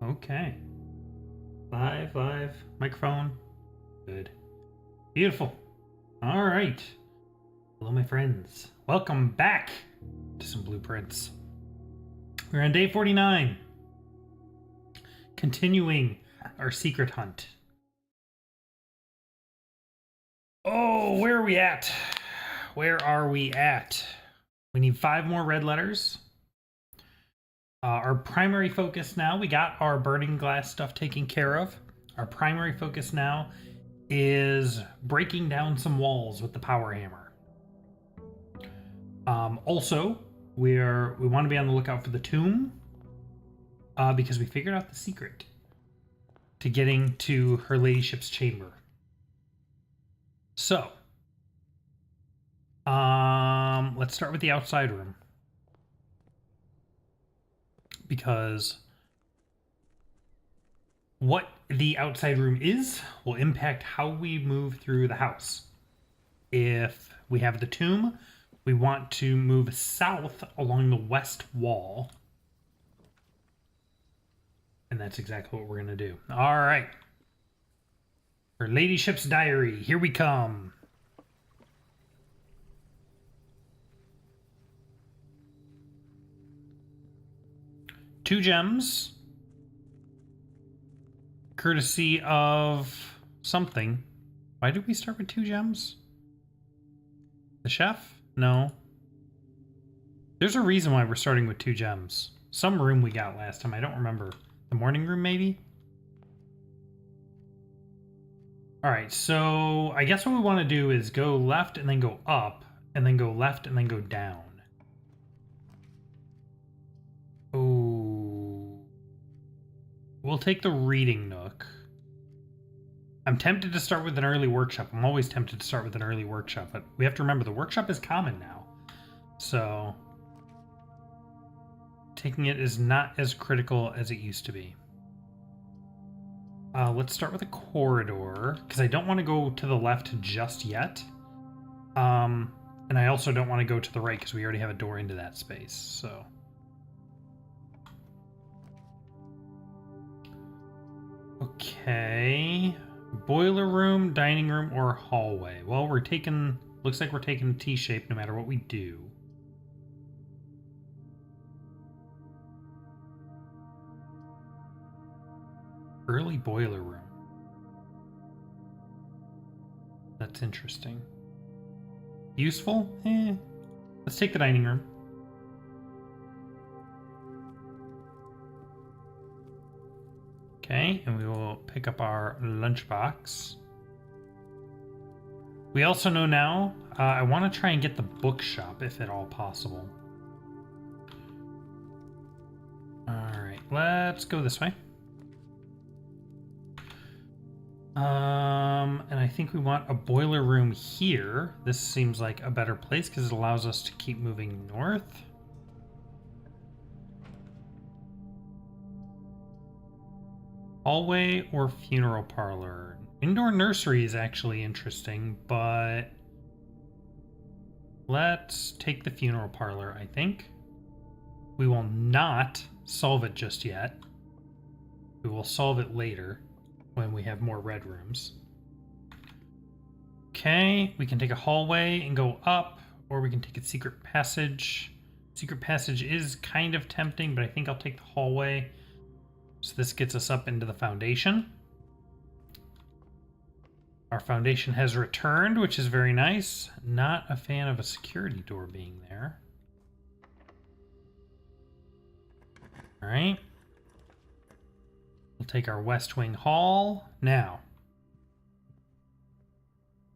Okay. Live, microphone. Good. Beautiful. All right. Hello, my friends. Welcome back to some blueprints. We're on day 49. Continuing our secret hunt. Oh, where are we at? Where are we at? We need 5 more red letters. Our primary focus now, we got our burning glass stuff taken care of. Our primary focus now is breaking down some walls with the power hammer. Also, we want to be on the lookout for the tomb because we figured out the secret to getting to her ladyship's chamber. So, let's start with the outside room. Because what the outside room is will impact how we move through the house. If we have the tomb, we want to move south along the west wall. And that's exactly what we're going to do. All right. Her ladyship's diary. Here we come. Two gems. Courtesy of something. Why did we start with 2 gems? The chef? No. There's a reason why we're starting with 2 gems. Some room we got last time. I don't remember. The morning room, maybe? Alright, so I guess what we want to do is go left and then go up, and then go left and then go down. Oh. We'll take the reading nook. I'm tempted to start with an early workshop. I'm always tempted to start with an early workshop, but we have to remember the workshop is common now. So taking it is not as critical as it used to be. Let's start with a corridor, because I don't want to go to the left just yet. And I also don't want to go to the right, because we already have a door into that space, so... Okay... Boiler room, dining room, or hallway? Well, we're taking... Looks like we're taking a T-shape no matter what we do. Early boiler room. That's interesting. Useful? Eh. Let's take the dining room. Okay, and we will pick up our lunchbox. We also know now, I want to try and get the bookshop if at all possible. Alright, let's go this way. And I think we want a boiler room here. This seems like a better place because it allows us to keep moving north. Hallway or funeral parlor? Indoor nursery is actually interesting, but let's take the funeral parlor, I think. We will not solve it just yet. We will solve it later when we have more red rooms. Okay, we can take a hallway and go up, or we can take a secret passage. Secret passage is kind of tempting, but I think I'll take the hallway. So this gets us up into the foundation. Our foundation has returned, which is very nice. Not a fan of a security door being there. All right. We'll take our West Wing Hall now.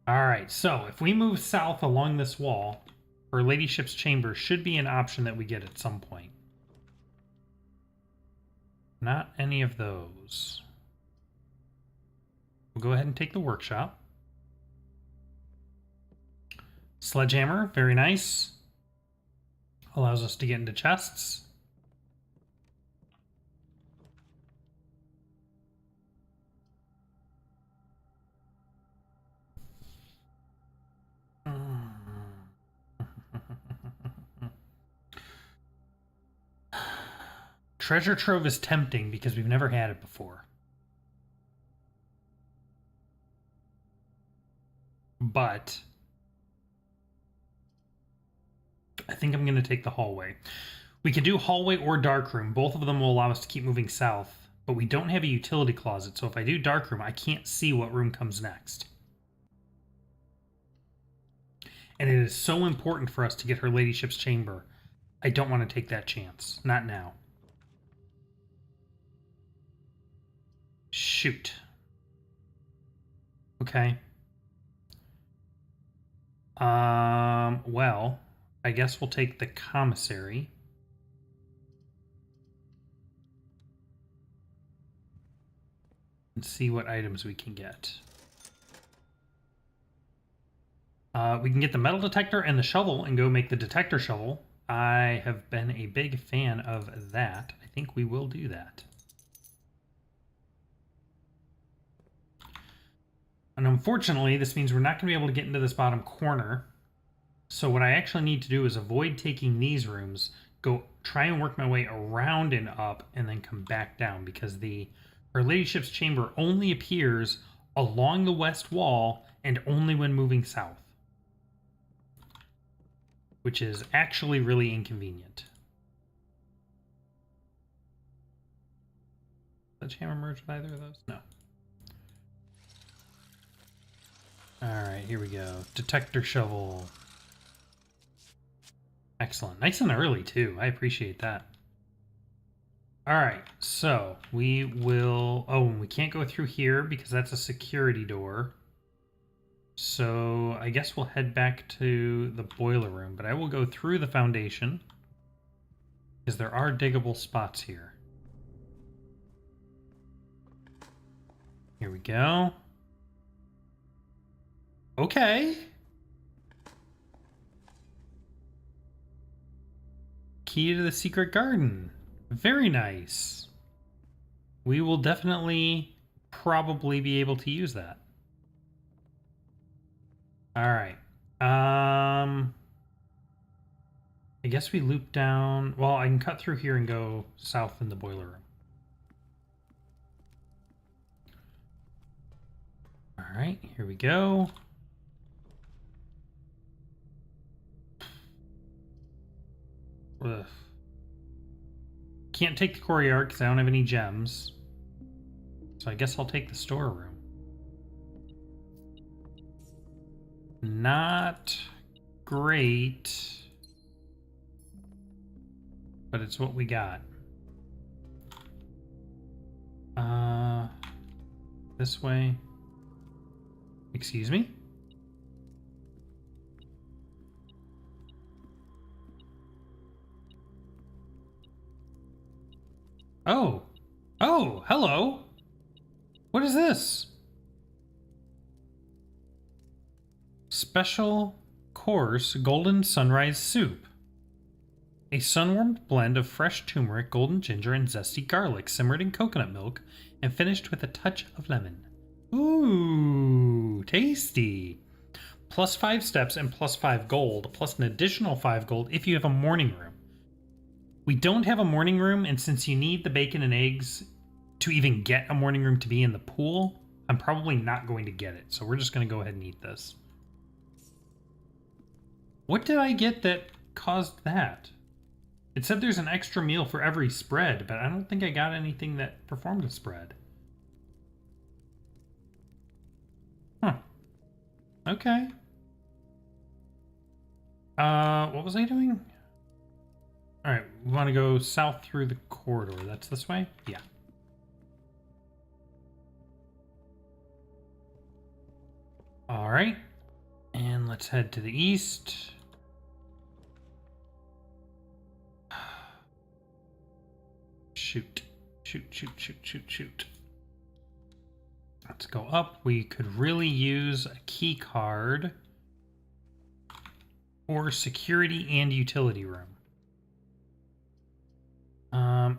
All right, so if we move south along this wall, Her Ladyship's chamber should be an option that we get at some point. Not any of those. We'll go ahead and take the workshop. Sledgehammer, very nice. Allows us to get into chests. Treasure Trove is tempting because we've never had it before. But I think I'm going to take the hallway. We can do hallway or dark room. Both of them will allow us to keep moving south, but we don't have a utility closet, so if I do dark room, I can't see what room comes next. And it is so important for us to get her ladyship's chamber. I don't want to take that chance. Not now. Shoot. Okay. Well, I guess we'll take the commissary. And see what items we can get. We can get the metal detector and the shovel and go make the detector shovel. I have been a big fan of that. I think we will do that. And unfortunately, this means we're not going to be able to get into this bottom corner. So what I actually need to do is avoid taking these rooms, go try and work my way around and up, and then come back down, because her ladyship's chamber only appears along the west wall and only when moving south, which is actually really inconvenient. Does Sledgehammer merge with either of those? No. Alright, here we go. Detector shovel. Excellent. Nice and early, too. I appreciate that. Alright, so we will... Oh, and we can't go through here because that's a security door. So I guess we'll head back to the boiler room, but I will go through the foundation because there are diggable spots here. Here we go. Okay. Key to the secret garden. Very nice. We will definitely probably be able to use that. All right. I guess we loop down. Well, I can cut through here and go south in the boiler room. All right, here we go. Ugh. Can't take the courtyard because I don't have any gems. So I guess I'll take the storeroom. Not great, but it's what we got. This way. Excuse me? Oh. Oh, hello. What is this? Special course golden sunrise soup. A sun-warmed blend of fresh turmeric, golden ginger, and zesty garlic simmered in coconut milk and finished with a touch of lemon. Ooh, tasty. Plus 5 steps and plus 5 gold, plus an additional 5 gold if you have a morning room. We don't have a morning room, and since you need the bacon and eggs to even get a morning room to be in the pool, I'm probably not going to get it. So we're just going to go ahead and eat this. What did I get that caused that? It said there's an extra meal for every spread, but I don't think I got anything that performed a spread. Huh. Okay. What was I doing? Alright, we want to go south through the corridor. That's this way? Yeah. Alright. And let's head to the east. Shoot. Shoot, shoot, shoot, shoot, shoot. Let's go up. We could really use a key card or security and utility room.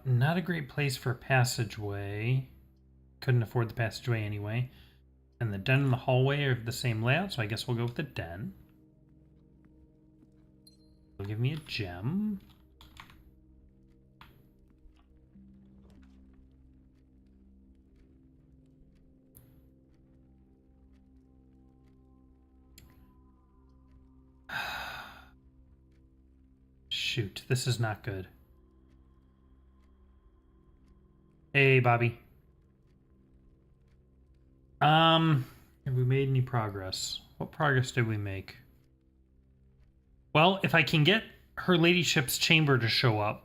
Not a great place for a passageway. Couldn't afford the passageway anyway. And the den and the hallway are the same layout, so I guess we'll go with the den. It'll give me a gem. shoot, this is not good. Hey, Bobby. Have we made any progress? What progress did we make? Well, if I can get her ladyship's chamber to show up,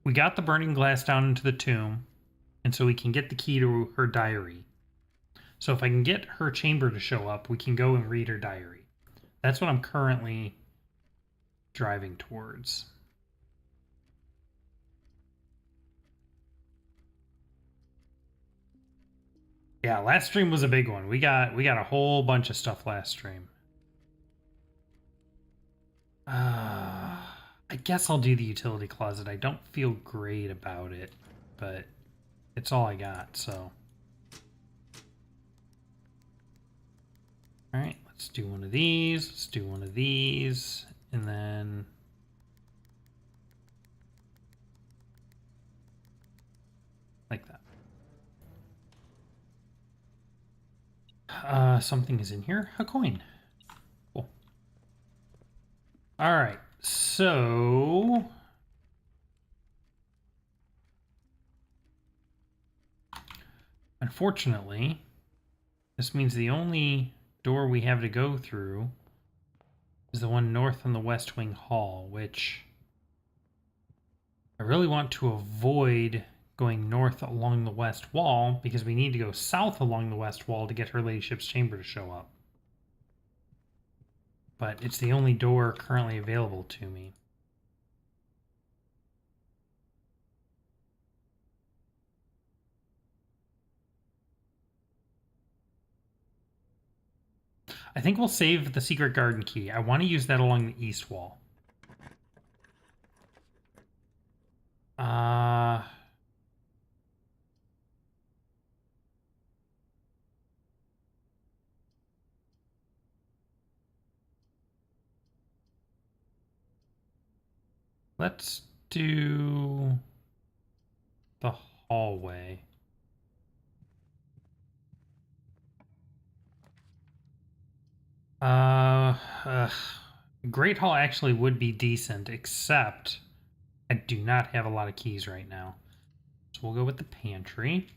we got the burning glass down into the tomb, and so we can get the key to her diary. So if I can get her chamber to show up, we can go and read her diary. That's what I'm currently driving towards. Yeah, last stream was a big one. We got a whole bunch of stuff last stream. I guess I'll do the utility closet. I don't feel great about it, but it's all I got, so. All right, let's do one of these. Let's do one of these, and then like that. Something is in here. A coin. Cool. All right, so unfortunately, this means the only door we have to go through is the one north on the West Wing Hall, which I really want to avoid going north along the west wall because we need to go south along the west wall to get her ladyship's chamber to show up. But it's the only door currently available to me. I think we'll save the secret garden key. I want to use that along the east wall. Let's do the hallway. Great Hall actually would be decent, except I do not have a lot of keys right now. So we'll go with the pantry.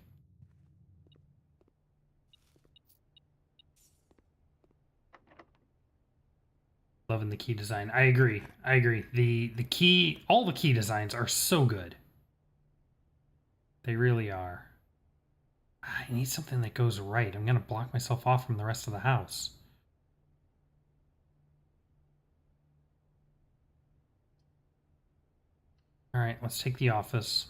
Loving the key design. I agree. I agree. The key, all the key designs are so good. They really are. I need something that goes right. I'm going to block myself off from the rest of the house. All right, let's take the office.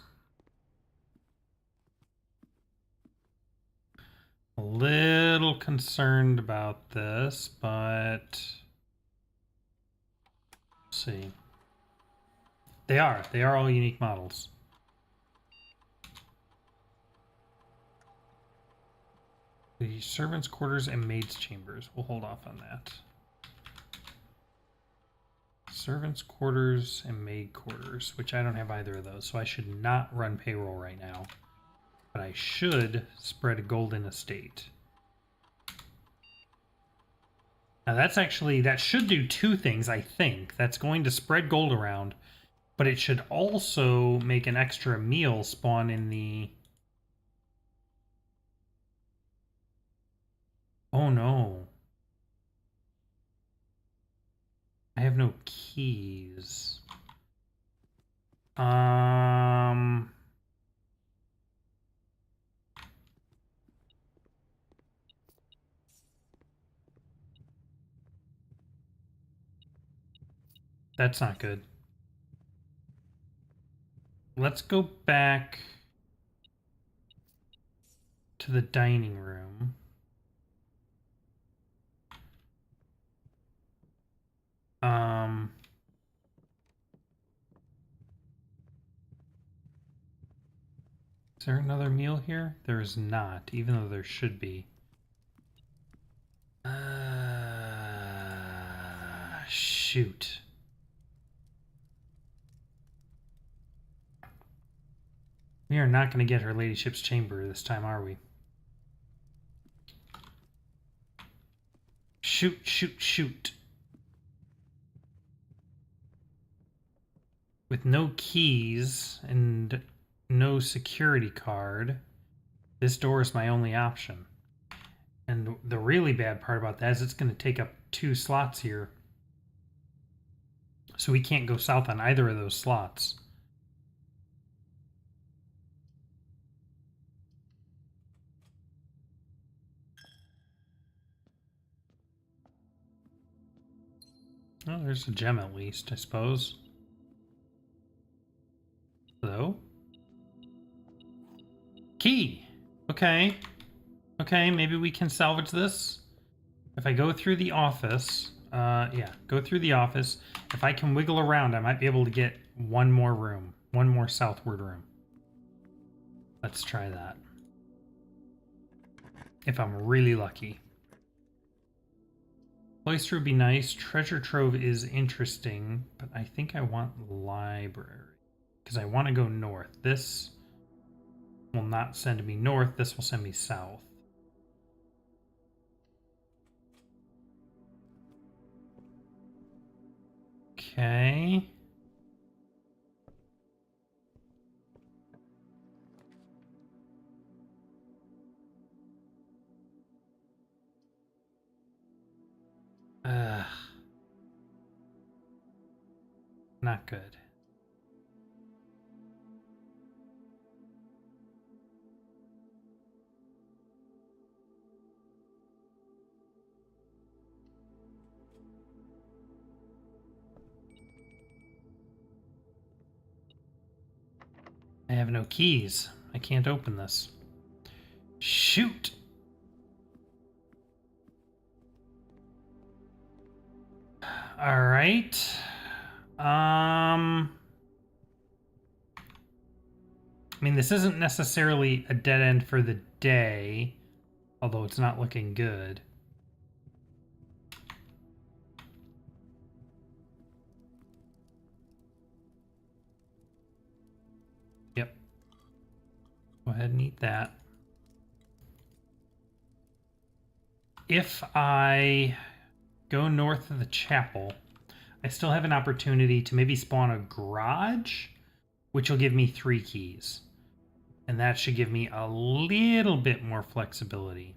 A little concerned about this, but we'll see. They are all unique models. The servants' quarters and maids' chambers. We'll hold off on that. Servants' quarters and maid quarters, which I don't have either of those, so I should not run payroll right now. But I should spread a golden estate. Now that's actually, that should do two things, I think. That's going to spread gold around, but it should also make an extra meal spawn in the... Oh no. I have no keys. That's not good. Let's go back to the dining room. Is there another meal here? There is not, even though there should be. Shoot. We are not going to get her ladyship's chamber this time, are we? Shoot, shoot, shoot. with no keys and no security card, this door is my only option. And the really bad part about that is it's going to take up 2 slots here. So we can't go south on either of those slots. Oh, there's a gem at least, I suppose. Hello? Key! Okay. Okay, maybe we can salvage this. If I go through the office, yeah, go through the office. If I can wiggle around, I might be able to get one more room. One more southward room. Let's try that. If I'm really lucky. Cloister would be nice. Treasure trove is interesting, but I think I want library. Because I want to go north. This will not send me north. This will send me south. Okay. Not good. I have no keys. I can't open this. Shoot! Alright. I mean, this isn't necessarily a dead end for the day, although it's not looking good. Yep. Go ahead and eat that. If I go north of the chapel, I still have an opportunity to maybe spawn a garage, which will give me 3 keys. And that should give me a little bit more flexibility.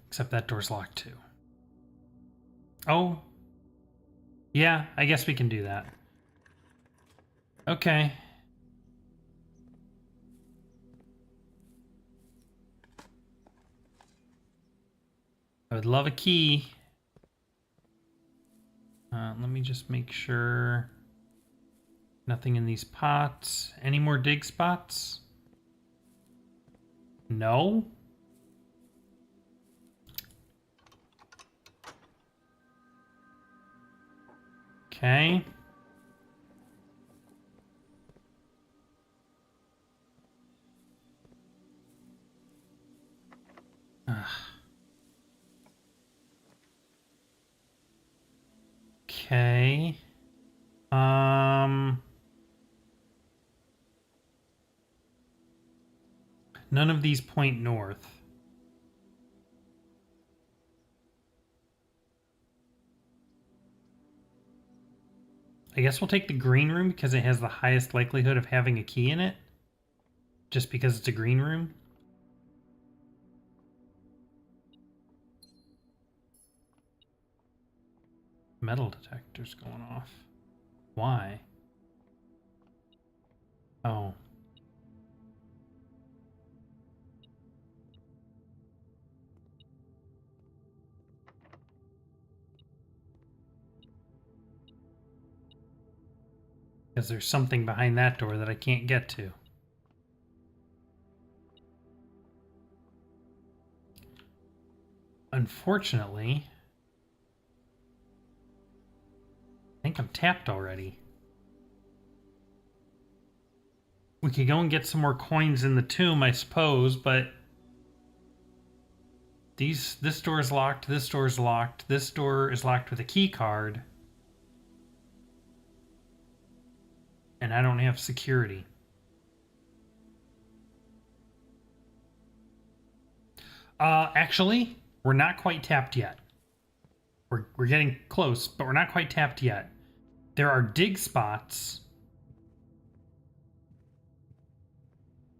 Except that door's locked too. Oh. Yeah, I guess we can do that. Okay. I would love a key. Let me just make sure. Nothing in these pots. Any more dig spots? No? Okay. Ugh. Okay. None of these point north. I guess we'll take the green room because it has the highest likelihood of having a key in it. Just because it's a green room. Metal detector's going off. Why? Oh. Because there's something behind that door that I can't get to. Unfortunately, I think I'm tapped already. We could go and get some more coins in the tomb, I suppose, but this door is locked, this door is locked, this door is locked with a key card. And I don't have security. Actually, we're not quite tapped yet. We're getting close, but we're not quite tapped yet. There are dig spots.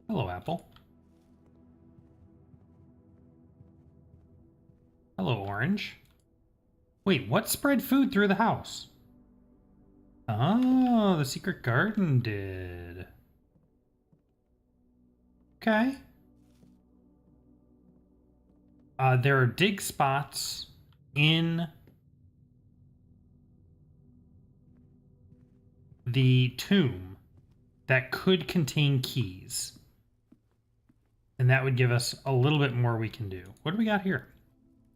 Hello, Apple. Hello, Orange. Wait, what spread food through the house? Oh, the secret garden did. Okay. There are dig spots in the tomb that could contain keys. And that would give us a little bit more we can do. What do we got here?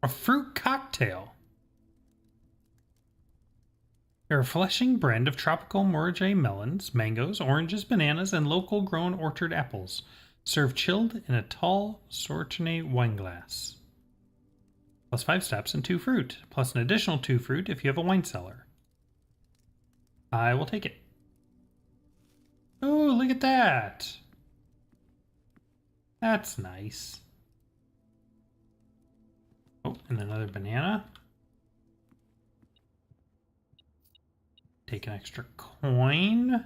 A fruit cocktail. They're a refreshing blend of tropical Morage melons, mangoes, oranges, bananas, and local grown orchard apples. Served chilled in a tall Chardonnay wine glass. Plus 5 steps and 2 fruit. Plus an additional 2 fruit if you have a wine cellar. I will take it. Oh, look at that. That's nice. Oh, and another banana. Take an extra coin.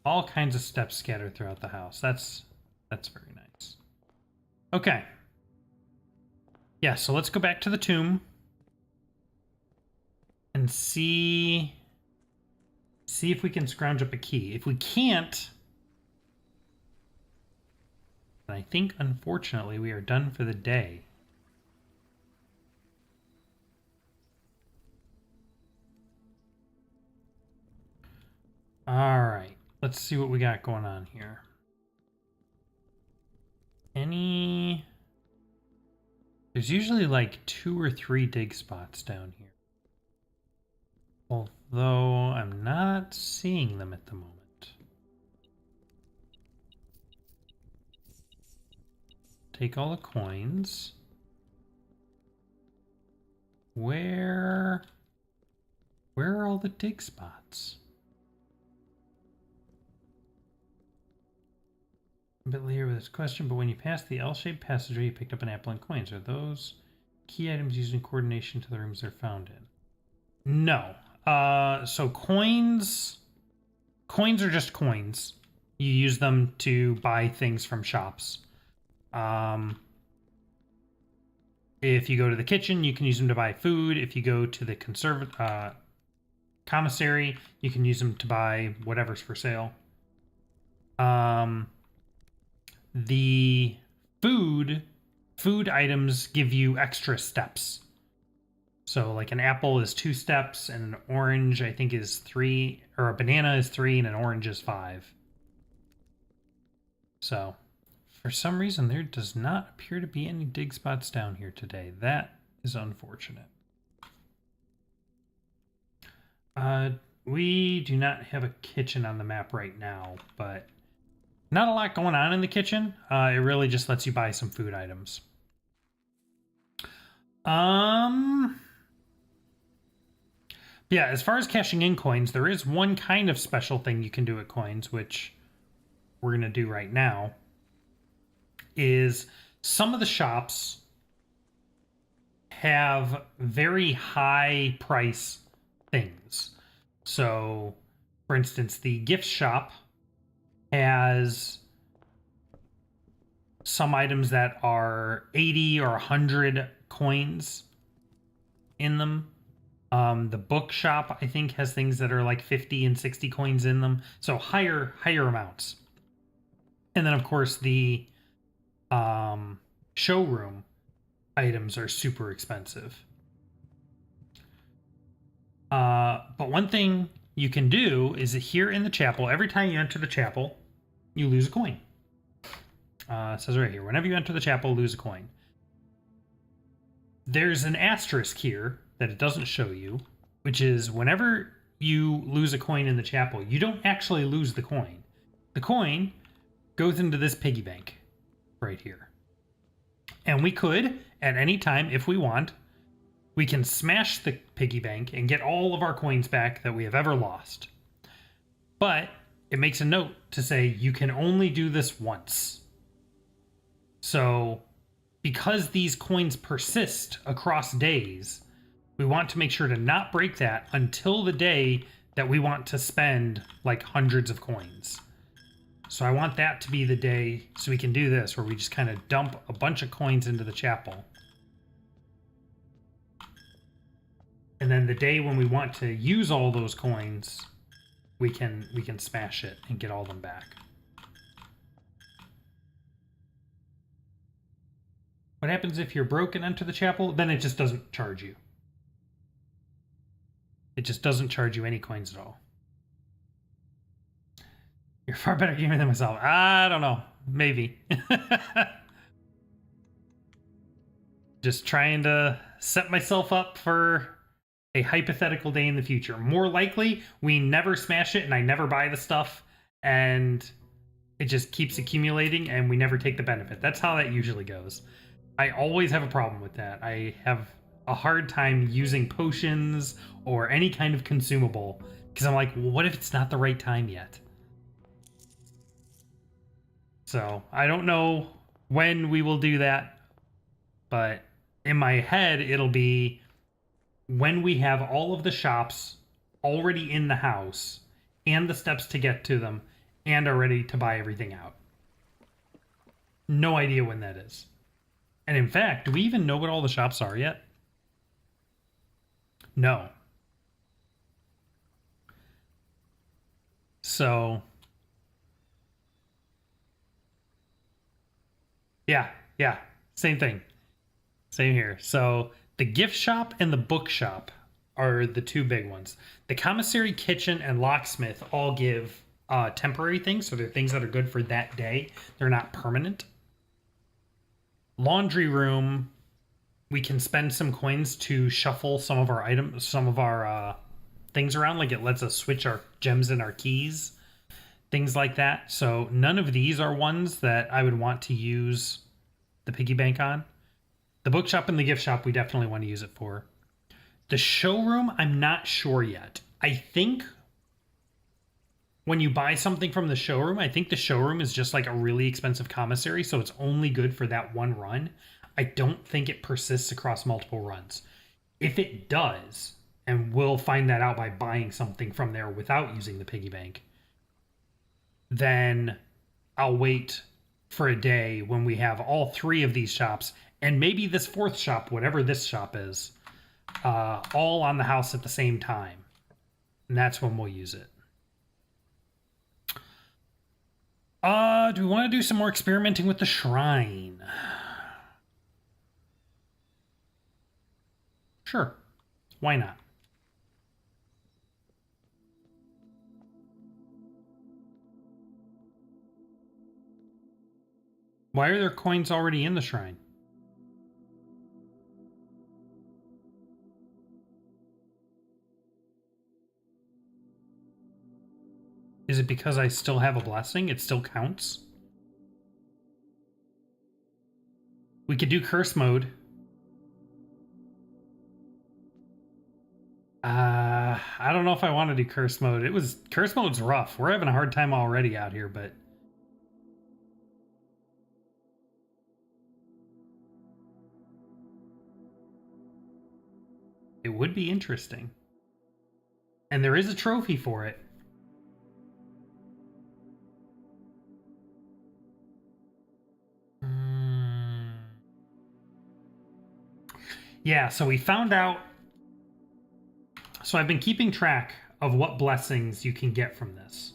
All kinds of steps scattered throughout the house. That's very nice. Okay. Yeah, so let's go back to the tomb and see if we can scrounge up a key. If we can't, then I think unfortunately we are done for the day. All right, let's see what we got going on here. There's usually like 2 or 3 dig spots down here. Although I'm not seeing them at the moment. Take all the coins. Where are all the dig spots? A bit later with this question, but when you passed the L-shaped passageway, you picked up an apple and coins. Are those key items used in coordination to the rooms they're found in? No. So coins are just coins. You use them to buy things from shops. If you go to the kitchen, you can use them to buy food. If you go to the commissary, you can use them to buy whatever's for sale. The food items give you extra steps. So like an apple is 2 steps and an orange I think is 3, or a banana is 3 and an orange is 5. So for some reason there does not appear to be any dig spots down here today. That is unfortunate. We do not have a kitchen on the map right now, but not a lot going on in the kitchen. It really just lets you buy some food items. Yeah, as far as cashing in coins, there is one kind of special thing you can do at coins, which we're going to do right now, is some of the shops have very high price things. So, for instance, the gift shop has some items that are 80 or 100 coins in them. The bookshop, I think, has things that are like 50 and 60 coins in them. So higher amounts. And then, of course, the showroom items are super expensive. But one thing you can do is that here in the chapel, every time you enter the chapel, you lose a coin. It says right here, whenever you enter the chapel, lose a coin. There's an asterisk here that it doesn't show you, which is whenever you lose a coin in the chapel, you don't actually lose the coin. The coin goes into this piggy bank right here. And we could, at any time, if we want, we can smash the piggy bank and get all of our coins back that we have ever lost. But it makes a note to say you can only do this once. So because these coins persist across days, we want to make sure to not break that until the day that we want to spend like hundreds of coins. So I want that to be the day so we can do this, where we just kind of dump a bunch of coins into the chapel. And then the day when we want to use all those coins, we can smash it and get all them back. What happens if you're broke and enter the chapel? Then it just doesn't charge you. It just doesn't charge you any coins at all. You're a far better gamer than myself. I don't know. Maybe. Just trying to set myself up for a hypothetical day in the future. More likely, we never smash it and I never buy the stuff and it just keeps accumulating and we never take the benefit. That's how that usually goes. I always have a problem with that. I have a hard time using potions or any kind of consumable because I'm like, well, what if it's not the right time yet? So I don't know when we will do that, but in my head, it'll be when we have all of the shops already in the house and the steps to get to them and are ready to buy everything out. No idea when that is. And in fact, do we even know what all the shops are yet? No. So, yeah, same thing. Same here. So the gift shop and the bookshop are the two big ones. The commissary, kitchen, and locksmith all give temporary things. So they're things that are good for that day. They're not permanent. Laundry room, we can spend some coins to shuffle some of our items, some of our things around. Like it lets us switch our gems and our keys, things like that. So none of these are ones that I would want to use the piggy bank on. The bookshop and the gift shop, we definitely want to use it for. The showroom, I'm not sure yet. I think when you buy something from the showroom, I think the showroom is just like a really expensive commissary, so it's only good for that one run. I don't think it persists across multiple runs. If it does, and we'll find that out by buying something from there without using the piggy bank, then I'll wait for a day when we have all three of these shops and maybe this fourth shop, whatever this shop is, all on the house at the same time. And that's when we'll use it. Do we want to do some more experimenting with the shrine? Sure. Why not? Why are there coins already in the shrine? Is it because I still have a blessing? It still counts? We could do curse mode. I don't know if I want to do curse mode. Curse mode's rough. We're having a hard time already out here, but it would be interesting. And there is a trophy for it. Yeah, so we found out. So I've been keeping track of what blessings you can get from this.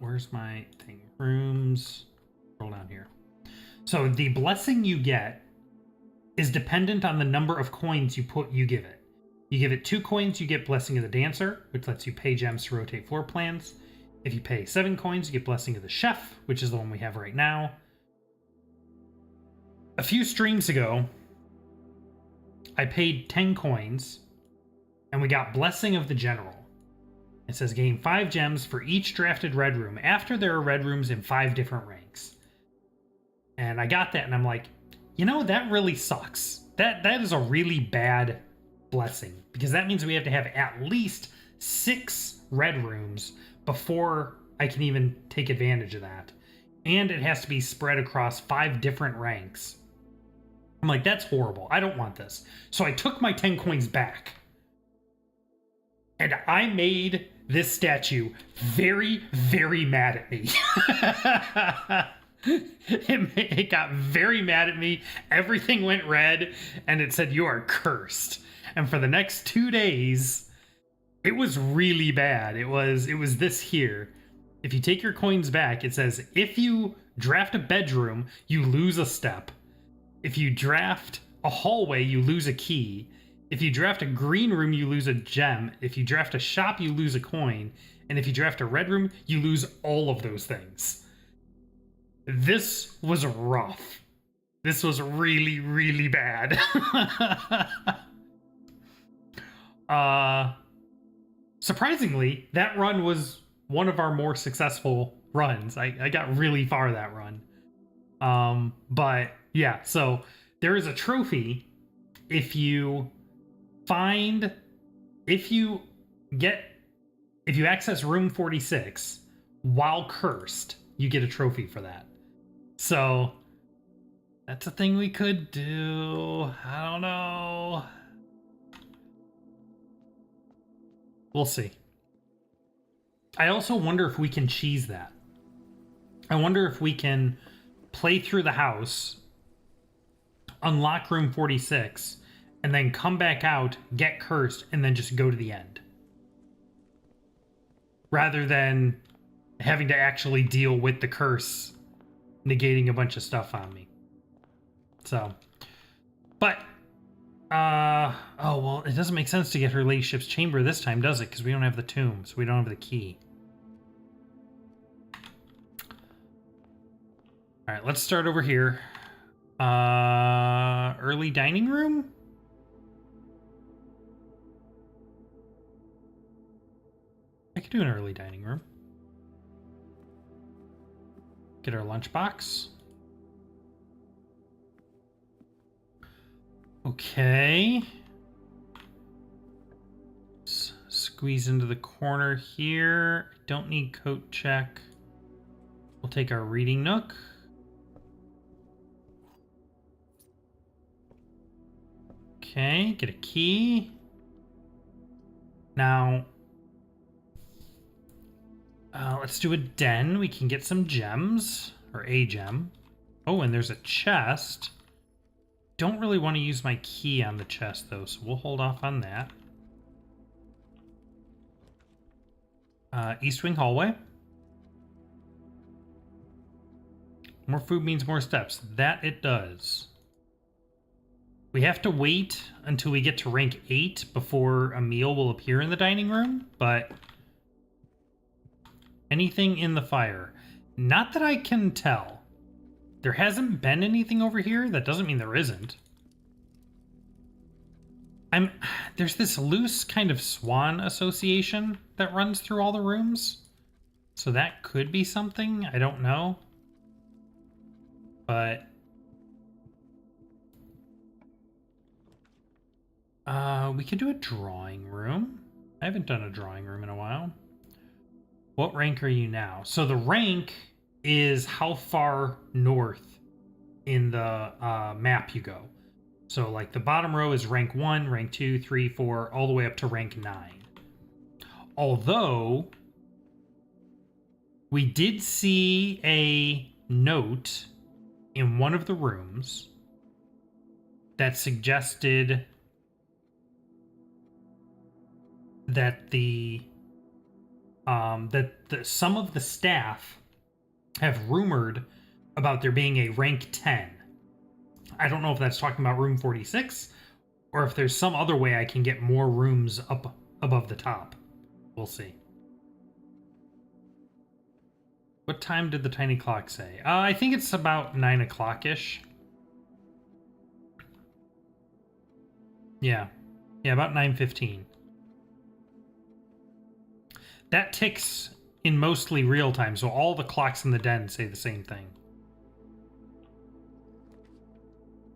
Where's my thing? Rooms. Scroll down here. So the blessing you get is dependent on the number of coins you give it. You give it 2 coins, you get Blessing of the Dancer, which lets you pay gems to rotate floor plans. If you pay 7 coins, you get Blessing of the Chef, which is the one we have right now. A few streams ago, I paid 10 coins, and we got Blessing of the General. It says gain 5 gems for each drafted red room after there are red rooms in 5 different ranks. And I got that, and I'm like, you know, that really sucks. That is a really bad blessing, because that means we have to have at least 6 red rooms before I can even take advantage of that. and it has to be spread across 5 different ranks. I'm like, that's horrible. I don't want this. So I took my 10 coins back. And I made this statue very, very mad at me. It got very mad at me. Everything went red, and it said, "You are cursed." And for the next 2 days, it was really bad. It was this here. If you take your coins back, it says, if you draft a bedroom, you lose a step. If you draft a hallway, you lose a key. If you draft a green room, you lose a gem. If you draft a shop, you lose a coin. And if you draft a red room, you lose all of those things. This was rough. This was really, really bad. Surprisingly, that run was one of our more successful runs. I got really far that run. But yeah, so there is a trophy if you access room 46 while cursed, you get a trophy for that. So that's a thing we could do. I don't know. We'll see. I also wonder if we can cheese that. I wonder if we can play through the house, unlock room 46, and then come back out, get cursed, and then just go to the end. Rather than having to actually deal with the curse negating a bunch of stuff on me. So, but, oh, well, it doesn't make sense to get her ladyship's chamber this time, does it? Because we don't have the tomb, so we don't have the key. All right, let's start over here. Early dining room? I could do an early dining room. Get our lunchbox. Okay. Squeeze into the corner here. Don't need coat check. We'll take our reading nook. Okay, get a key. Now, let's do a den. We can get some gems, or a gem. Oh, and there's a chest. Don't really want to use my key on the chest, though, so we'll hold off on that. East Wing hallway. More food means more steps. That it does. We have to wait until we get to rank 8 before a meal will appear in the dining room, but anything in the fire. Not that I can tell. There hasn't been anything over here. That doesn't mean there isn't. There's this loose kind of swan association that runs through all the rooms. So that could be something. I don't know. But we could do a drawing room. I haven't done a drawing room in a while. What rank are you now? So the rank is how far north in the map you go. So like the bottom row is rank 1, rank 2, 3, 4, all the way up to rank 9. Although we did see a note in one of the rooms that suggested that some of the staff have rumored about there being a rank 10. I don't know if that's talking about room 46 or if there's some other way I can get more rooms up above the top. We'll see. What time did the tiny clock say? I think it's about 9 o'clock-ish. Yeah, about 9:15. That ticks in mostly real time, so all the clocks in the den say the same thing.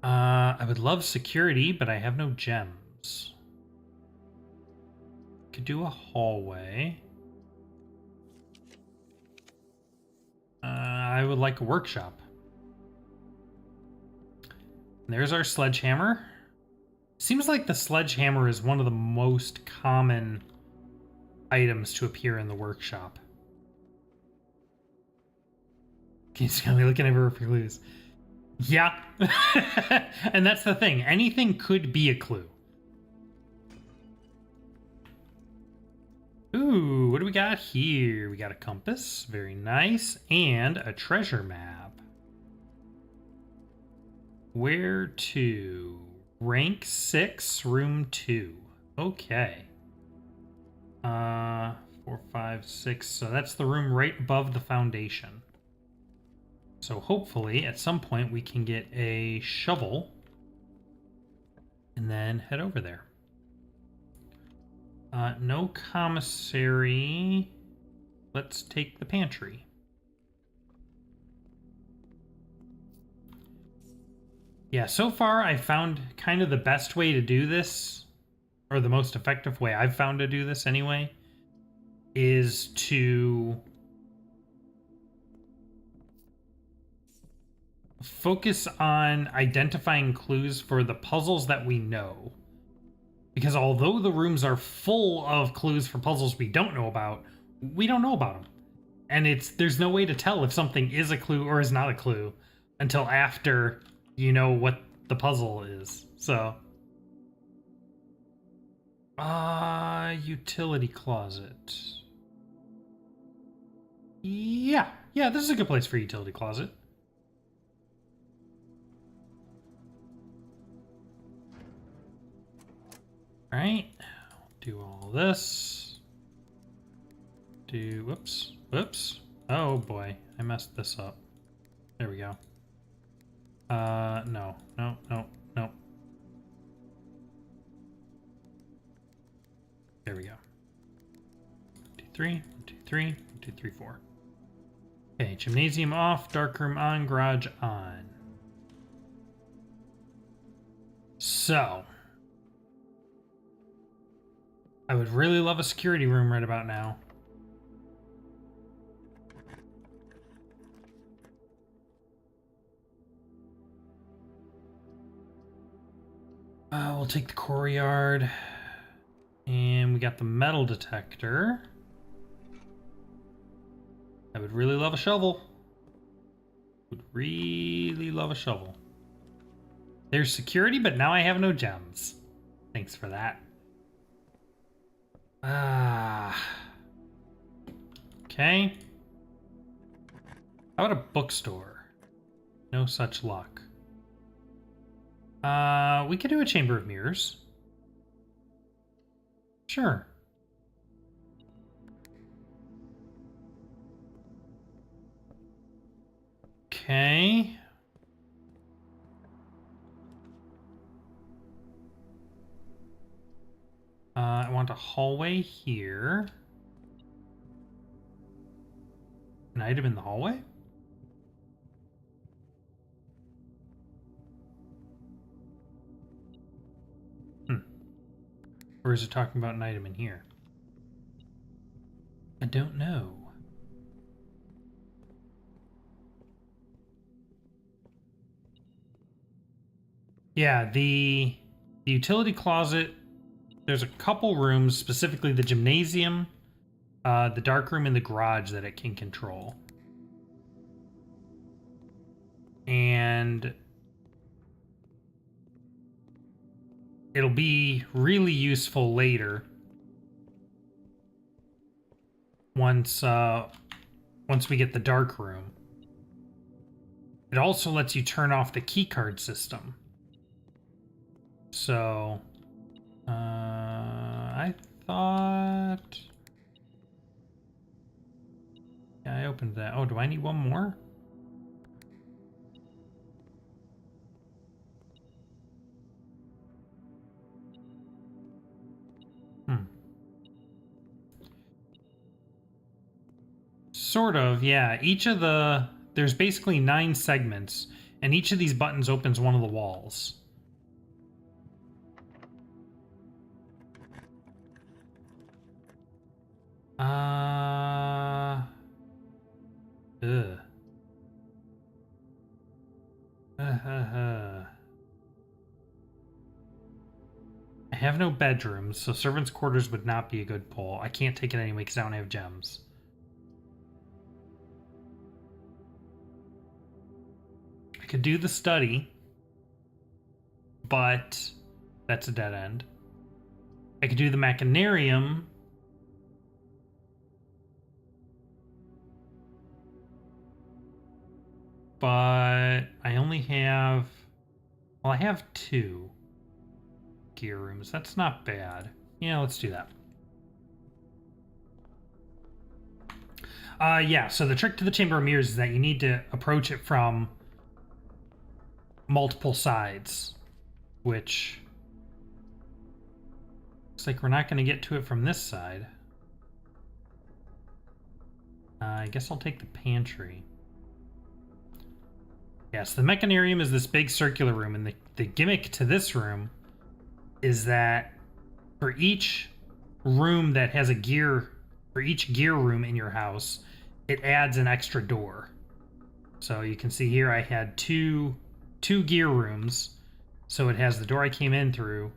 I would love security, but I have no gems. Could do a hallway. I would like a workshop. There's our sledgehammer. Seems like the sledgehammer is one of the most common items to appear in the workshop. He's gonna be looking everywhere for clues. Yeah. And that's the thing. Anything could be a clue. Ooh, what do we got here? We got a compass. Very nice. And a treasure map. Where to? Rank 6, room 2. Okay. 4, 5, 6. So that's the room right above the foundation. So hopefully at some point we can get a shovel and then head over there. No commissary. Let's take the pantry. Yeah, so far I found kind of the best way to do this, or the most effective way I've found to do this anyway, is to focus on identifying clues for the puzzles that we know. Because although the rooms are full of clues for puzzles we don't know about them. And there's no way to tell if something is a clue or is not a clue until after you know what the puzzle is. So, utility closet. Yeah, this is a good place for a utility closet. All right, do all this. Whoops. Oh boy, I messed this up. There we go. No. There we go. 1, 2, 3, 1, 2, 3, 1, 2, 3, 4. Okay, gymnasium off, darkroom on, garage on. So, I would really love a security room right about now. We'll take the courtyard. And we got the metal detector. I would really love a shovel. Would really love a shovel. There's security, but now I have no gems. Thanks for that. Okay. How about a bookstore? No such luck. We could do a chamber of mirrors. Sure. Okay. I want a hallway here. An item in the hallway? Or is it talking about an item in here? I don't know. Yeah, the utility closet, there's a couple rooms, specifically the gymnasium, the dark room, and the garage that it can control. And it'll be really useful later once we get the dark room. It also lets you turn off the keycard system. So, I thought... Yeah, I opened that. Oh, do I need one more? Sort of, yeah. There's basically 9 segments, and each of these buttons opens one of the walls. Ugh. I have no bedrooms, so servants' quarters would not be a good pull. I can't take it anyway because I don't have gems. I could do the study, but that's a dead end. I could do the Machinarium, but I only have... Well, I have 2 gear rooms. That's not bad. Yeah, let's do that. Yeah, so the trick to the Chamber of Mirrors is that you need to approach it from multiple sides, which looks like we're not going to get to it from this side. I guess I'll take the pantry. Yes, the Machinarium is this big circular room, and the gimmick to this room is that for each room that has a gear, for each gear room in your house, it adds an extra door. So you can see here I had two gear rooms, so it has the door I came in through,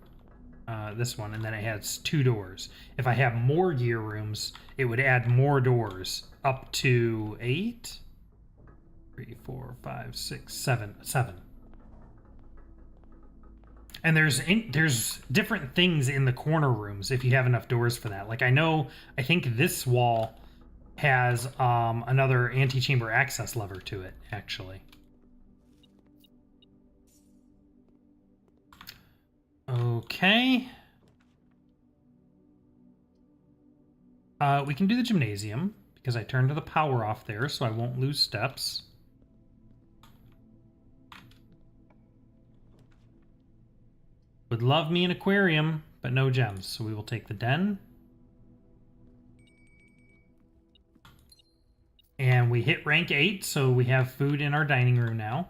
this one, and then it has 2 doors. If I have more gear rooms, it would add more doors, up to 8? 3, 4, 5, 6, 7. And there's different things in the corner rooms if you have enough doors for that. Like I think this wall has another antechamber access lever to it, actually. Okay. We can do the gymnasium because I turned the power off there, so I won't lose steps. Would love me an aquarium, but no gems, so we will take the den. And we hit rank 8, so we have food in our dining room now.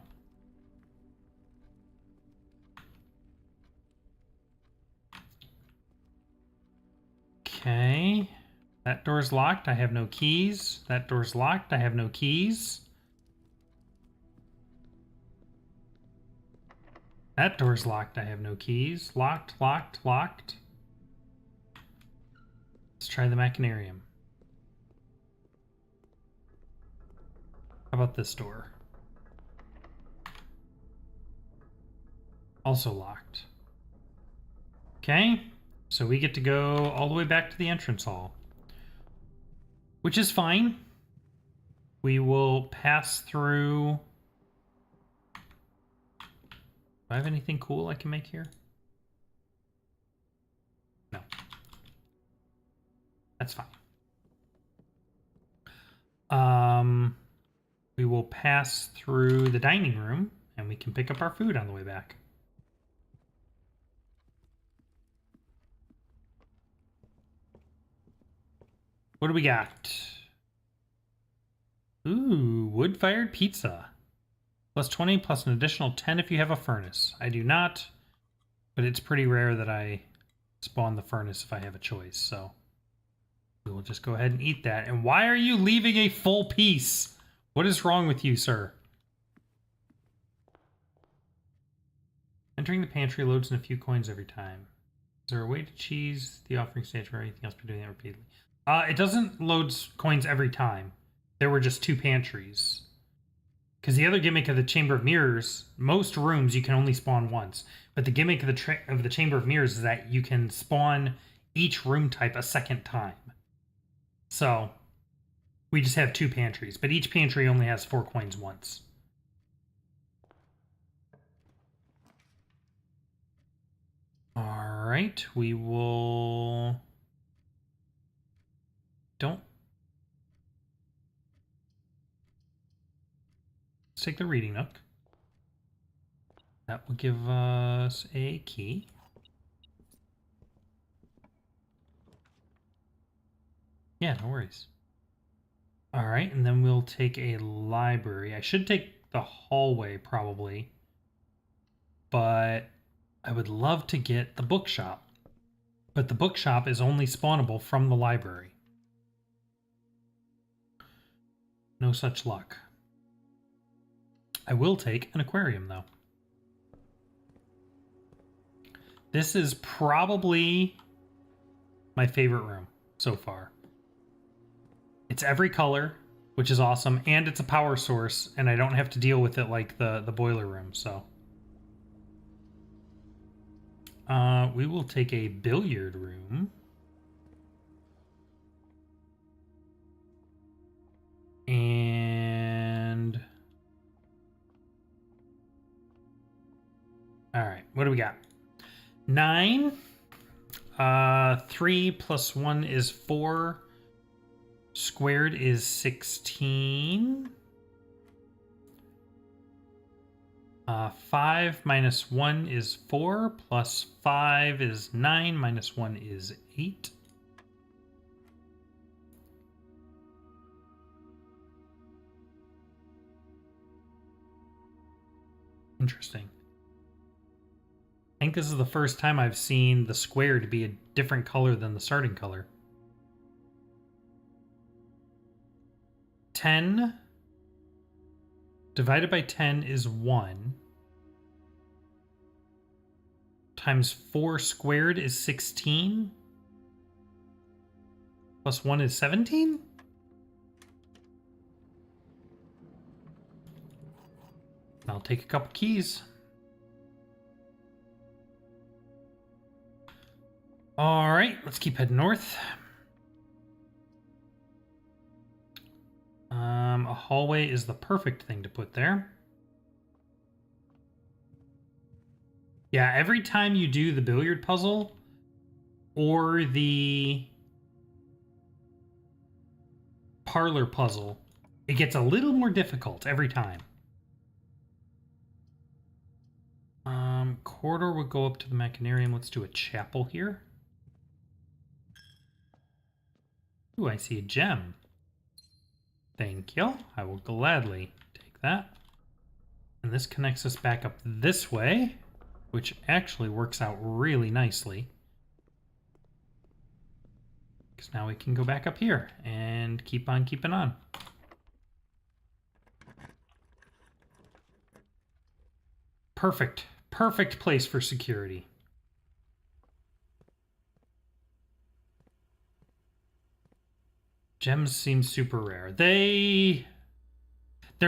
Okay. That door's locked. I have no keys. That door's locked. I have no keys. That door's locked. I have no keys. Locked, locked, locked. Let's try the Machinarium. How about this door? Also locked. Okay, so we get to go all the way back to the entrance hall, which is fine. We will pass through... Do I have anything cool I can make here? No. That's fine. We will pass through the dining room, and we can pick up our food on the way back. What do we got? Ooh, wood-fired pizza. Plus 20, plus an additional 10 if you have a furnace. I do not, but it's pretty rare that I spawn the furnace if I have a choice, so we will just go ahead and eat that. And why are you leaving a full piece? What is wrong with you, sir? Entering the pantry loads in a few coins every time. Is there a way to cheese the offering stage or anything else by doing that repeatedly? It doesn't load coins every time. There were just 2 pantries. Because the other gimmick of the Chamber of Mirrors, most rooms you can only spawn once. But the gimmick of the Chamber of Mirrors is that you can spawn each room type a second time. So, we just have 2 pantries. But each pantry only has 4 coins once. Alright, we will... Let's take the reading nook. That will give us a key. Yeah, no worries. All right, and then we'll take a library. I should take the hallway probably, but I would love to get the bookshop. But the bookshop is only spawnable from the library. No such luck. I will take an aquarium, though. This is probably my favorite room so far. It's every color, which is awesome, and it's a power source, and I don't have to deal with it like the boiler room, so. We will take a billiard room. And... Alright, what do we got? 9. 3 plus 1 is 4. Squared is 16. 5 minus 1 is 4. Plus 5 is 9. Minus 1 is 8. Interesting. I think this is the first time I've seen the square to be a different color than the starting color. 10 divided by 10 is 1. Times 4 squared is 16. Plus 1 is 17? I'll take a couple keys. All right, let's keep heading north. A hallway is the perfect thing to put there. Yeah, every time you do the billiard puzzle or the parlor puzzle, it gets a little more difficult every time. Corridor would go up to the Machinarium. Let's do a chapel here. Ooh, I see a gem. Thank you. I will gladly take that. And this connects us back up this way, which actually works out really nicely. Because now we can go back up here and keep on keeping on. Perfect. Perfect place for security. Gems seem super rare. They're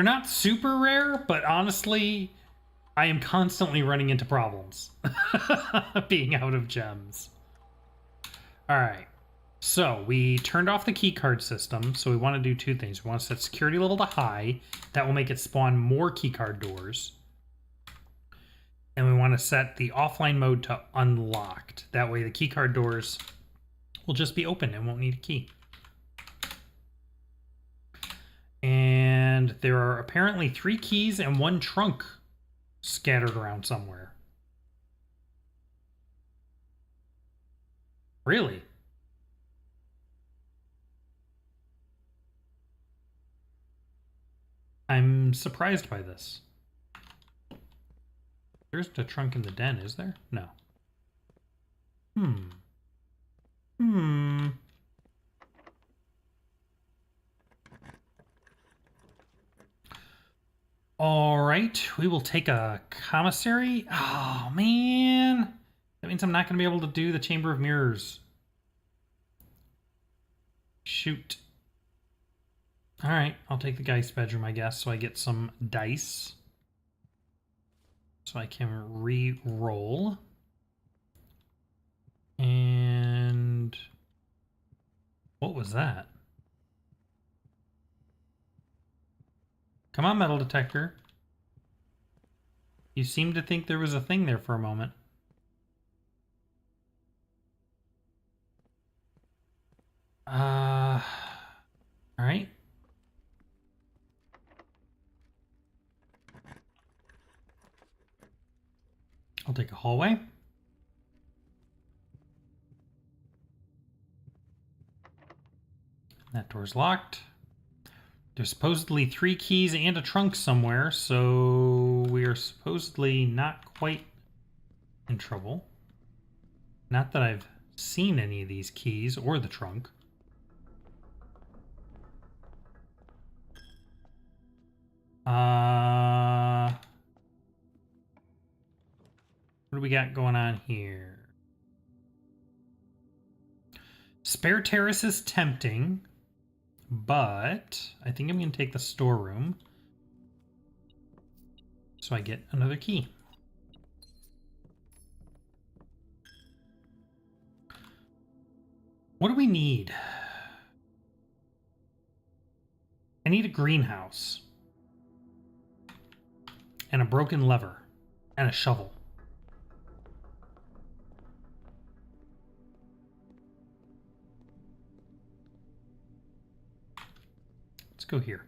not super rare, but honestly, I am constantly running into problems being out of gems. All right. So we turned off the key card system. So we want to do two things. We want to set security level to high. That will make it spawn more key card doors. And we want to set the offline mode to unlocked. That way the keycard doors will just be open and won't need a key. And there are apparently 3 keys and 1 trunk scattered around somewhere. Really? I'm surprised by this. There's a trunk in the den, is there? No. All right, we will take a commissary. Oh, man. That means I'm not going to be able to do the Chamber of Mirrors. Shoot. All right, I'll take the Geist bedroom, I guess, so I get some dice. So I can re-roll. And what was that? Come on, metal detector. You seemed to think there was a thing there for a moment. All right. I'll take a hallway. That door's locked. There's supposedly 3 keys and a trunk somewhere, so we are supposedly not quite in trouble. Not that I've seen any of these keys or the trunk. What do we got going on here? Spare terrace is tempting, but I think I'm going to take the storeroom so I get another key. What do we need? I need a greenhouse and a broken lever and a shovel. Let's go here.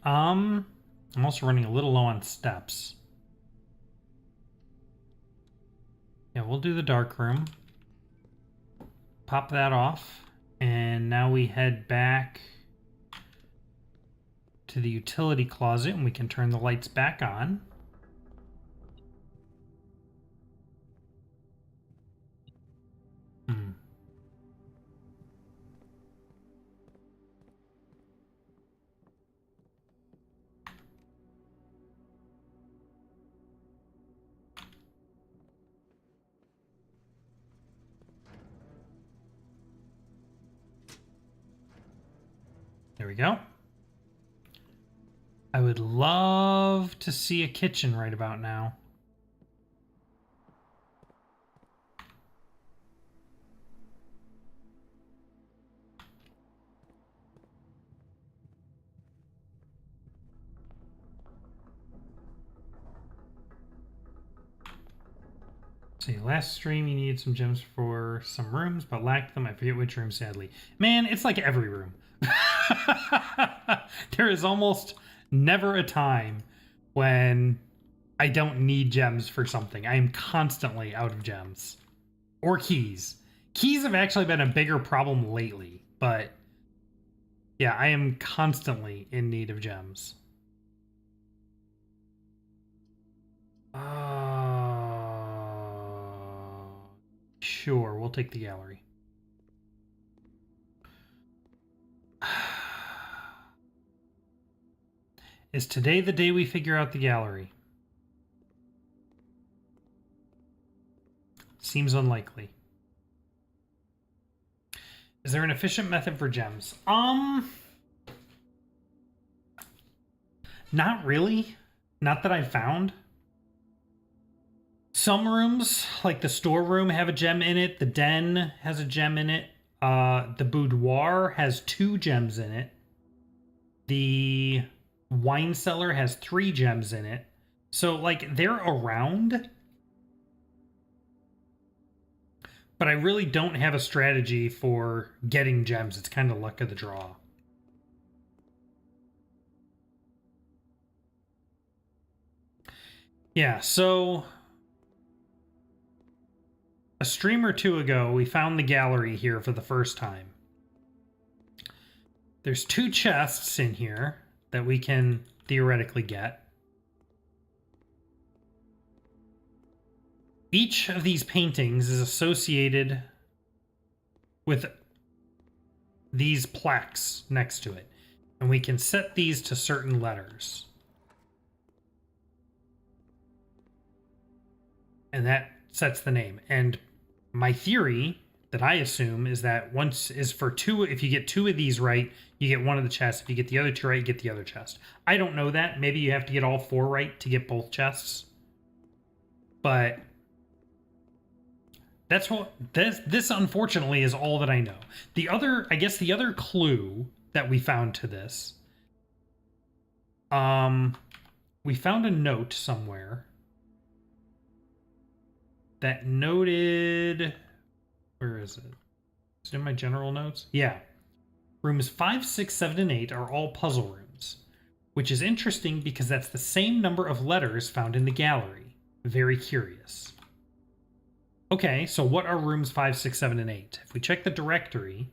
I'm also running a little low on steps. Yeah, we'll do the dark room. Pop that off. And now we head back to the utility closet and we can turn the lights back on. There we go. I would love to see a kitchen right about now. See, last stream you needed some gems for some rooms, but lacked them. I forget which room, sadly. Man, it's like every room. There is almost never a time when I don't need gems for something. I am constantly out of gems. Or keys. Keys have actually been a bigger problem lately, but yeah, I am constantly in need of gems. Sure, we'll take the gallery. Is today the day we figure out the gallery? Seems unlikely. Is there an efficient method for gems? Not really. Not that I've found. Some rooms, like the storeroom, have a gem in it. The den has a gem in it. The boudoir has 2 gems in it. The wine cellar has 3 gems in it. So, like, they're around. But I really don't have a strategy for getting gems. It's kind of luck of the draw. Yeah, so a stream or 2 ago, we found the gallery here for the first time. There's 2 chests in here that we can theoretically get. Each of these paintings is associated with these plaques next to it. And we can set these to certain letters. And that sets the name. And my theory that I assume is that once is for 2, if you get 2 of these right, you get one of the chests. If you get the other 2 right, you get the other chest. I don't know that. Maybe you have to get all 4 right to get both chests. But that's what this unfortunately is all that I know. The other, I guess the other clue that we found to this, we found a note somewhere that noted, where is it? Is it in my general notes? Yeah. Rooms 5, 6, 7, and 8 are all puzzle rooms, which is interesting because that's the same number of letters found in the gallery. Very curious. Okay, so what are rooms 5, 6, 7, and 8? If we check the directory,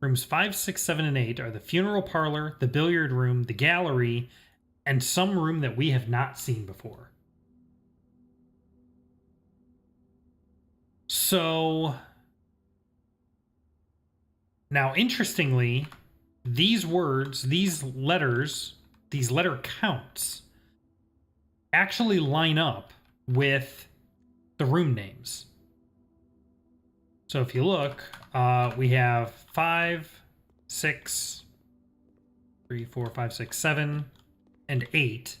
rooms 5, 6, 7, and 8 are the funeral parlor, the billiard room, the gallery, and some room that we have not seen before. So now, interestingly, these words, these letters, these letter counts actually line up with the room names. So if you look, we have 5, 6, 3, 4, 5, 6, 7, and 8.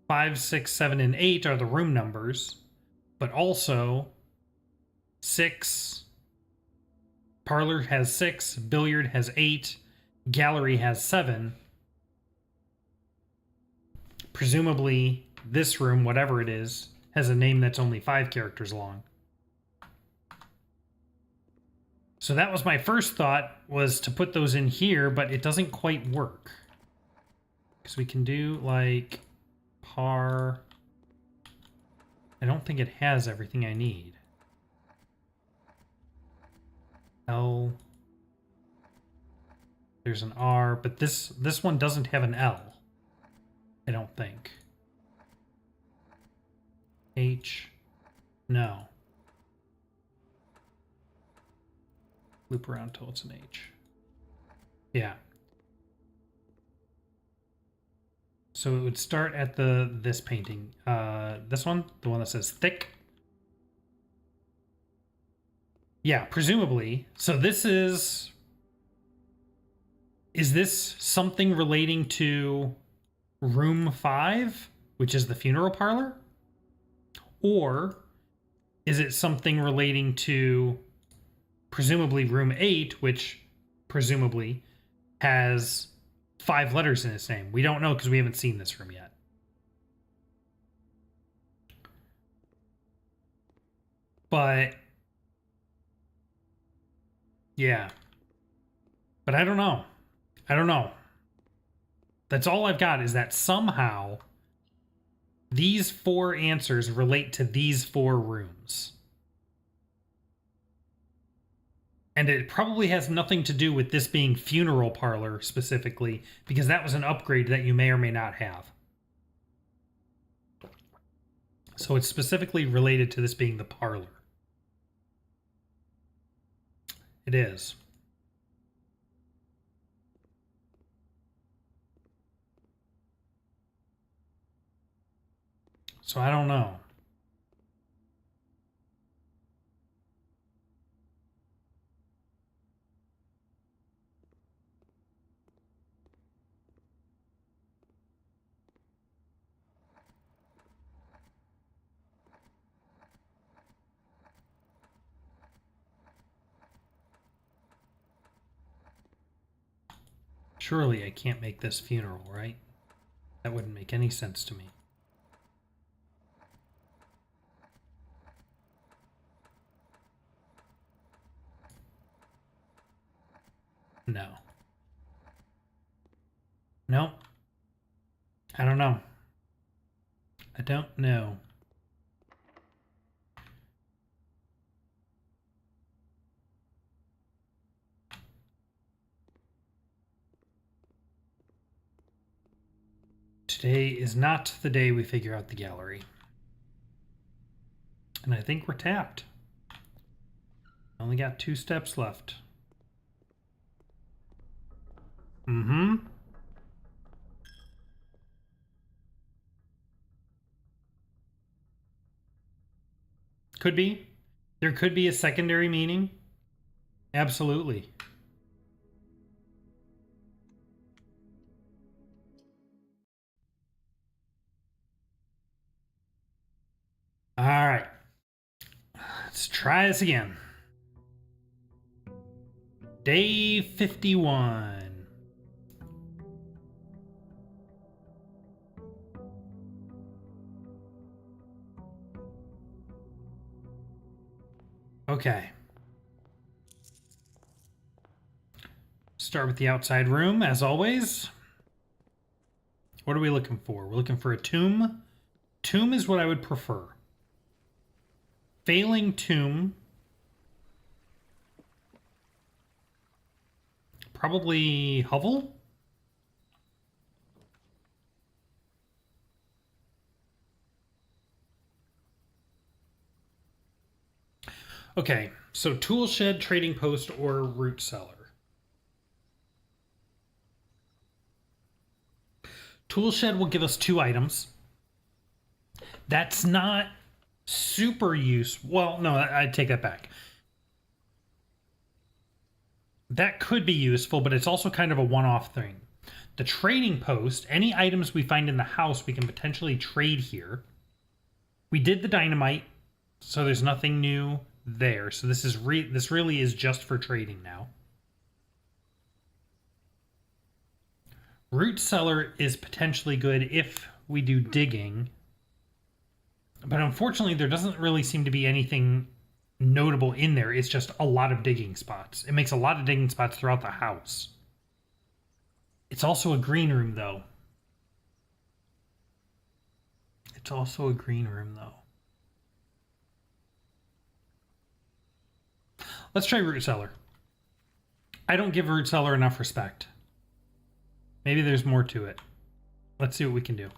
5, 6, 7, and 8 are the room numbers, but also 6, parlor has 6, billiard has 8, gallery has 7. Presumably, this room, whatever it is, has a name that's only 5 characters long. So that was my first thought, was to put those in here, but it doesn't quite work. Because we can do, like, par... I don't think it has everything I need. L... There's an R, but this one doesn't have an L. I don't think. H. No. Loop around till it's an H. Yeah. So it would start at this painting. This one? The one that says thick? Yeah, presumably. So this is... Is this something relating to room 5, which is the funeral parlor? Or is it something relating to presumably room 8, which presumably has 5 letters in its name? We don't know because we haven't seen this room yet. But yeah. But I don't know. I don't know. That's all I've got, is that somehow these 4 answers relate to these 4 rooms. And it probably has nothing to do with this being funeral parlor specifically, because that was an upgrade that you may or may not have. So it's specifically related to this being the parlor. It is. So I don't know. Surely I can't make this funeral, right? That wouldn't make any sense to me. No. Nope. I don't know. I don't know. Today is not the day we figure out the gallery. And I think we're tapped. Only got 2 steps left. Mm-hmm. Could be. There could be a secondary meaning. Absolutely. All right. Let's try this again. Day 51. Okay. Start with the outside room, as always. What are we looking for? We're looking for a tomb. Tomb is what I would prefer. Failing tomb. Probably Hovel? Okay, so tool shed, trading post, or root cellar. Tool shed will give us 2 items. That's not super useful. Well, no, I take that back. That could be useful, but it's also kind of a one-off thing. The trading post, any items we find in the house, we can potentially trade here. We did the dynamite, so there's nothing new there. So this really is just for trading now. Root cellar is potentially good if we do digging. But unfortunately, there doesn't really seem to be anything notable in there. It's just a lot of digging spots. It makes a lot of digging spots throughout the house. It's also a green room, though. It's also a green room, though. Let's try root cellar. I don't give root cellar enough respect. Maybe there's more to it. Let's see what we can do.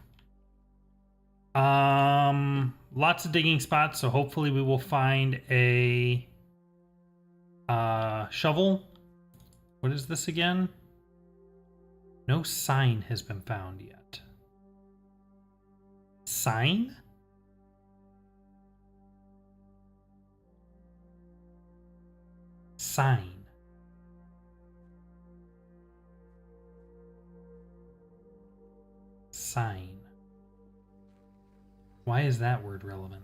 Lots of digging spots, so hopefully we will find a shovel. What is this again? No sign has been found yet. Sign? Sign. Sign. Why is that word relevant?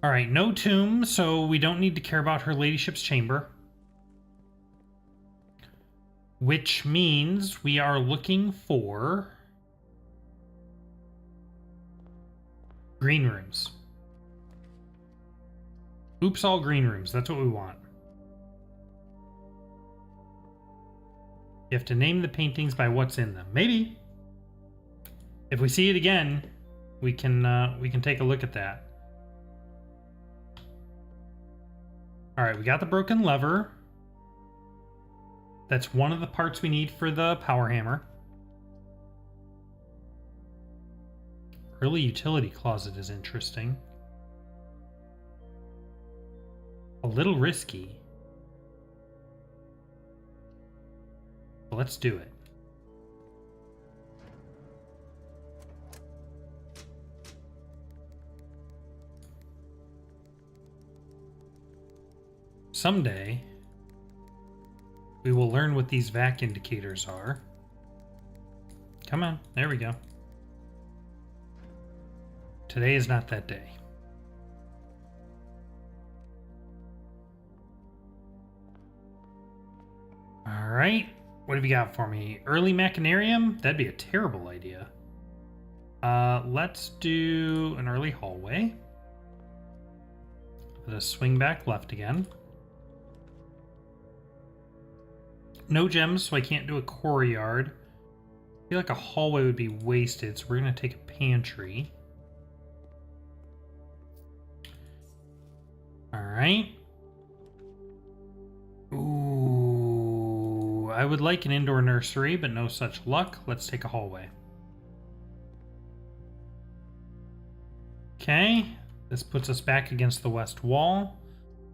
All right, no tomb, so we don't need to care about her ladyship's chamber. Which means we are looking for green rooms. Oops, all green rooms. That's what we want. You have to name the paintings by what's in them. Maybe. If we see it again, we can take a look at that. All right, we got the broken lever. That's one of the parts we need for the power hammer. Early utility closet is interesting. A little risky. But let's do it. Someday, we will learn what these vac indicators are. Come on, there we go. Today is not that day. All right, what have you got for me? Early machinarium? That'd be a terrible idea. Let's do an early hallway. Let us swing back left again. No gems, so I can't do a core yard. I feel like a hallway would be wasted, so we're going to take a pantry. Alright. Ooh, I would like an indoor nursery, but no such luck. Let's take a hallway. Okay, this puts us back against the west wall.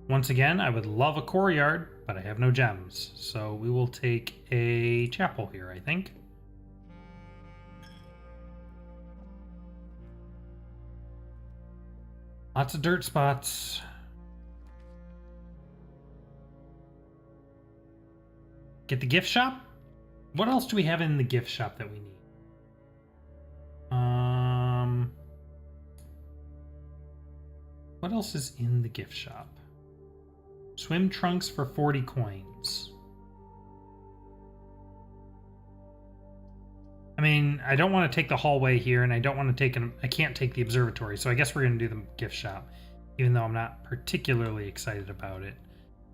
Once again, I would love a core yard, but I have no gems. So we will take a chapel here, I think. Lots of dirt spots. Get the gift shop? What else do we have in the gift shop that we need? What else is in the gift shop? Swim trunks for 40 coins. I mean, I don't want to take the hallway here, and I don't want to take I can't take the observatory, so I guess we're going to do the gift shop, even though I'm not particularly excited about it.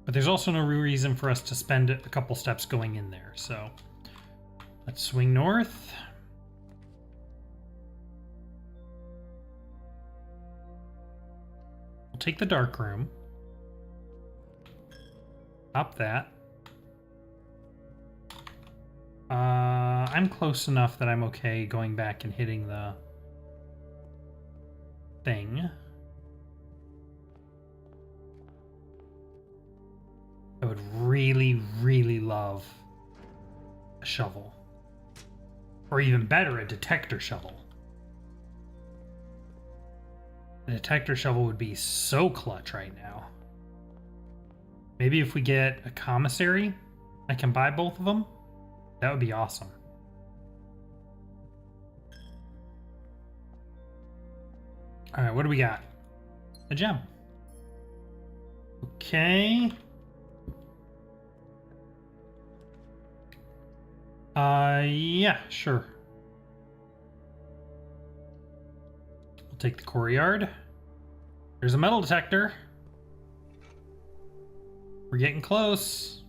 But there's also no reason for us to spend a couple steps going in there, so let's swing north. We'll take the dark room. Stop that. I'm close enough that I'm okay going back and hitting the thing. I would really, really love a shovel. Or even better, a detector shovel. A detector shovel would be so clutch right now. Maybe if we get a commissary, I can buy both of them. That would be awesome. Alright, what do we got? A gem. Okay. Yeah, sure. We'll take the courtyard. There's a metal detector. We're getting close.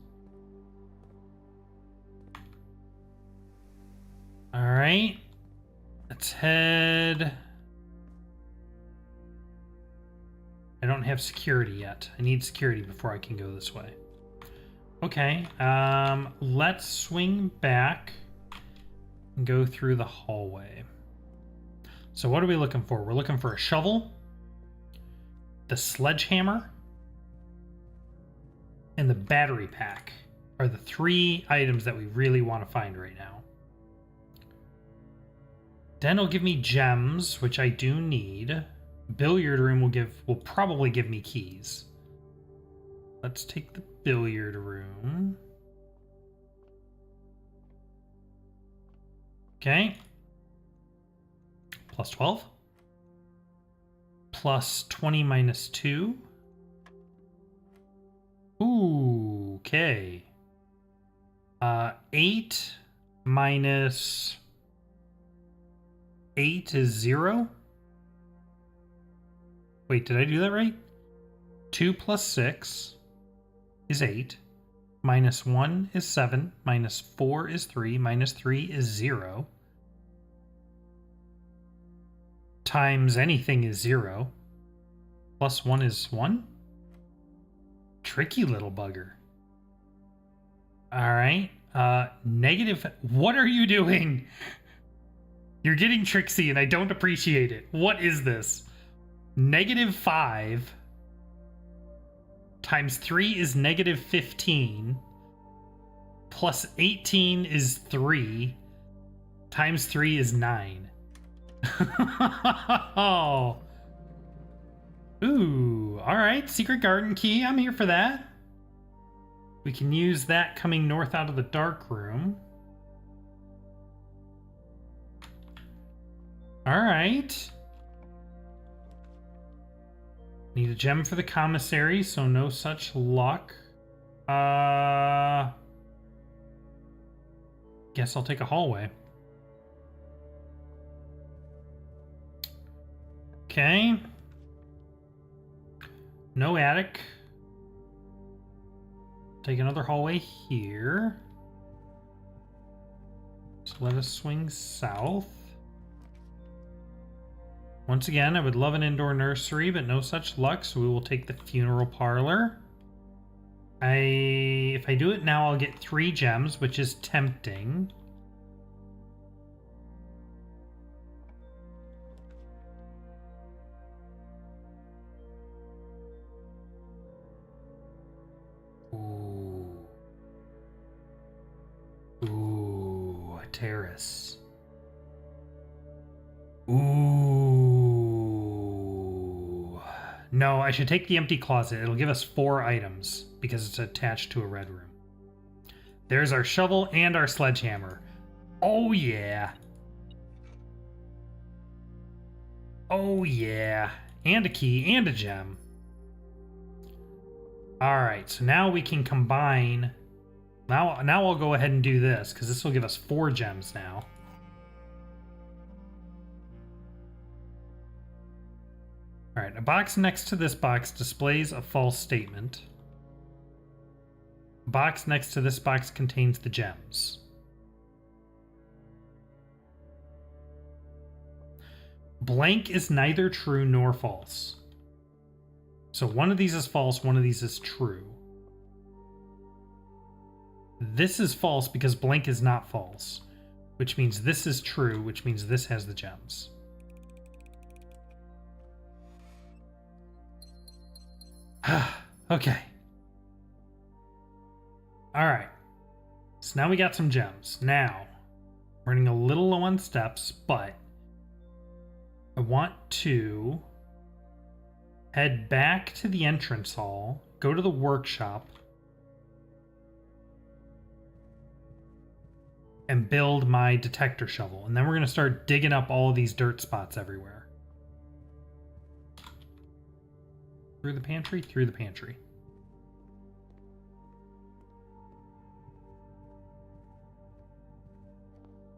All right. Let's head. I don't have security yet. I need security before I can go this way. Okay. Let's swing back and go through the hallway. So what are we looking for? We're looking for a shovel, the sledgehammer, and the battery pack are the 3 items that we really want to find right now. Den will give me gems, which I do need. Billiard room will probably give me keys. Let's take the billiard room. Okay. Plus 12. Plus 20 minus 2. Ooh, okay. 8 minus 8 is 0. Wait, did I do that right? 2 plus 6 is 8. Minus 1 is 7. Minus 4 is 3. Minus 3 is 0. Times anything is 0. Plus 1 is 1. Tricky little bugger. Alright. Negative. What are you doing? You're getting tricksy and I don't appreciate it. What is this? Negative 5 times 3 is negative 15. Plus 18 is 3. Times 3 is 9. Oh. Ooh, alright. Secret garden key. I'm here for that. We can use that coming north out of the dark room. Alright. Need a gem for the commissary, so no such luck. Guess I'll take a hallway. Okay. No attic. Take another hallway here. So let us swing south. Once again, I would love an indoor nursery, but no such luck, so we will take the funeral parlor. If I do it now, I'll get 3 gems, which is tempting. Ooh. Ooh, a terrace. Ooh. No, I should take the empty closet. It'll give us 4 items because it's attached to a red room. There's our shovel and our sledgehammer. Oh, yeah. Oh, yeah. And a key and a gem. Alright, so now we can combine. Now I'll go ahead and do this because this will give us 4 gems now. Alright, a box next to this box displays a false statement. A box next to this box contains the gems. Blank is neither true nor false. So one of these is false, one of these is true. This is false because blank is not false, which means this is true, which means this has the gems. Okay. All right. So now we got some gems. Now, we're running a little low on steps, but I want to head back to the entrance hall, go to the workshop, and build my detector shovel. And then we're going to start digging up all of these dirt spots everywhere. Through the pantry? Through the pantry.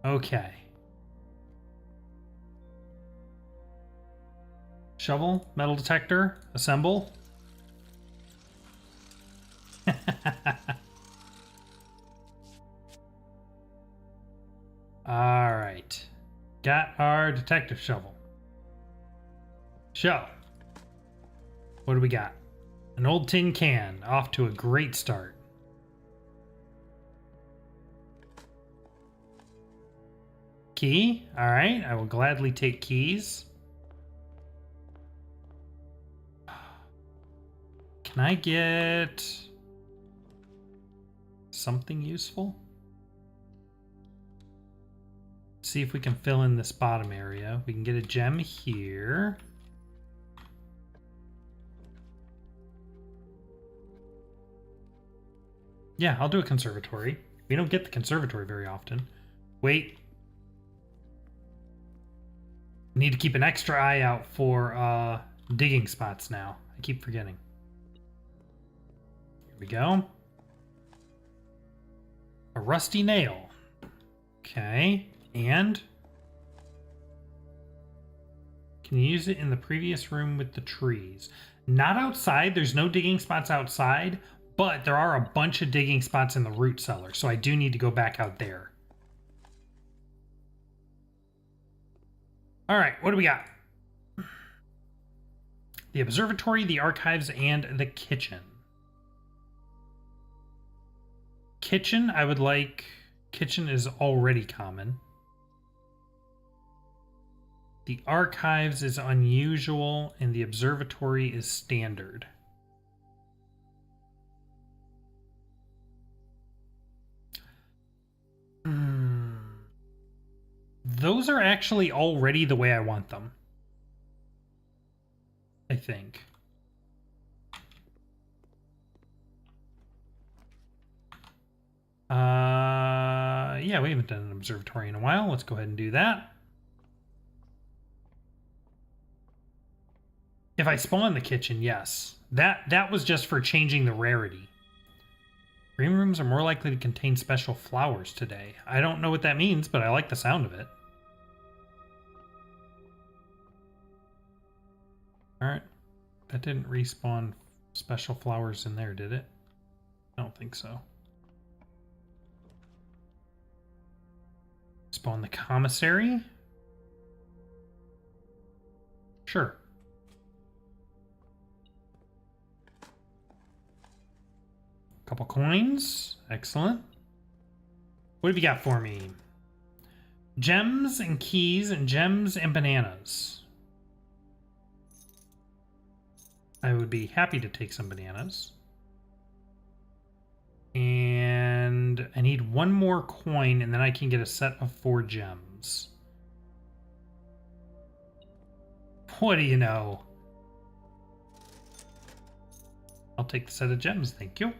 Okay. Shovel, metal detector, assemble. All right. Got our detective shovel. So, what do we got? An old tin can, off to a great start. Key, all right. I will gladly take keys. Can I get something useful? See if we can fill in this bottom area. We can get a gem here. Yeah, I'll do a conservatory. We don't get the conservatory very often. Wait. Need to keep an extra eye out for digging spots now. I keep forgetting. Here we go. A rusty nail. Okay. And can you use it in the previous room with the trees? Not outside. There's no digging spots outside, but there are a bunch of digging spots in the root cellar, so I do need to go back out there. All right, what do we got? The observatory, the archives, and the kitchen. Kitchen, I would like... Kitchen is already common. The archives is unusual, and the observatory is standard. Those are actually already the way I want them, I think. Yeah, we haven't done an observatory in a while. Let's go ahead and do that. If I spawn the kitchen, yes. That was just for changing the rarity. Green rooms are more likely to contain special flowers today. I don't know what that means, but I like the sound of it. Alright. That didn't respawn special flowers in there, did it? I don't think so. Spawn the commissary? Sure. Couple coins. Excellent. What have you got for me? Gems and keys and gems and bananas. I would be happy to take some bananas. And I need one more coin, and then I can get a set of 4 gems. What do you know? I'll take the set of gems, thank you.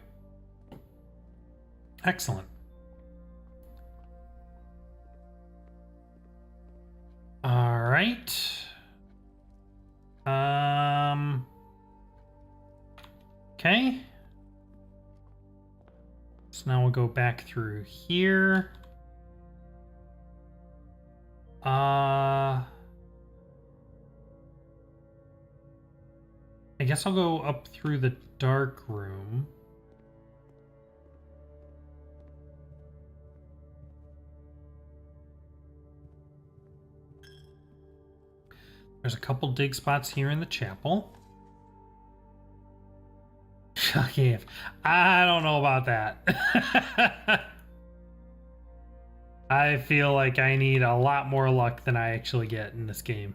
Excellent. All right. Okay. So now we'll go back through here. I guess I'll go up through the dark room. There's a couple dig spots here in the chapel. Okay, I don't know about that. I feel like I need a lot more luck than I actually get in this game.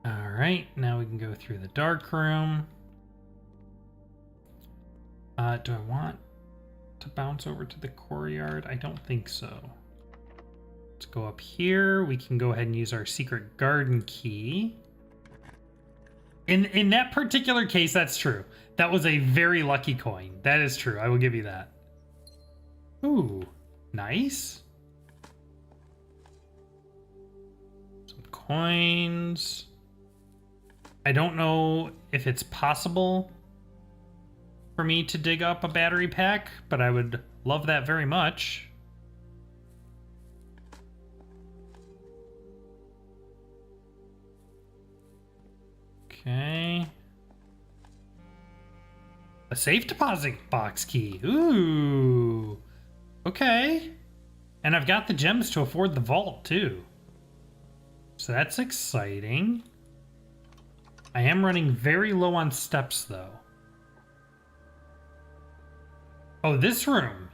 All right, now we can go through the dark room. Do I want to bounce over to the courtyard? I don't think so. Let's go up here. We can go ahead and use our secret garden key. In that particular case, that's true. That was a very lucky coin. That is true. I will give you that. Ooh, nice. Some coins. I don't know if it's possible for me to dig up a battery pack, but I would love that very much. Okay. A safe deposit box key. Ooh. Okay. And I've got the gems to afford the vault too. So that's exciting. I am running very low on steps though. Oh, this room.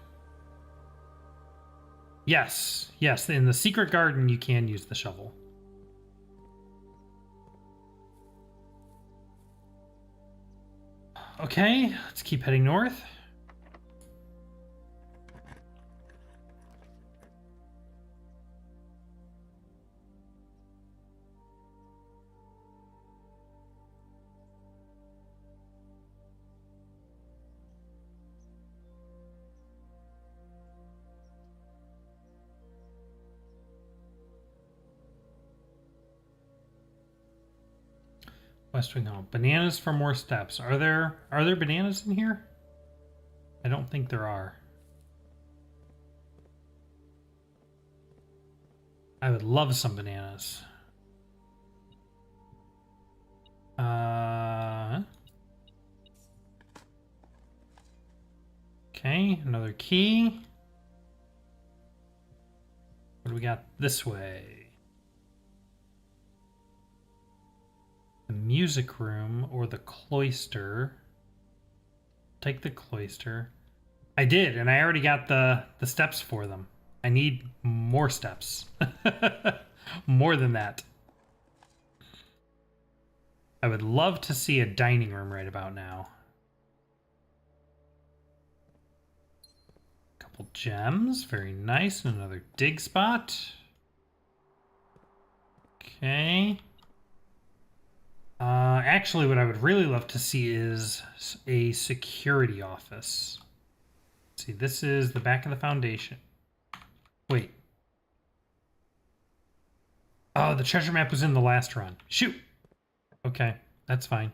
Yes. Yes, in the secret garden you can use the shovel. Okay, let's keep heading north. West Wing Hall. Bananas for more steps. Are there bananas in here? I don't think there are. I would love some bananas. Okay, another key. What do we got this way? The music room or the cloister. Take the cloister. I did, and I already got the steps for them. I need more steps. More than that. I would love to see a dining room right about now. Couple gems, very nice. And another dig spot. Okay. Actually, what I would really love to see is a security office. Let's see, this is the back of the foundation. Wait. Oh, the treasure map was in the last run. Shoot. Okay, that's fine.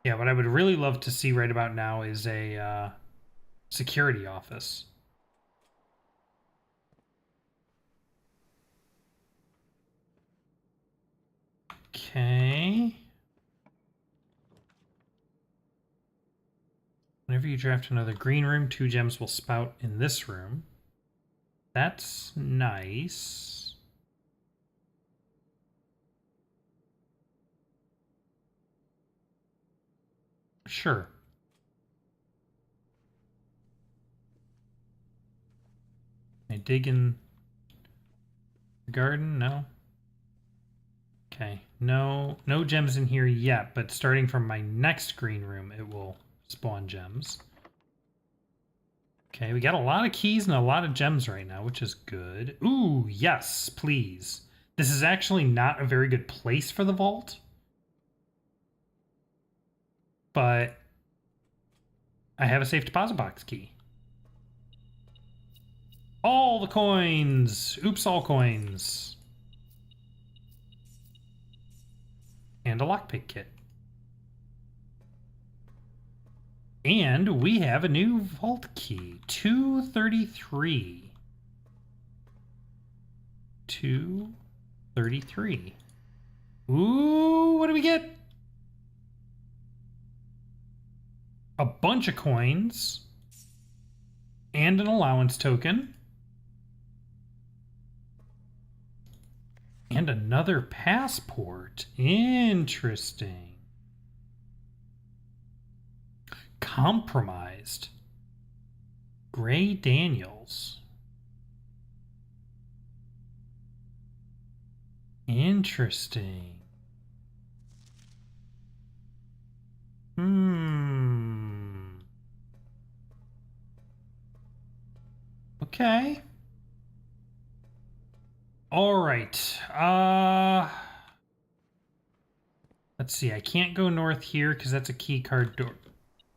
Yeah, what I would really love to see right about now is a security office. Okay. Whenever you draft another green room, 2 gems will spout in this room. That's nice. Sure. Can I dig in the garden? No. Okay. No gems in here yet, but starting from my next green room, it will spawn gems. Okay, we got a lot of keys and a lot of gems right now, which is good. Ooh, yes, please. This is actually not a very good place for the vault. But I have a safe deposit box key. All the coins! Oops, all coins. And a lockpick kit. And we have a new vault key. 233. 233. Ooh, what do we get? A bunch of coins. And an allowance token. And another passport. Interesting. Compromised. Gray Daniels. Interesting. Okay. All right. Let's see. I can't go north here because that's a key card door.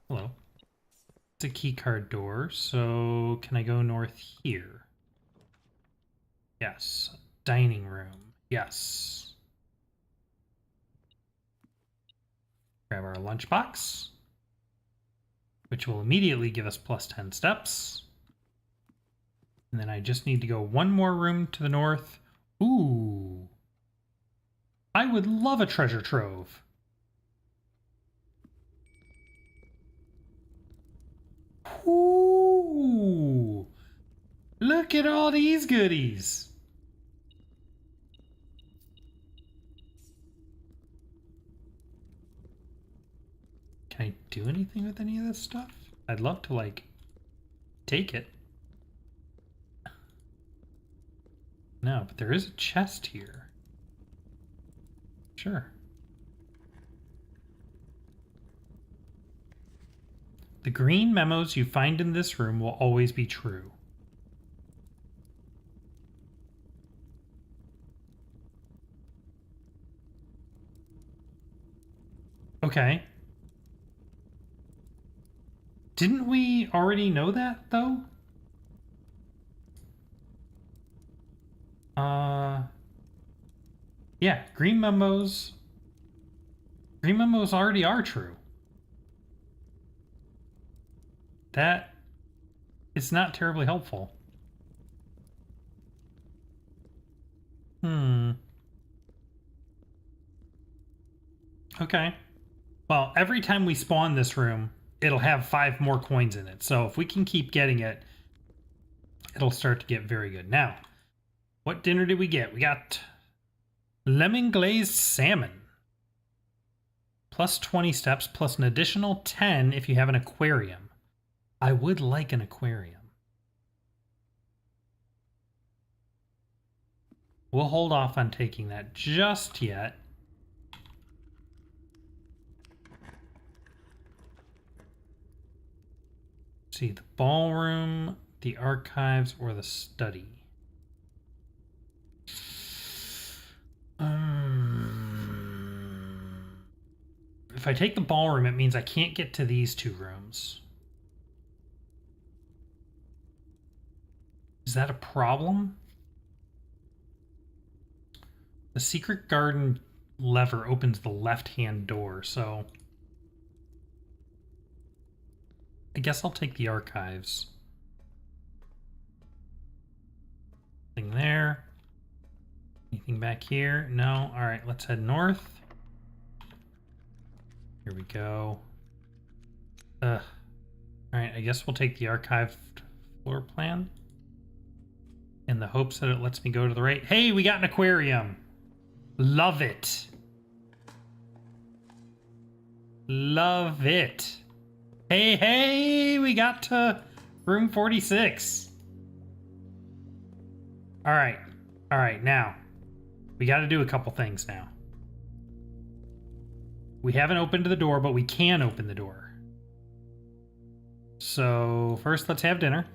Hello. It's a key card door. So can I go north here? Yes. Dining room. Yes. Grab our lunchbox, which will immediately give us plus 10 steps. And then I just need to go one more room to the north. Ooh. I would love a treasure trove. Ooh. Look at all these goodies. Can I do anything with any of this stuff? I'd love to, like, take it. No, but there is a chest here. Sure. The green memos you find in this room will always be true. Okay. Didn't we already know that, though? Yeah, green memos already are true. That is not terribly helpful. Okay. Well, every time we spawn this room, it'll have 5 more coins in it. So if we can keep getting it, it'll start to get very good. Now, what dinner did we get? We got lemon glazed salmon. Plus 20 steps, plus an additional 10 if you have an aquarium. I would like an aquarium. We'll hold off on taking that just yet. Let's see, the ballroom, the archives, or the study. If I take the ballroom, it means I can't get to these 2 rooms. Is that a problem? The secret garden lever opens the left-hand door, so I guess I'll take the archives. Nothing there. Anything back here? No. All right, let's head north. Here we go. All right, I guess we'll take the archived floor plan in the hopes that it lets me go to the right. Hey, we got an aquarium. Love it. Love it. Hey, we got to room 46. All right, now we got to do a couple things now. We haven't opened the door, but we can open the door. So first, let's have dinner.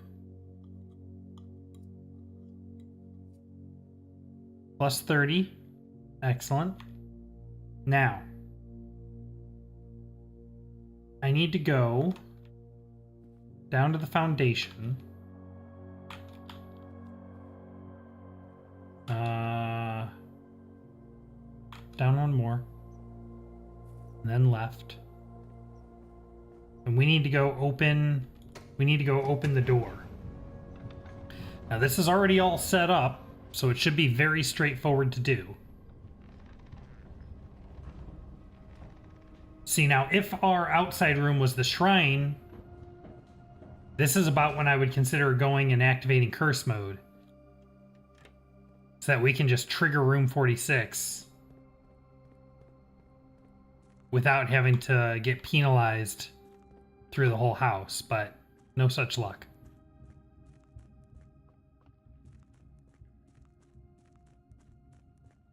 Plus 30. Excellent. Now, I need to go down to the foundation. Down one more. And then left. And we need to go open the door. Now this is already all set up, so it should be very straightforward to do. See, now if our outside room was the shrine, this is about when I would consider going and activating curse mode, so that we can just trigger room 46 without having to get penalized through the whole house, but no such luck.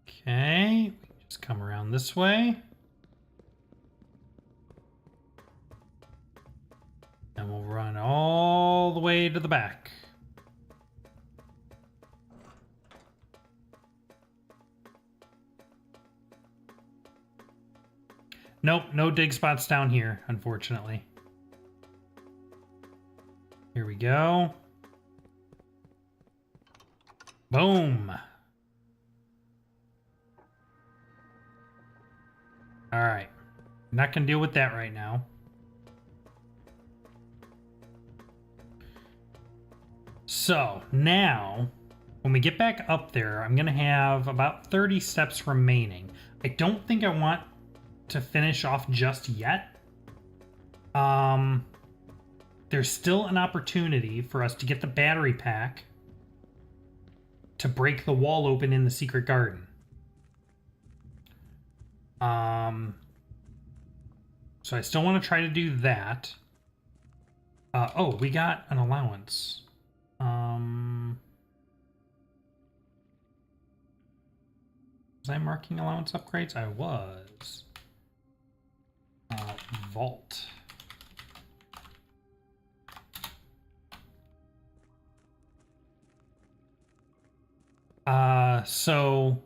Okay, just come around this way. And we'll run all the way to the back. Nope, no dig spots down here, unfortunately. Here we go. Boom. All right. Not going to deal with that right now. So now, when we get back up there, I'm going to have about 30 steps remaining. I don't think I want to finish off just yet. There's still an opportunity for us to get the battery pack to break the wall open in the secret garden. So I still want to try to do that. Oh, we got an allowance. Was I marking allowance upgrades? I was. Vault. So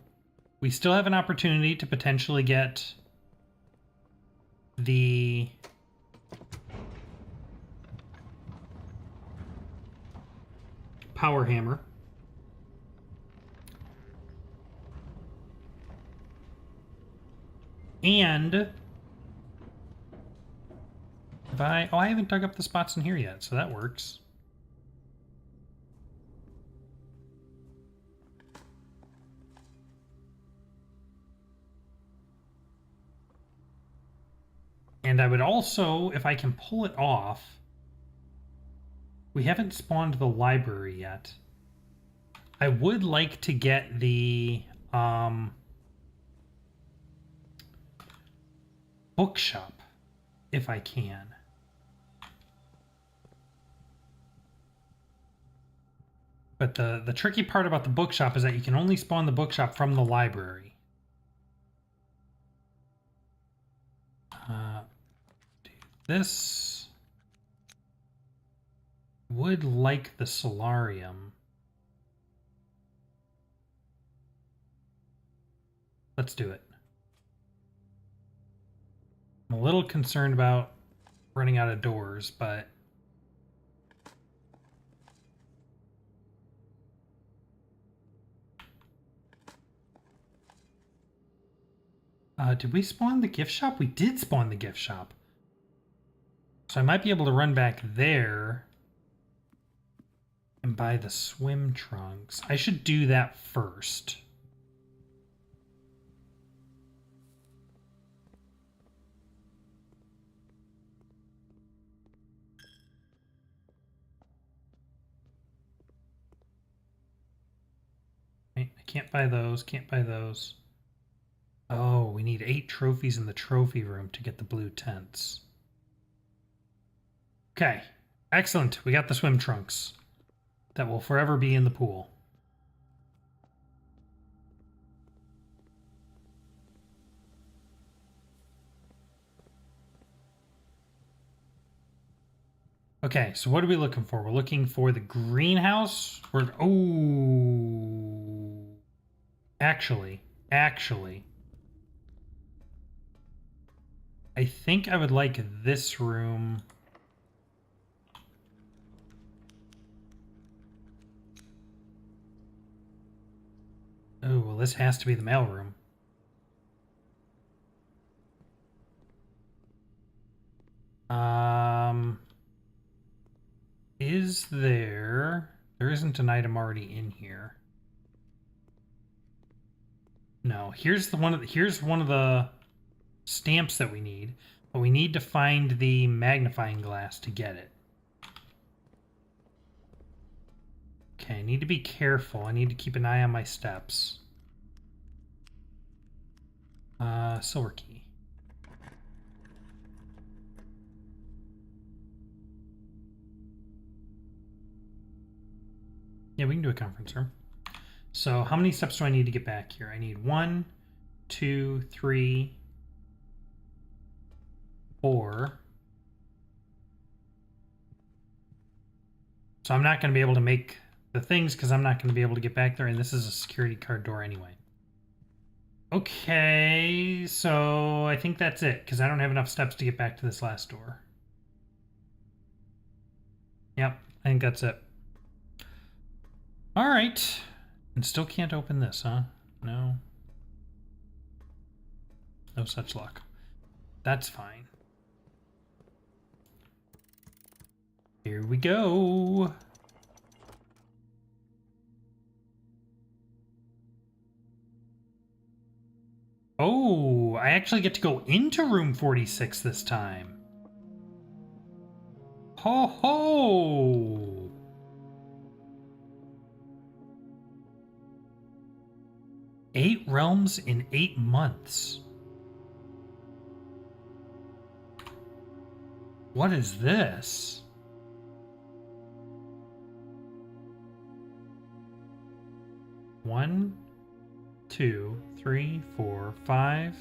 we still have an opportunity to potentially get the power hammer. And if I haven't dug up the spots in here yet, so that works. And I would also, if I can pull it off, we haven't spawned the library yet. I would like to get the bookshop, if I can. But the tricky part about the bookshop is that you can only spawn the bookshop from the library. This would like the solarium. Let's do it. I'm a little concerned about running out of doors, but did we spawn the gift shop? We did spawn the gift shop. So I might be able to run back there and buy the swim trunks. I should do that first. I can't buy those, can't buy those. Oh, we need 8 trophies in the trophy room to get the blue tents. Okay, excellent. We got the swim trunks that will forever be in the pool. Okay, so what are we looking for? We're looking for the greenhouse. Actually, I think I would like this room. Oh, well, this has to be the mailroom. Is there... There isn't an item already in here. No, here's one of the stamps that we need, but we need to find the magnifying glass to get it. Okay, I need to be careful. I need to keep an eye on my steps. Silver key. Yeah, we can do a conference room. So how many steps do I need to get back here? I need 1, 2, 3, 4. So I'm not going to be able to make the things because I'm not going to be able to get back there, and this is a security card door anyway. Okay, so I think that's it because I don't have enough steps to get back to this last door. Yep, I think that's it. All right. And still can't open this, huh? No. No such luck. That's fine. Here we go. Oh, I actually get to go into room 46 this time. Ho ho! Eight realms in 8 months. What is this? One, 2, 3, 4, 5,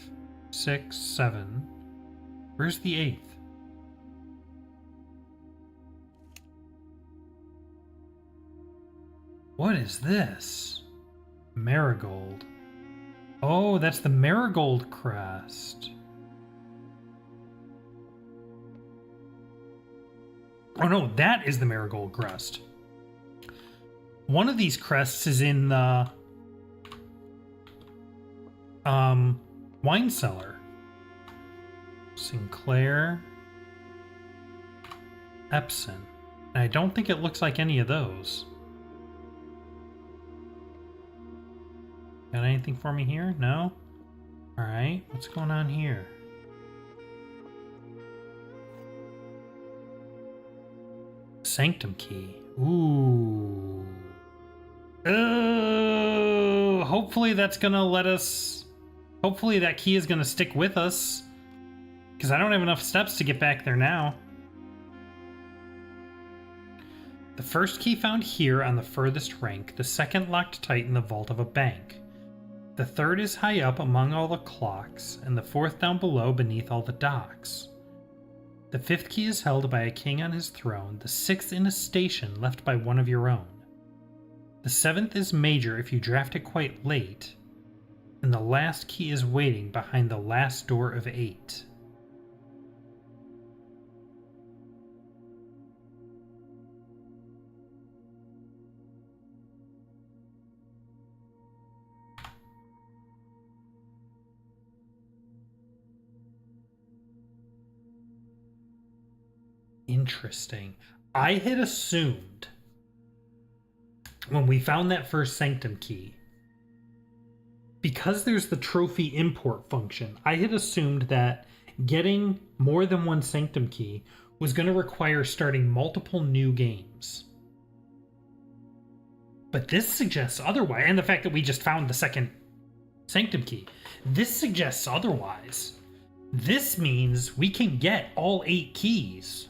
6, 7. Where's the 8th? What is this? Marigold. Oh, that's the Marigold crest. Oh no, that is the Marigold crest. One of these crests is in the wine cellar. Sinclair, Epson. And I don't think it looks like any of those. Got anything for me here? No? Alright, what's going on here? Sanctum key. Ooh. Oh, hopefully that's gonna let us... Hopefully that key is gonna stick with us. Because I don't have enough steps to get back there now. The first key found here on the furthest rank. The second locked tight in the vault of a bank. The third is high up among all the clocks, and the fourth down below beneath all the docks. The fifth key is held by a king on his throne, the sixth in a station left by one of your own. The seventh is major if you draft it quite late, and the last key is waiting behind the last door of 8. Interesting. I had assumed when we found that first sanctum key, because there's the trophy import function, I had assumed that getting more than one sanctum key was going to require starting multiple new games. But this suggests otherwise, and the fact that we just found the second sanctum key, this suggests otherwise. This means we can get all 8 keys.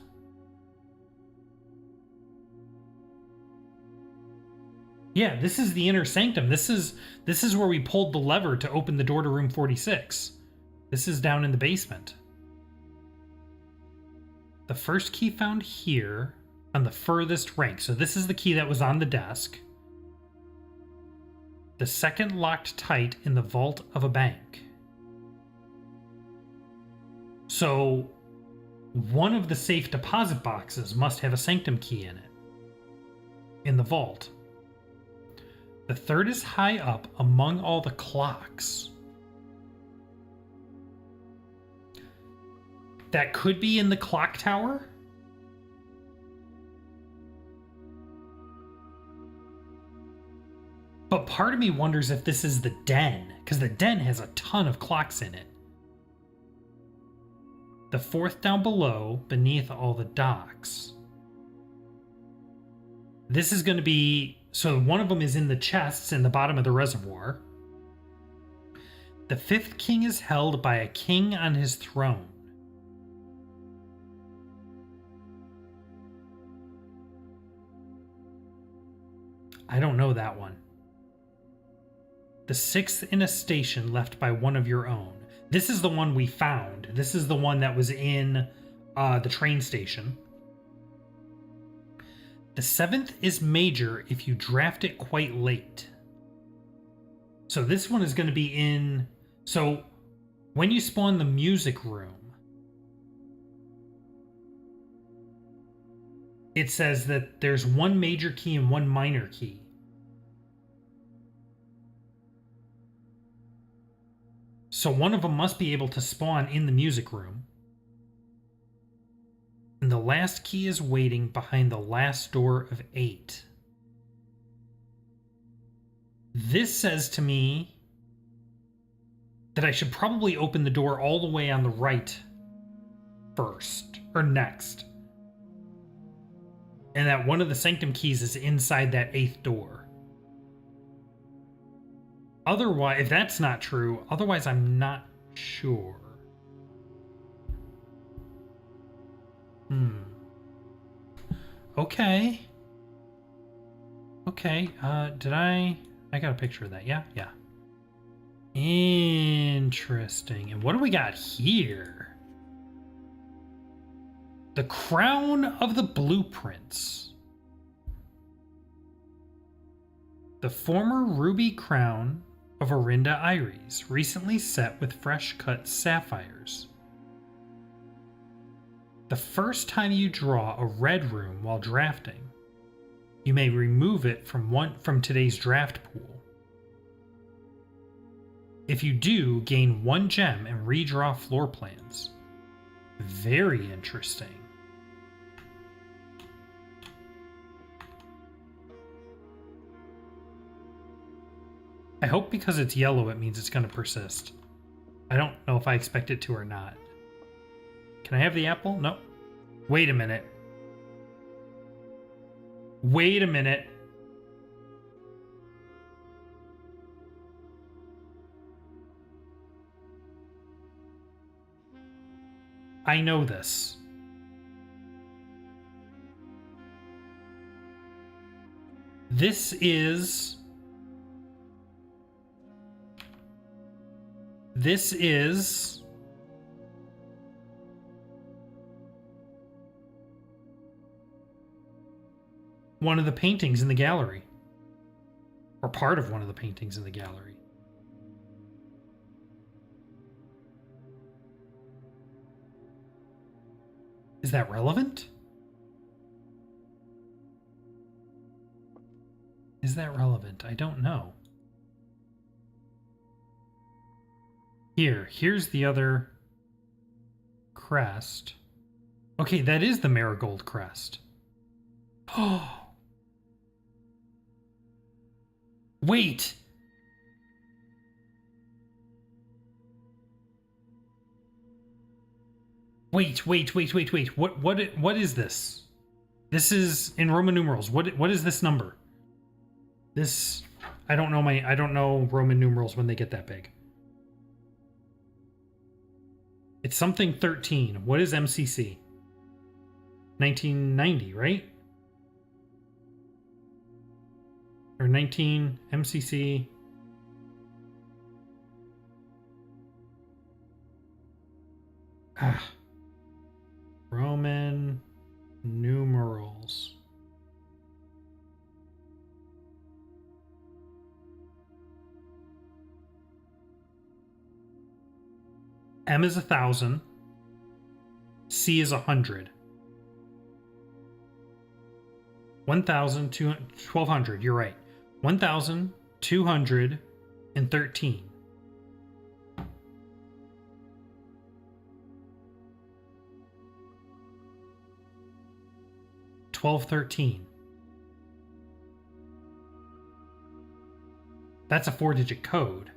Yeah, this is the inner sanctum. This is where we pulled the lever to open the door to room 46. This is down in the basement. The first key found here on the furthest rank. So this is the key that was on the desk. The second locked tight in the vault of a bank. So one of the safe deposit boxes must have a sanctum key in it. In the vault. The third is high up among all the clocks. That could be in the clock tower. But part of me wonders if this is the den, because the den has a ton of clocks in it. The fourth down below, beneath all the docks. This is going to be... So one of them is in the chests in the bottom of the reservoir. The fifth king is held by a king on his throne. I don't know that one. The sixth in a station left by one of your own. This is the one we found. This is the one that was in the train station. The seventh is major if you draft it quite late. So this one is going to be in... So when you spawn the music room, it says that there's one major key and one minor key. So one of them must be able to spawn in the music room. And the last key is waiting behind the last door of 8. This says to me that I should probably open the door all the way on the right first, or next. And that one of the sanctum keys is inside that 8th door. Otherwise, if that's not true, otherwise I'm not sure. Okay. Okay, did I got a picture of that, yeah? Yeah. Interesting. And what do we got here? The Crown of the Blueprints. The former ruby crown of Orinda Iris, recently set with fresh cut sapphires. The first time you draw a red room while drafting, you may remove it from today's draft pool. If you do, gain 1 gem and redraw floor plans. Very interesting. I hope because it's yellow it means it's going to persist. I don't know if I expect it to or not. Can I have the apple? No. Wait a minute. Wait a minute. I know this. This is one of the paintings in the gallery. Or part of one of the paintings in the gallery. Is that relevant? Is that relevant? I don't know. Here's the other crest. Okay, that is the marigold crest. Oh. Wait. Wait. What is this? This is in Roman numerals. What is this number? This I don't know Roman numerals when they get that big. It's something 13. What is MCC? 1990, right? Or 19 MCC. Roman numerals. M is 1,000. C is 100. 1,200. You're right. 1,213. $12.13. That's a 4-digit code.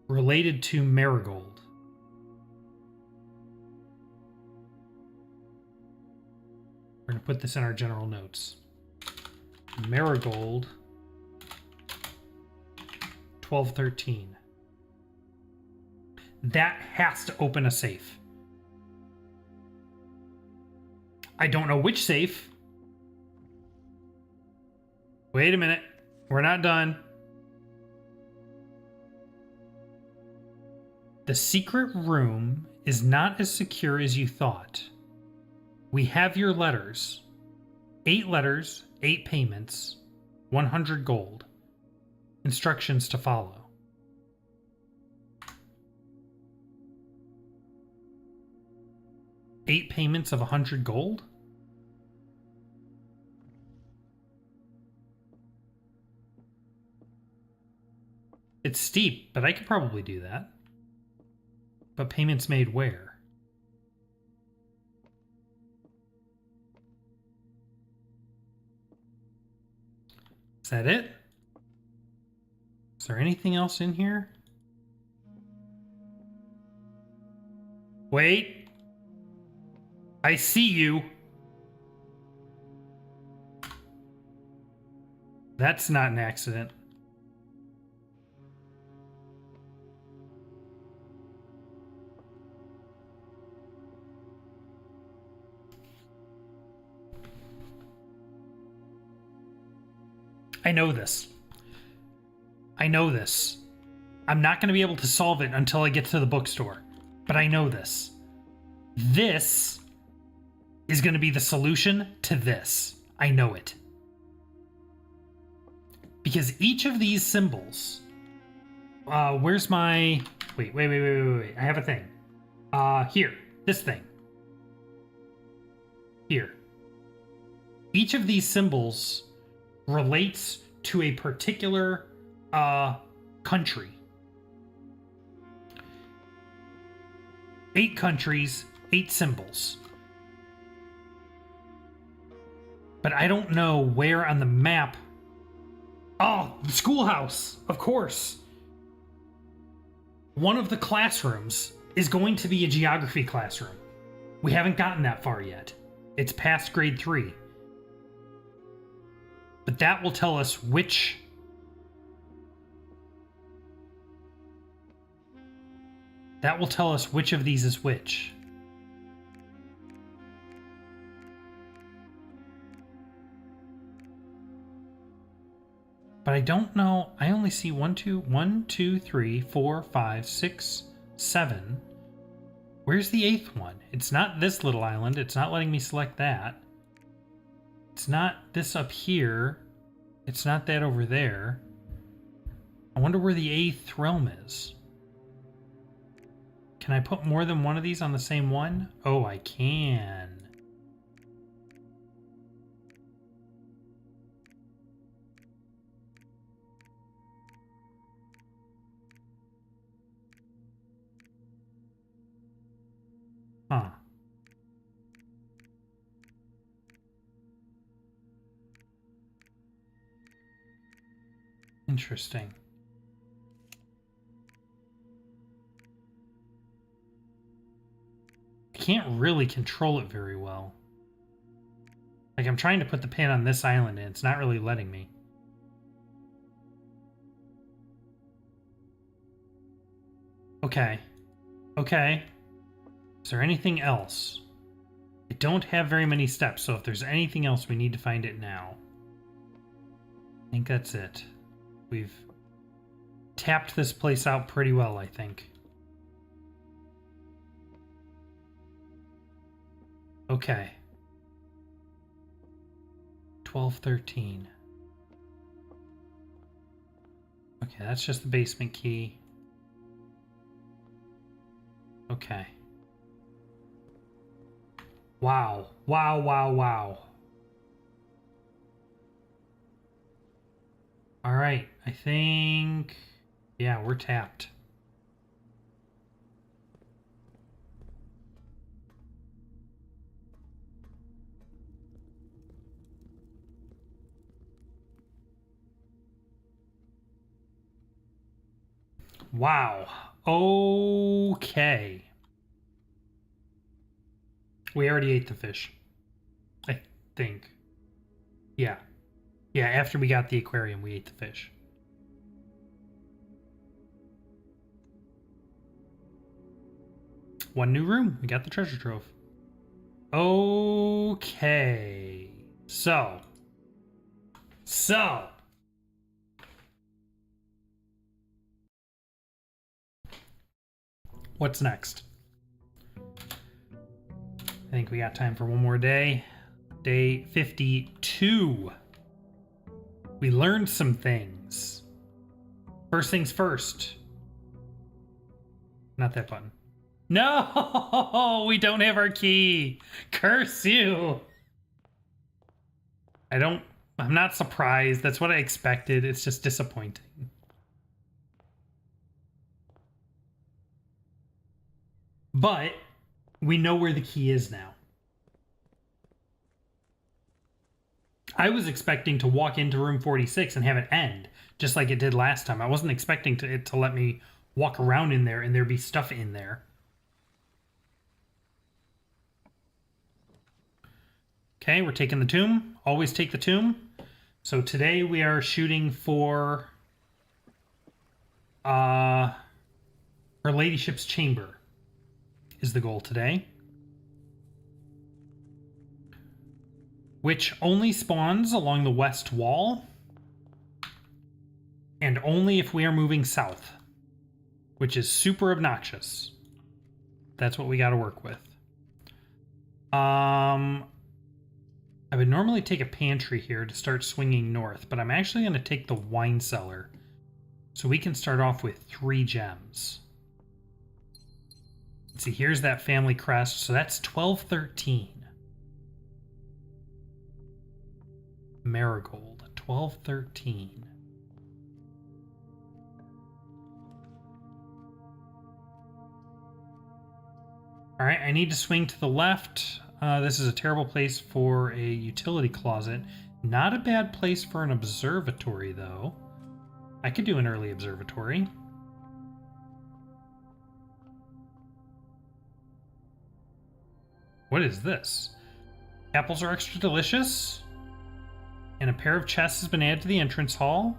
Related to marigold. We're going to put this in our general notes. Marigold 1213. That has to open a safe. I don't know which safe. Wait a minute. We're not done. The secret room is not as secure as you thought. We have your letters. 8 letters, 8 payments, 100 gold. Instructions to follow. Eight payments of 100 gold? It's steep, but I could probably do that. But payments made where? Is that it? Is there anything else in here? Wait. I see you. That's not an accident. I know this. I know this. I'm not going to be able to solve it until I get to the bookstore. But I know this. This is going to be the solution to this. I know it. Because each of these symbols... where's my... Wait. I have a thing. Here. This thing. Here. Each of these symbols relates to a particular country. 8 countries, 8 symbols. But I don't know where on the map. Oh, the schoolhouse, of course. One of the classrooms is going to be a geography classroom. We haven't gotten that far yet. It's past grade 3. But that will tell us which... That will tell us which of these is which. But I don't know. I only see 1, 2, 3, 4, 5, 6, 7. Where's the 8th one? It's not this little island. It's not letting me select that. It's not this up here. It's not that over there. I wonder where the 8th realm is. Can I put more than one of these on the same one? Oh, I can. Huh. Interesting. I can't really control it very well. Like, I'm trying to put the pin on this island and it's not really letting me. Okay. Okay. Is there anything else? I don't have very many steps, so if there's anything else, we need to find it now. I think that's it. We've tapped this place out pretty well, I think. Okay. 1213. Okay, that's just the basement key. Okay. Wow. Wow, wow, wow. Alright, I think... Yeah, we're tapped. Wow. Okay. We already ate the fish. I think. Yeah. Yeah, after we got the aquarium, we ate the fish. One new room. We got the treasure trove. Okay. So. What's next? I think we got time for one more day. Day 52. We learned some things. First things first. Not that button. No, we don't have our key. Curse you. I'm not surprised. That's what I expected. It's just disappointing. But we know where the key is now. I was expecting to walk into room 46 and have it end, just like it did last time. I wasn't expecting it to let me walk around in there and there be stuff in there. Okay, we're taking the tomb. Always take the tomb. So today we are shooting for Her Ladyship's Chamber is the goal today. Which only spawns along the west wall. And only if we are moving south. Which is super obnoxious. That's what we got to work with. I would normally take a pantry here to start swinging north, but I'm actually going to take the wine cellar. So we can start off with 3 gems. Let's see, here's that family crest. So that's 1213. Marigold, 1213. All right, I need to swing to the left. This is a terrible place for a utility closet. Not a bad place for an observatory, though. I could do an early observatory. What is this? Apples are extra delicious. And a pair of chests has been added to the entrance hall.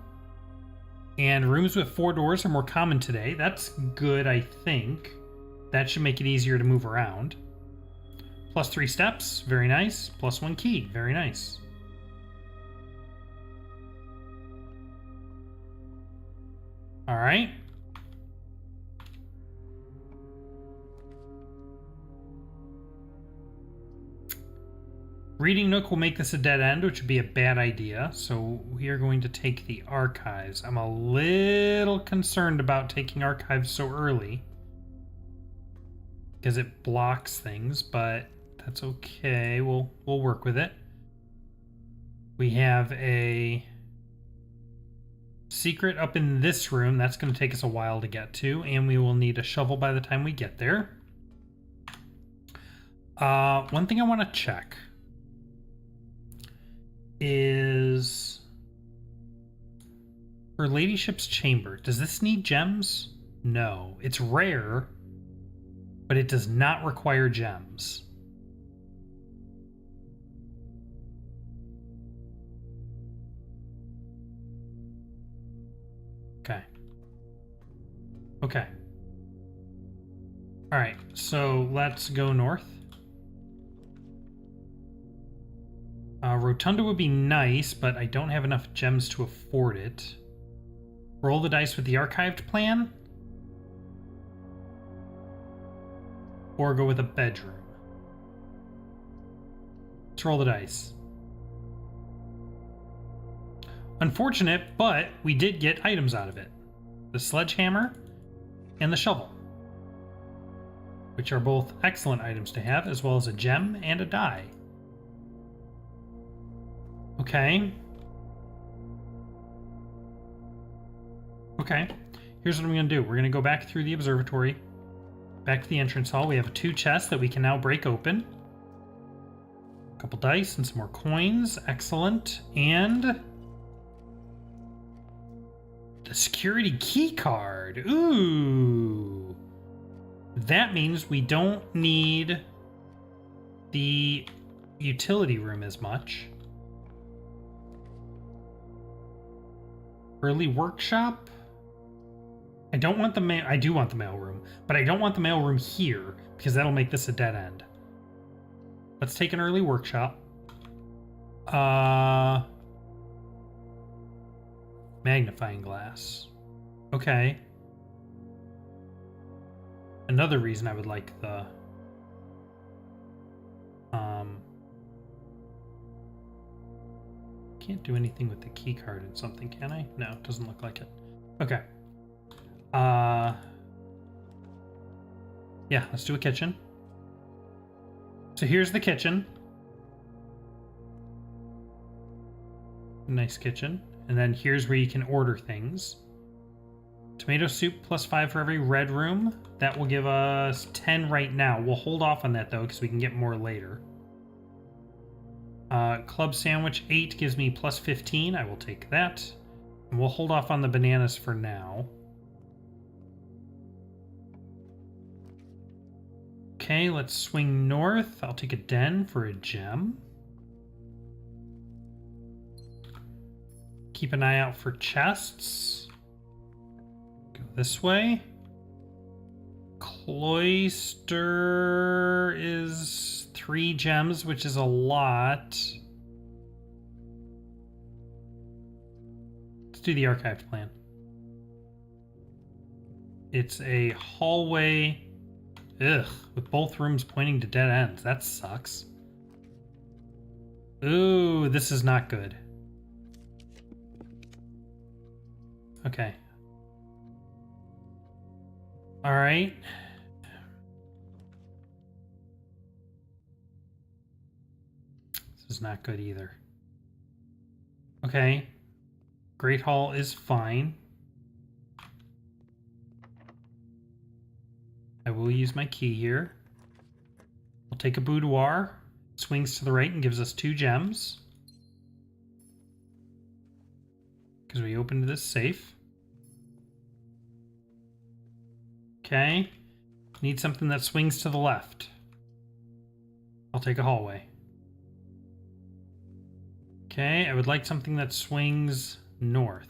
And rooms with 4 doors are more common today. That's good, I think. That should make it easier to move around. Plus 3 steps, very nice. Plus 1 key, very nice. All right. Reading Nook will make this a dead end, which would be a bad idea. So we are going to take the archives. I'm a little concerned about taking archives so early, because it blocks things, but that's okay. We'll work with it. We have a secret up in this room. That's going to take us a while to get to, and we will need a shovel by the time we get there. One thing I want to check is Her Ladyship's Chamber. Does this need gems? No. It's rare, but it does not require gems. Okay. Okay. All right, so let's go north. Rotunda would be nice, but I don't have enough gems to afford it. Roll the dice with the archived plan. Or go with a bedroom. Let's roll the dice. Unfortunate, but we did get items out of it. The sledgehammer and the shovel, which are both excellent items to have, as well as a gem and a die. Okay. Okay. Here's what I'm going to do. We're going to go back through the observatory, back to the entrance hall. We have 2 chests that we can now break open. A couple dice and some more coins. Excellent. And the security key card. Ooh. That means we don't need the utility room as much. Early workshop. I don't want the mail. I do want the mail room, but I don't want the mail room here because that'll make this a dead end. Let's take an early workshop. Magnifying glass. Okay. Another reason I would like the can't do anything with the key card and something, can I? No, it doesn't look like it. Okay. Yeah, let's do a kitchen. So here's the kitchen. Nice kitchen. And then here's where you can order things. Tomato soup plus 5 for every red room. That will give us 10 right now. We'll hold off on that though, because we can get more later. Club sandwich 8 gives me plus 15. I will take that. And we'll hold off on the bananas for now. Okay, let's swing north. I'll take a den for a gem. Keep an eye out for chests. Go this way. Cloister is 3 gems, which is a lot. Let's do the archived plan. It's a hallway. Ugh, with both rooms pointing to dead ends. That sucks. Ooh, this is not good. Okay. All right. This is not good either. Okay. Great Hall is fine. I will use my key here. I'll take a boudoir. Swings to the right and gives us 2 gems. Because we opened this safe. Okay. Need something that swings to the left. I'll take a hallway. Okay, I would like something that swings north.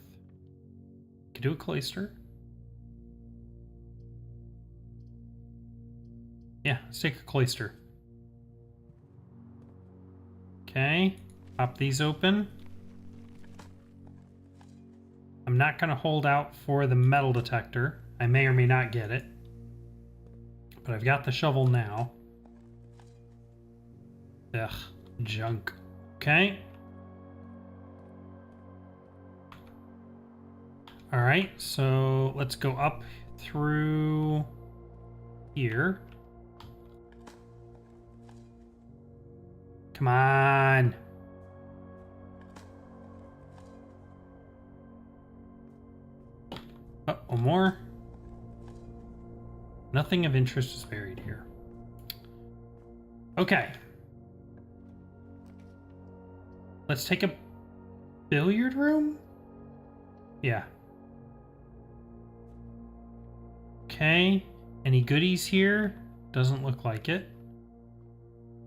Could do a cloister. Yeah, let's take a cloister. Okay, pop these open. I'm not going to hold out for the metal detector. I may or may not get it. But I've got the shovel now. Ugh, junk. Okay. Alright, so let's go up through here. Come on. Oh, one more. Nothing of interest is buried here. Okay. Let's take a billiard room? Yeah. Okay. Any goodies here? Doesn't look like it.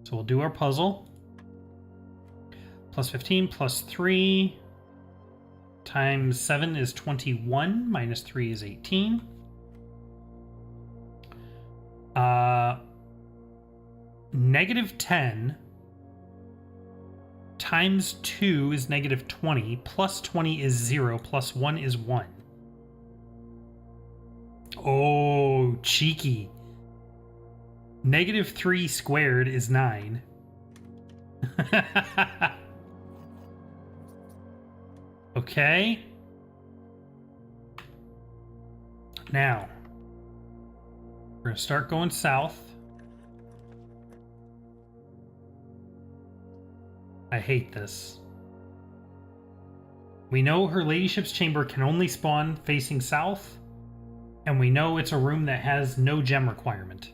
So we'll do our puzzle. Plus 15, plus 3. Times 7 is 21. Minus 3 is 18. Negative 10 times 2 is negative 20. Plus 20 is 0. Plus 1 is 1. Oh, cheeky. Negative 3 squared is 9. Okay. Now, we're going to start going south. I hate this. We know her ladyship's chamber can only spawn facing south, and we know it's a room that has no gem requirement.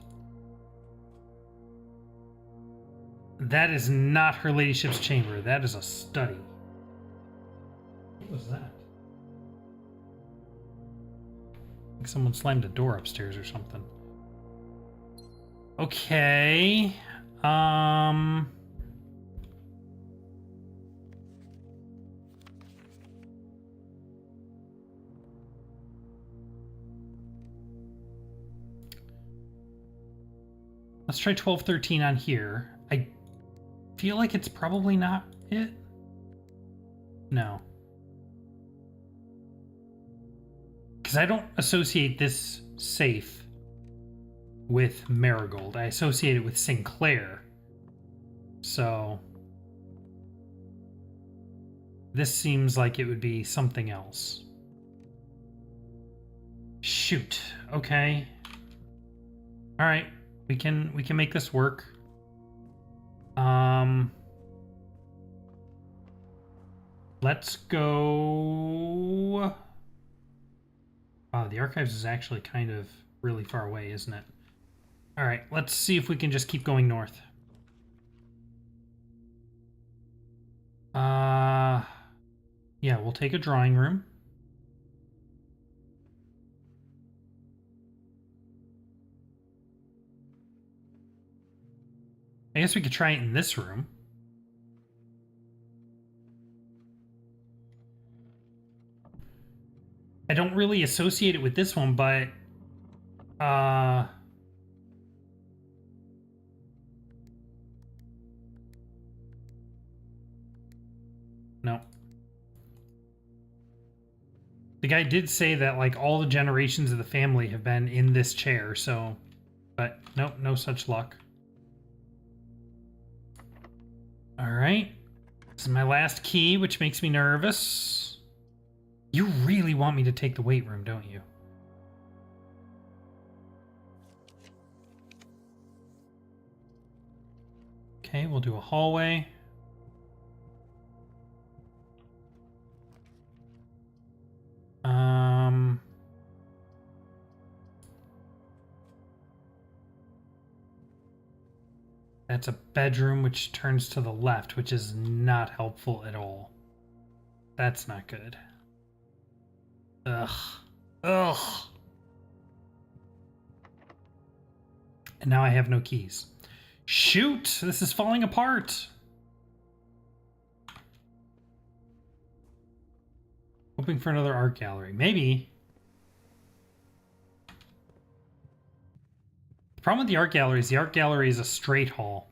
That is not her ladyship's chamber. That is a study. What was that? Like someone slammed a door upstairs or something. Okay. Let's try 1213 on here. I feel like it's probably not it. No. Because I don't associate this safe with Marigold. I associate it with Sinclair. So this seems like it would be something else. Shoot. Okay. All right. We can make this work. Let's go. Wow, the archives is actually kind of really far away, isn't it? All right, let's see if we can just keep going north. Yeah, we'll take a drawing room. I guess we could try it in this room. I don't really associate it with this one, but no. The guy did say that like all the generations of the family have been in this chair, so but nope, no such luck. All right. This is my last key, which makes me nervous. You really want me to take the weight room, don't you? Okay, we'll do a hallway. That's a bedroom which turns to the left, which is not helpful at all. That's not good. Ugh. Ugh. And now I have no keys. Shoot! This is falling apart! Hoping for another art gallery. Maybe. The problem with the art gallery is a straight hall,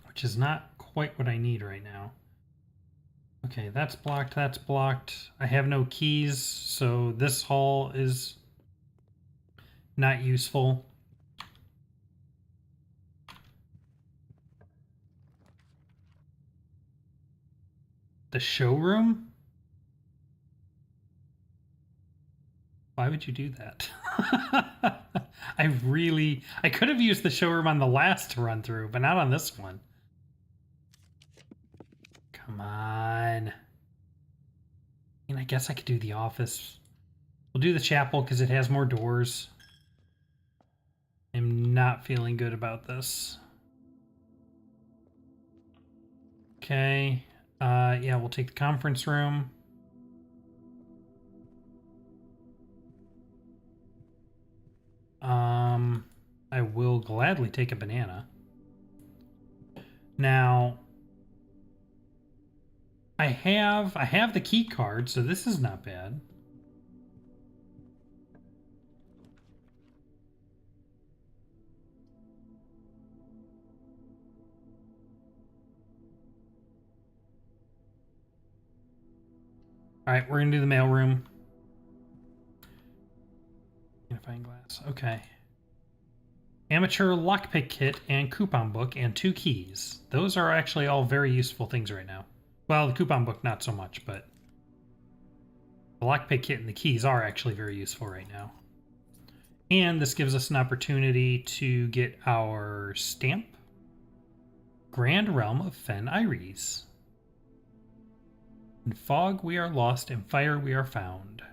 which is not quite what I need right now. Okay, that's blocked, that's blocked. I have no keys, so this hall is not useful. The showroom? Why would you do that? I could have used the showroom on the last run through, but not on this one. Come on. And I guess I could do the office. We'll do the chapel because it has more doors. I'm not feeling good about this. Okay. Yeah, we'll take the conference room. I will gladly take a banana. Now, I have the key card, so this is not bad. All right, we're gonna do the mailroom. Magnifying glass. Okay. Amateur lockpick kit and coupon book and 2 keys. Those are actually all very useful things right now. Well, the coupon book not so much, but the lockpick kit and the keys are actually very useful right now. And this gives us an opportunity to get our stamp. Grand Realm of Fen Iris. In fog we are lost, in fire we are found.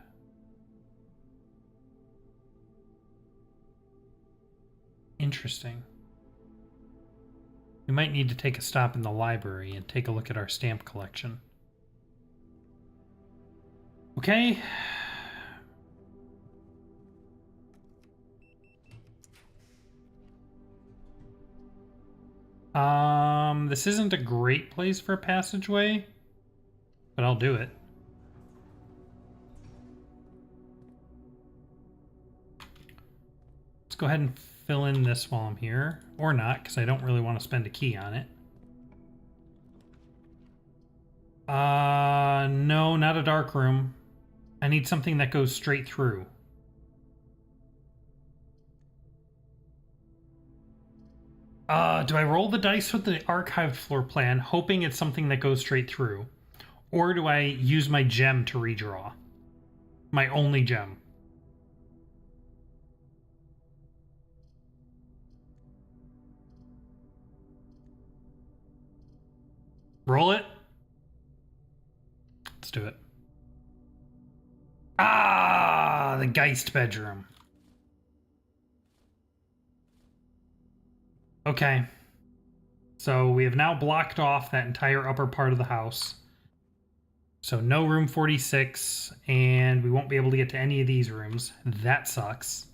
Interesting. We might need to take a stop in the library and take a look at our stamp collection. Okay. This isn't a great place for a passageway, but I'll do it. Let's go ahead and fill in this while I'm here. Or not, because I don't really want to spend a key on it. No, not a dark room. I need something that goes straight through. Do I roll the dice with the archived floor plan, hoping it's something that goes straight through? Or do I use my gem to redraw? My only gem. Roll it. Let's do it. Ah, the Geist bedroom. Okay. So we have now blocked off that entire upper part of the house. So no room 46, and we won't be able to get to any of these rooms. That sucks.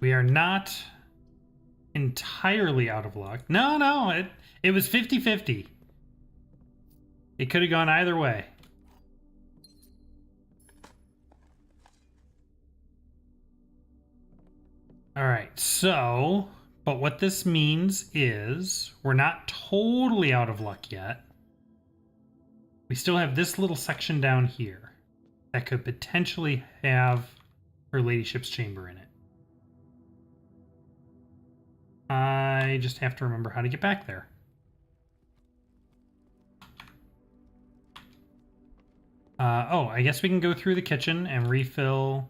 We are not entirely out of luck. No, it was 50-50. It could have gone either way. All right, so, but what this means is we're not totally out of luck yet. We still have this little section down here that could potentially have her ladyship's chamber in it. I just have to remember how to get back there. Oh, I guess we can go through the kitchen and refill.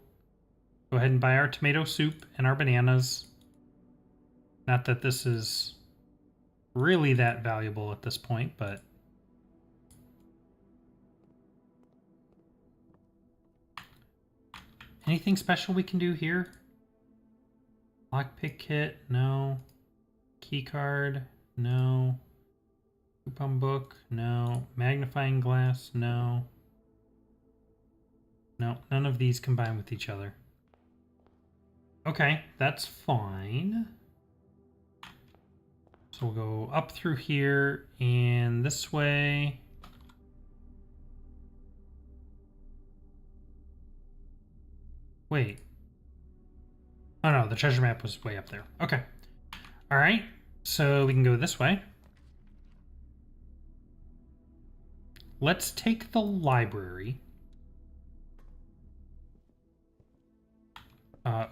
Go ahead and buy our tomato soup and our bananas. Not that this is really that valuable at this point, but... Anything special we can do here? Lockpick kit? No. Key card? No. Coupon book? No. Magnifying glass? No. No, none of these combine with each other. Okay, that's fine. So we'll go up through here and this way. Wait. Oh no, the treasure map was way up there. Okay. All right, so we can go this way. Let's take the library.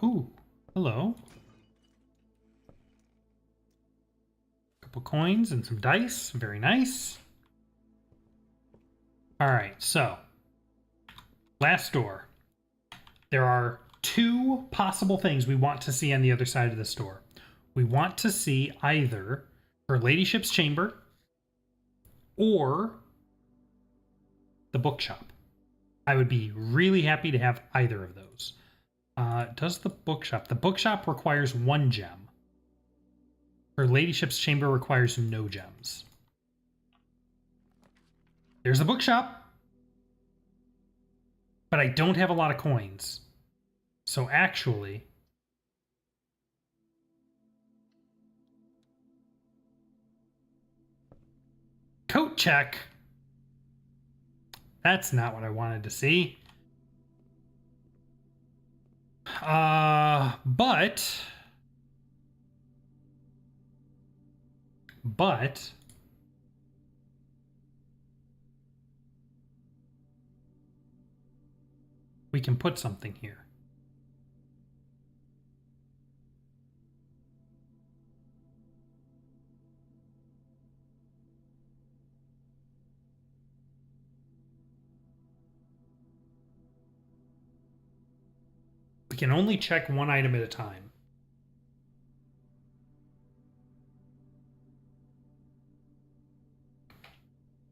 Ooh, hello. Couple coins and some dice. Very nice. All right, so last door. There are two possible things we want to see on the other side of this door. We want to see either her ladyship's chamber or the bookshop. I would be really happy to have either of those. Does the bookshop requires 1 gem. Her ladyship's chamber requires no gems. There's the bookshop. But I don't have a lot of coins. So actually... Coat check. That's not what I wanted to see. But we can put something here. We can only check one item at a time.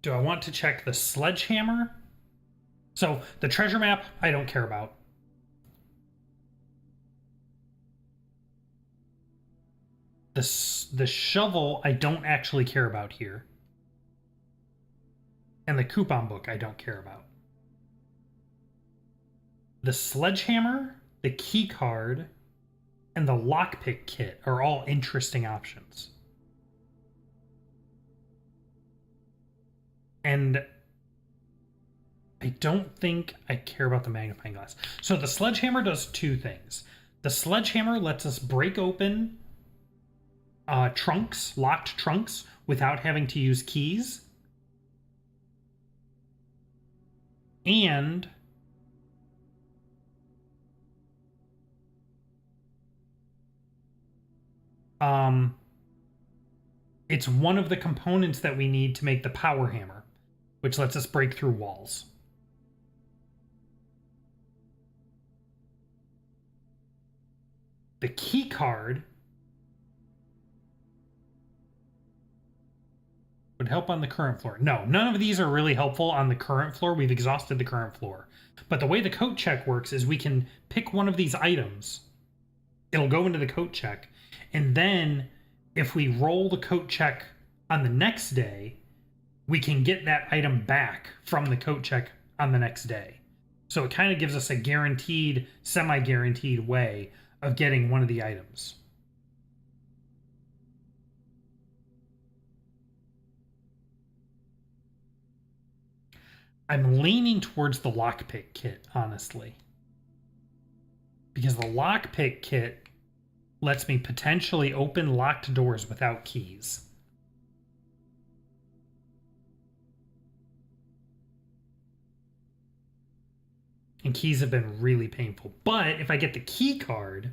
Do I want to check the sledgehammer? So the treasure map, I don't care about. The shovel, I don't actually care about here. And the coupon book, I don't care about. The sledgehammer, the key card, and the lockpick kit are all interesting options. And I don't think I care about the magnifying glass. So the sledgehammer does 2 things. The sledgehammer lets us break open trunks, locked trunks, without having to use keys. And it's one of the components that we need to make the power hammer, which lets us break through walls. The key card would help on the current floor. No, none of these are really helpful on the current floor. We've exhausted the current floor. But the way the coat check works is we can pick one of these items. It'll go into the coat check. And then if we roll the coat check on the next day, we can get that item back from the coat check on the next day. So it kind of gives us a guaranteed, semi-guaranteed way of getting one of the items. I'm leaning towards the lockpick kit, honestly. Because the lockpick kit lets me potentially open locked doors without keys. And keys have been really painful. But if I get the key card,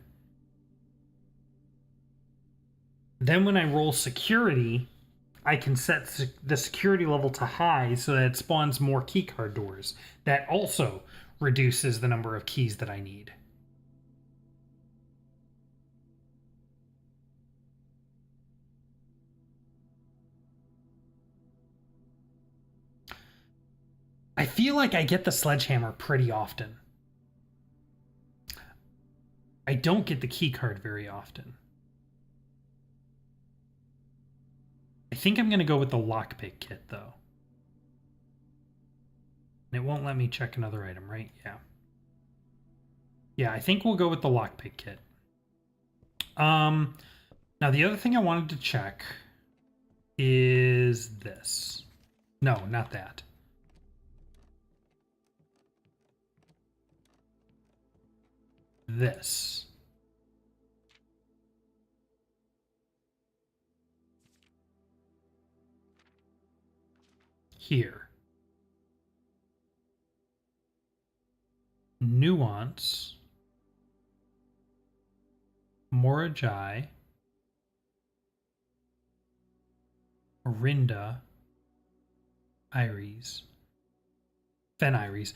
then when I roll security, I can set the security level to high so that it spawns more keycard doors. That also reduces the number of keys that I need. I feel like I get the sledgehammer pretty often. I don't get the key card very often. I think I'm going to go with the lockpick kit, though. And it won't let me check another item, right? Yeah. Yeah, I think we'll go with the lockpick kit. Now, the other thing I wanted to check is this. No, not that. This. Here. Nuance. Morajai. Orinda. Iris. Fen Iris.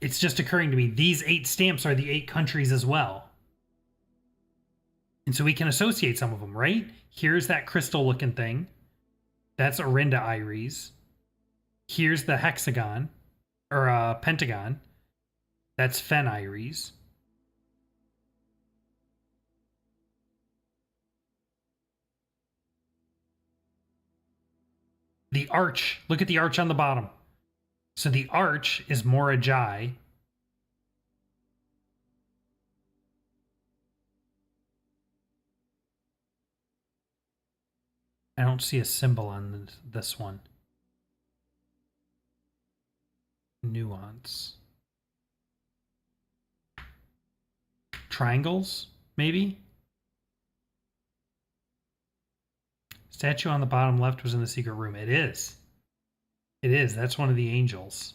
It's just occurring to me, these 8 stamps are the 8 countries as well. And so we can associate some of them, right? Here's that crystal-looking thing. That's Orinda Iris. Here's the hexagon, or pentagon. That's Fen Iris. The arch, look at the arch on the bottom. So the arch is Morajai. I don't see a symbol on this one. Nuance. Triangles, maybe? Statue on the bottom left was in the secret room. It is. It is. That's one of the angels.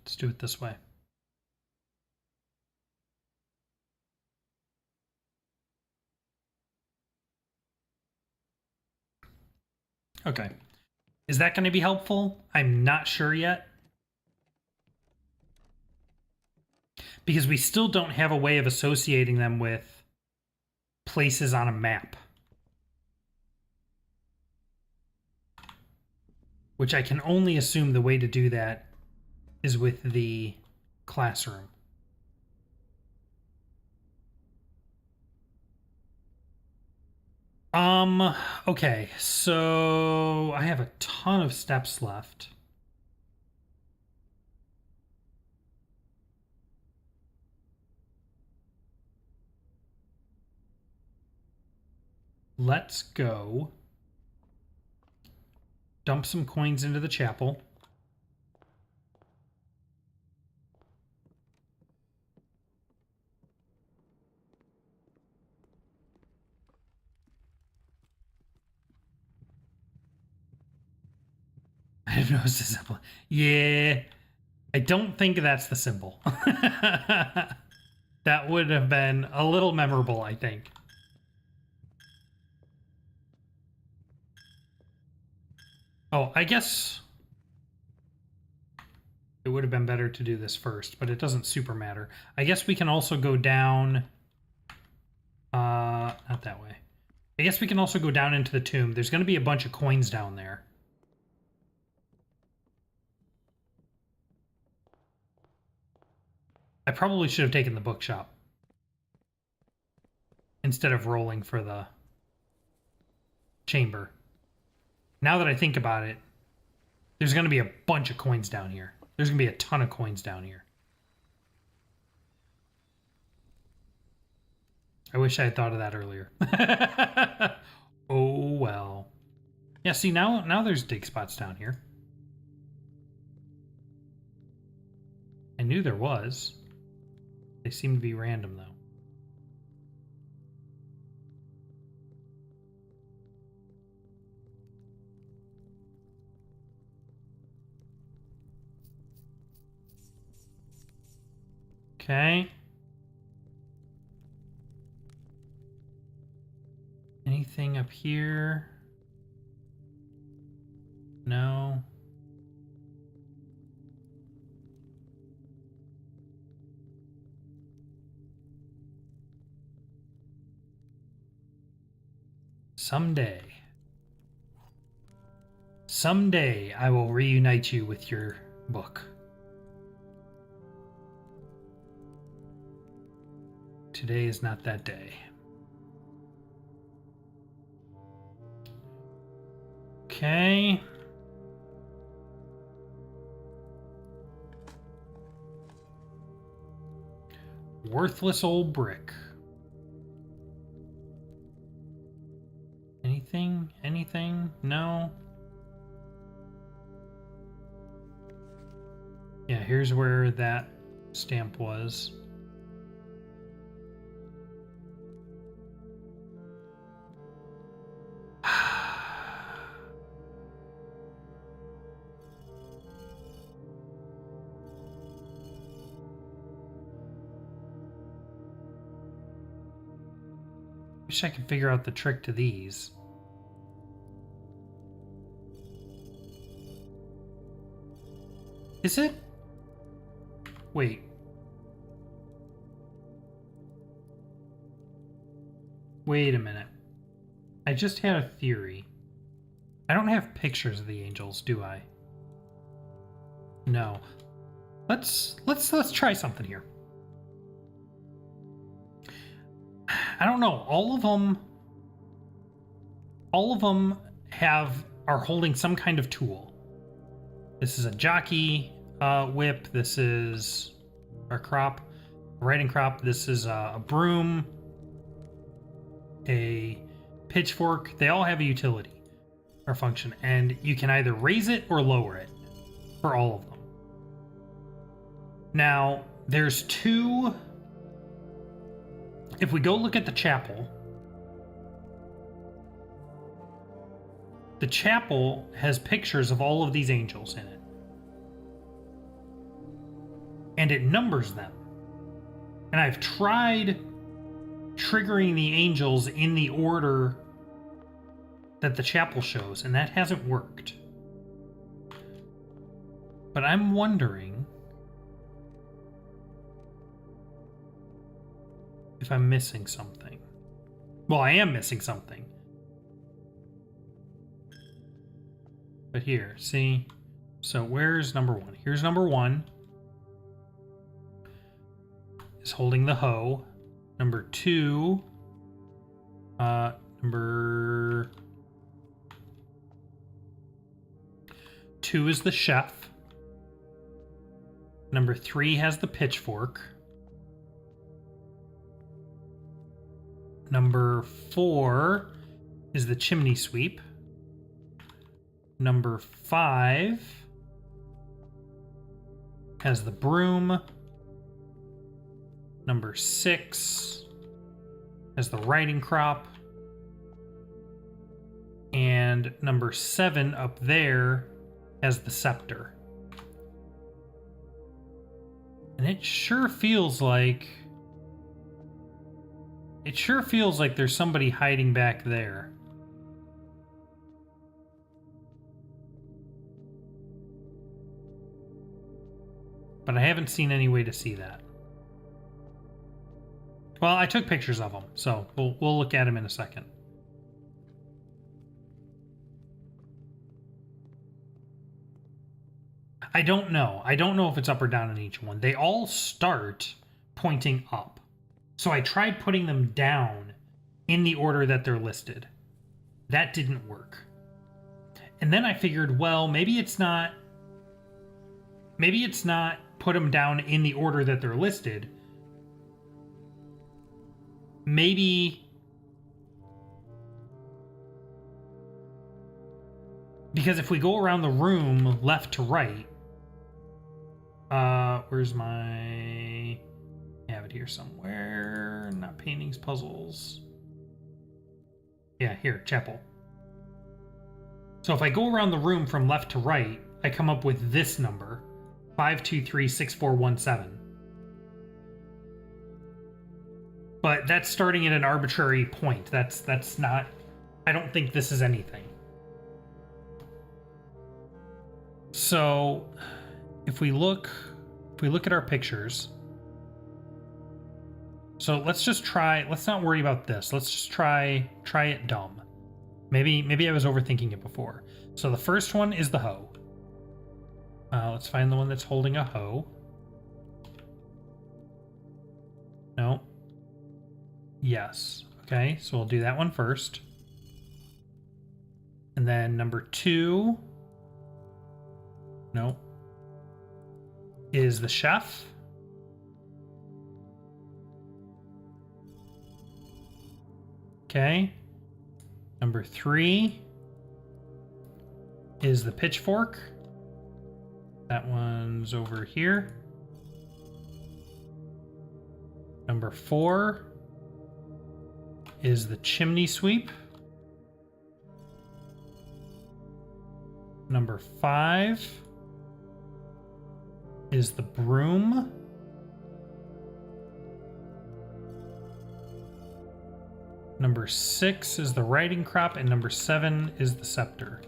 Let's do it this way. Okay. Is that going to be helpful? I'm not sure yet. Because we still don't have a way of associating them with places on a map. Which I can only assume the way to do that is with the classroom. Okay, so I have a ton of steps left. Let's go dump some coins into the chapel. I didn't notice the symbol. Yeah, I don't think that's the symbol. That would have been a little memorable, I think. Oh, I guess it would have been better to do this first, but it doesn't super matter. I guess we can also go down... not that way. I guess we can also go down into the tomb. There's going to be a bunch of coins down there. I probably should have taken the bookshop instead of rolling for the chamber. Now that I think about it, there's going to be a bunch of coins down here. There's going to be a ton of coins down here. I wish I had thought of that earlier. Oh, well. Yeah, see, now there's dig spots down here. I knew there was. They seem to be random, though. Okay. Anything up here? No. Someday I will reunite you with your book. Today is not that day. Okay. Worthless old brick. Anything? No. Yeah, here's where that stamp was. Wish I could figure out the trick to these. Is it? Wait. Wait a minute. I just had a theory. I don't have pictures of the angels, do I? No. Let's try something here. I don't know. All of them are holding some kind of tool. This is a jockey whip. This is a riding crop. This is a broom, a pitchfork. They all have a utility or function, and you can either raise it or lower it for all of them. Now, there's two. If we go look at the chapel has pictures of all of these angels in it. And it numbers them. And I've tried triggering the angels in the order that the chapel shows, and that hasn't worked. But I'm wondering if I'm missing something. Well, I am missing something. But here, see? So where's number one? Here's number one. Is holding the hoe. Number two. Number 2 is the chef. Number 3 has the pitchfork. Number 4 is the chimney sweep. Number 5 has the broom. Number 6 has the riding crop. And number 7 up there has the scepter. And it sure feels like there's somebody hiding back there. But I haven't seen any way to see that. Well, I took pictures of them, so we'll look at them in a second. I don't know. I don't know if it's up or down in each one. They all start pointing up. So I tried putting them down in the order that they're listed. That didn't work. And then I figured, well, maybe it's not put them down in the order that they're listed. Maybe because if we go around the room left to right, where's my... I have it here somewhere. Not paintings, puzzles. Yeah, here, chapel. So if I go around the room from left to right, I come up with this number, 5236417. But that's starting at an arbitrary point. That's not... I don't think this is anything. So if we look at our pictures, so let's just try, let's not worry about this. Let's just try it dumb. Maybe I was overthinking it before. So the first one is the hoe. Let's find the one that's holding a hoe. No. Yes. Okay, so we'll do that one first. And then number 2, no, is the chef. Okay. Number 3 is the pitchfork. That one's over here. Number 4 is the chimney sweep. Number 5 is the broom. Number 6 is the riding crop, and number 7 is the scepter.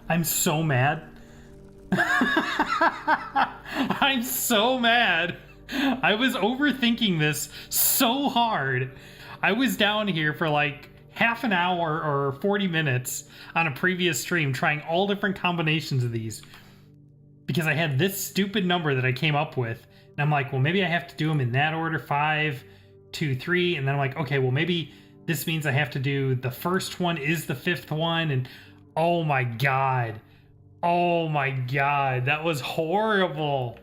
I'm so mad. I'm so mad. I was overthinking this so hard. I was down here for like half an hour or 40 minutes on a previous stream trying all different combinations of these because I had this stupid number that I came up with. And I'm like, well, maybe I have to do them in that order, 5, 2, 3. And then I'm like, okay, well, maybe this means I have to do the first one is the 5th one. And oh my God. Oh my God. That was horrible.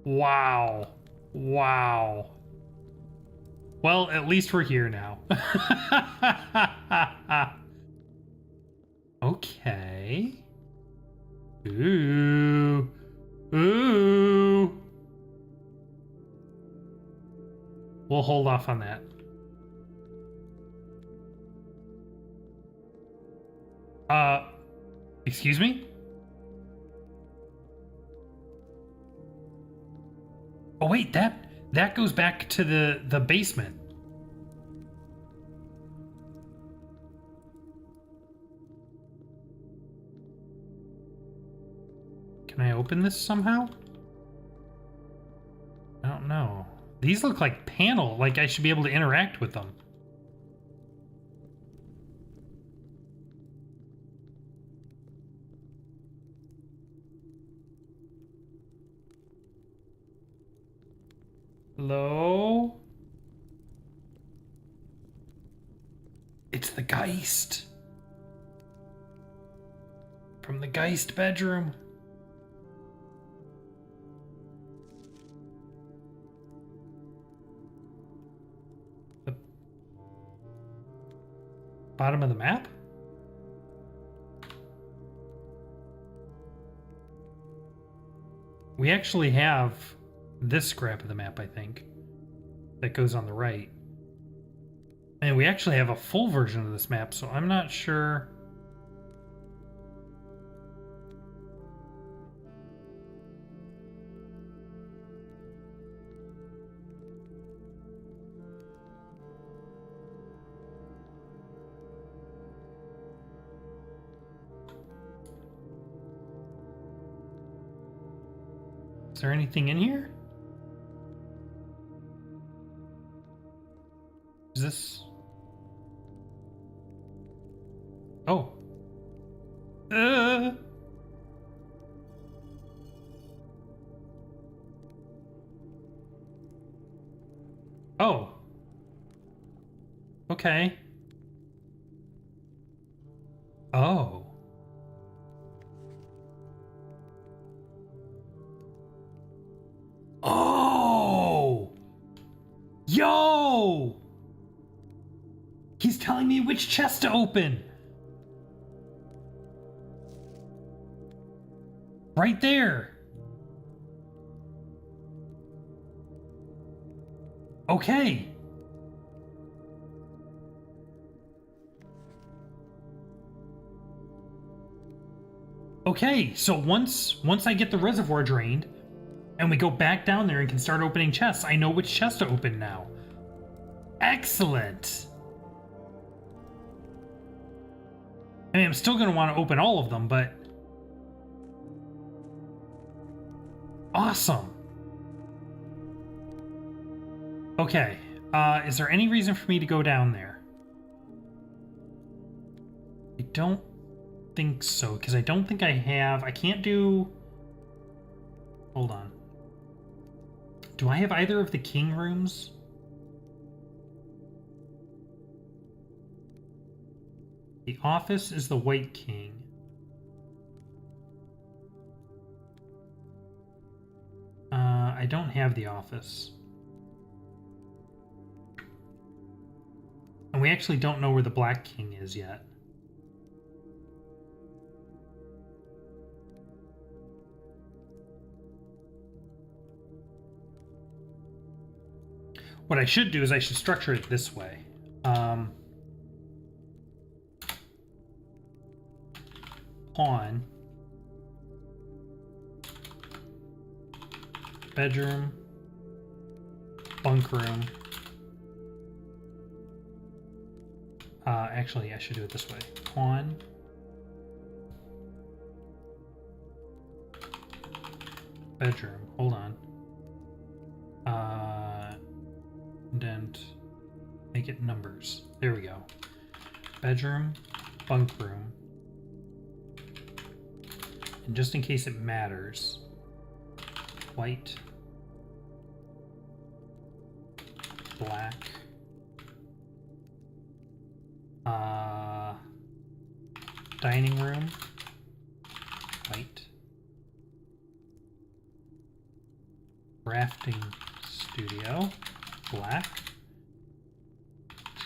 Wow. Wow. Well, at least we're here now. Okay. Ooh. Ooh. We'll hold off on that. Excuse me? Oh wait, that goes back to the basement. Can I open this somehow? I don't know. These look like panel, like I should be able to interact with them. Hello? It's the Geist. From the Geist bedroom. The bottom of the map? We actually have this scrap of the map, I think, that goes on the right. And we actually have a full version of this map, so I'm not sure. Is there anything in here? Is this... Oh. Oh. Okay. Oh. Oh! Yo! He's telling me which chest to open. Right there. Okay. Okay, so once I get the reservoir drained, and we go back down there and can start opening chests, I know which chest to open now. Excellent. I mean, I'm still going to want to open all of them, but... Awesome. Okay. Is there any reason for me to go down there? I don't think so, because I don't think I have... I can't do... Hold on. Do I have either of the king rooms? The office is the White King. I don't have the office. And we actually don't know where the Black King is yet. What I should do is I should structure it this way. Pawn. Bedroom. Bunk room. Actually, I should do it this way. Pawn. Bedroom. Hold on. Indent. Make it numbers. There we go. Bedroom. Bunk room. And just in case it matters, white, black, dining room, white, crafting studio, black,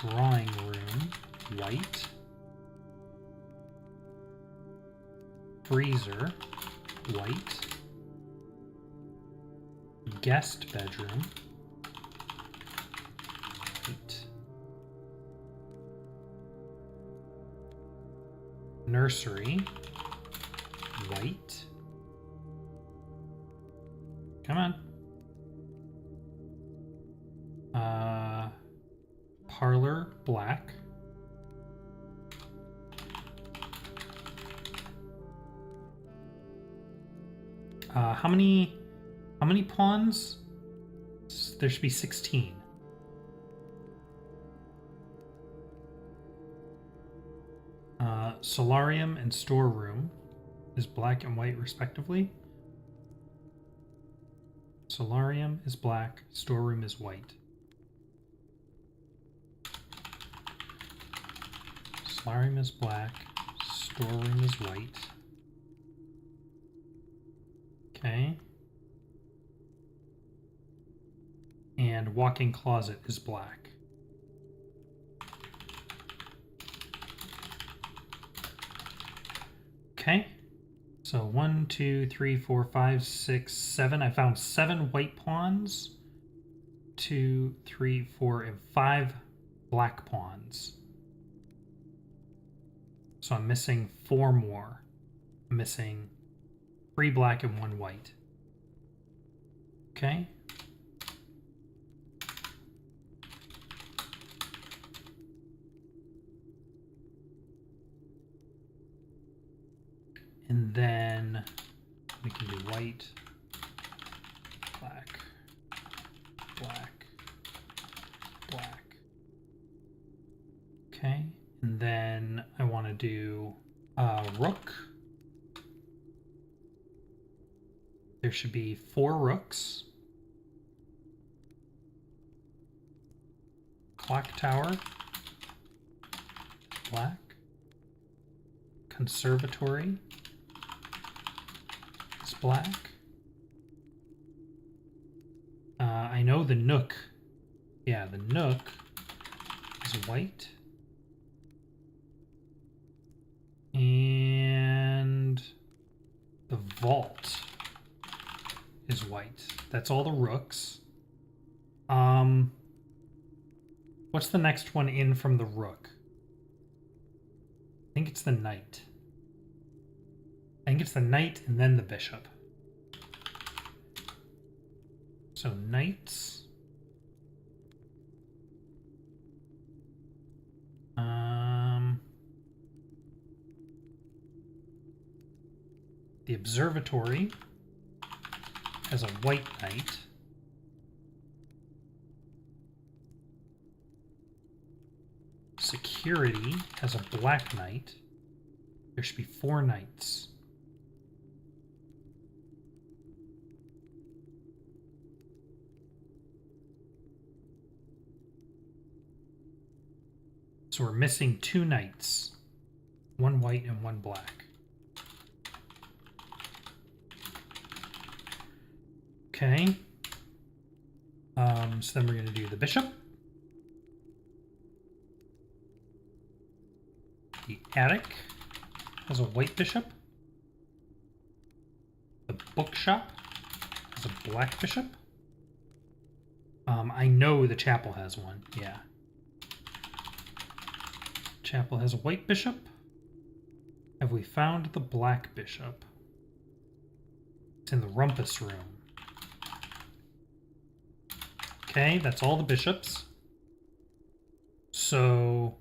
drawing room, white, freezer, white, guest bedroom, white, nursery, white, come on, parlor, black, how many pawns? There should be 16. Solarium and storeroom is black and white respectively. Solarium is black, storeroom is white. Solarium is black, storeroom is white. Okay. And walk-in closet is black. Okay. So 1, 2, 3, 4, 5, 6, 7. I found 7 white pawns. 2, 3, 4, and 5 black pawns. So I'm missing 4 more. I'm missing 3 black and 1 white. Okay. And then we can do white, black, black, black. Okay, and then I want to do rook. There should be 4 rooks. Clock tower, black. Conservatory is black. I know the nook. Yeah, the nook is white. And the vault is white. That's all the rooks. What's the next one in from the rook? I think it's the knight. I think it's the knight and then the bishop. So knights. The observatory has a white knight. Security has a black knight. There should be 4 knights. So we're missing 2 knights. 1 white and 1 black. Okay. So then we're going to do the bishop. The attic has a white bishop. The bookshop has a black bishop. I know the chapel has one. Yeah. Chapel has a white bishop. Have we found the black bishop? It's in the rumpus room. Okay, that's all the bishops. So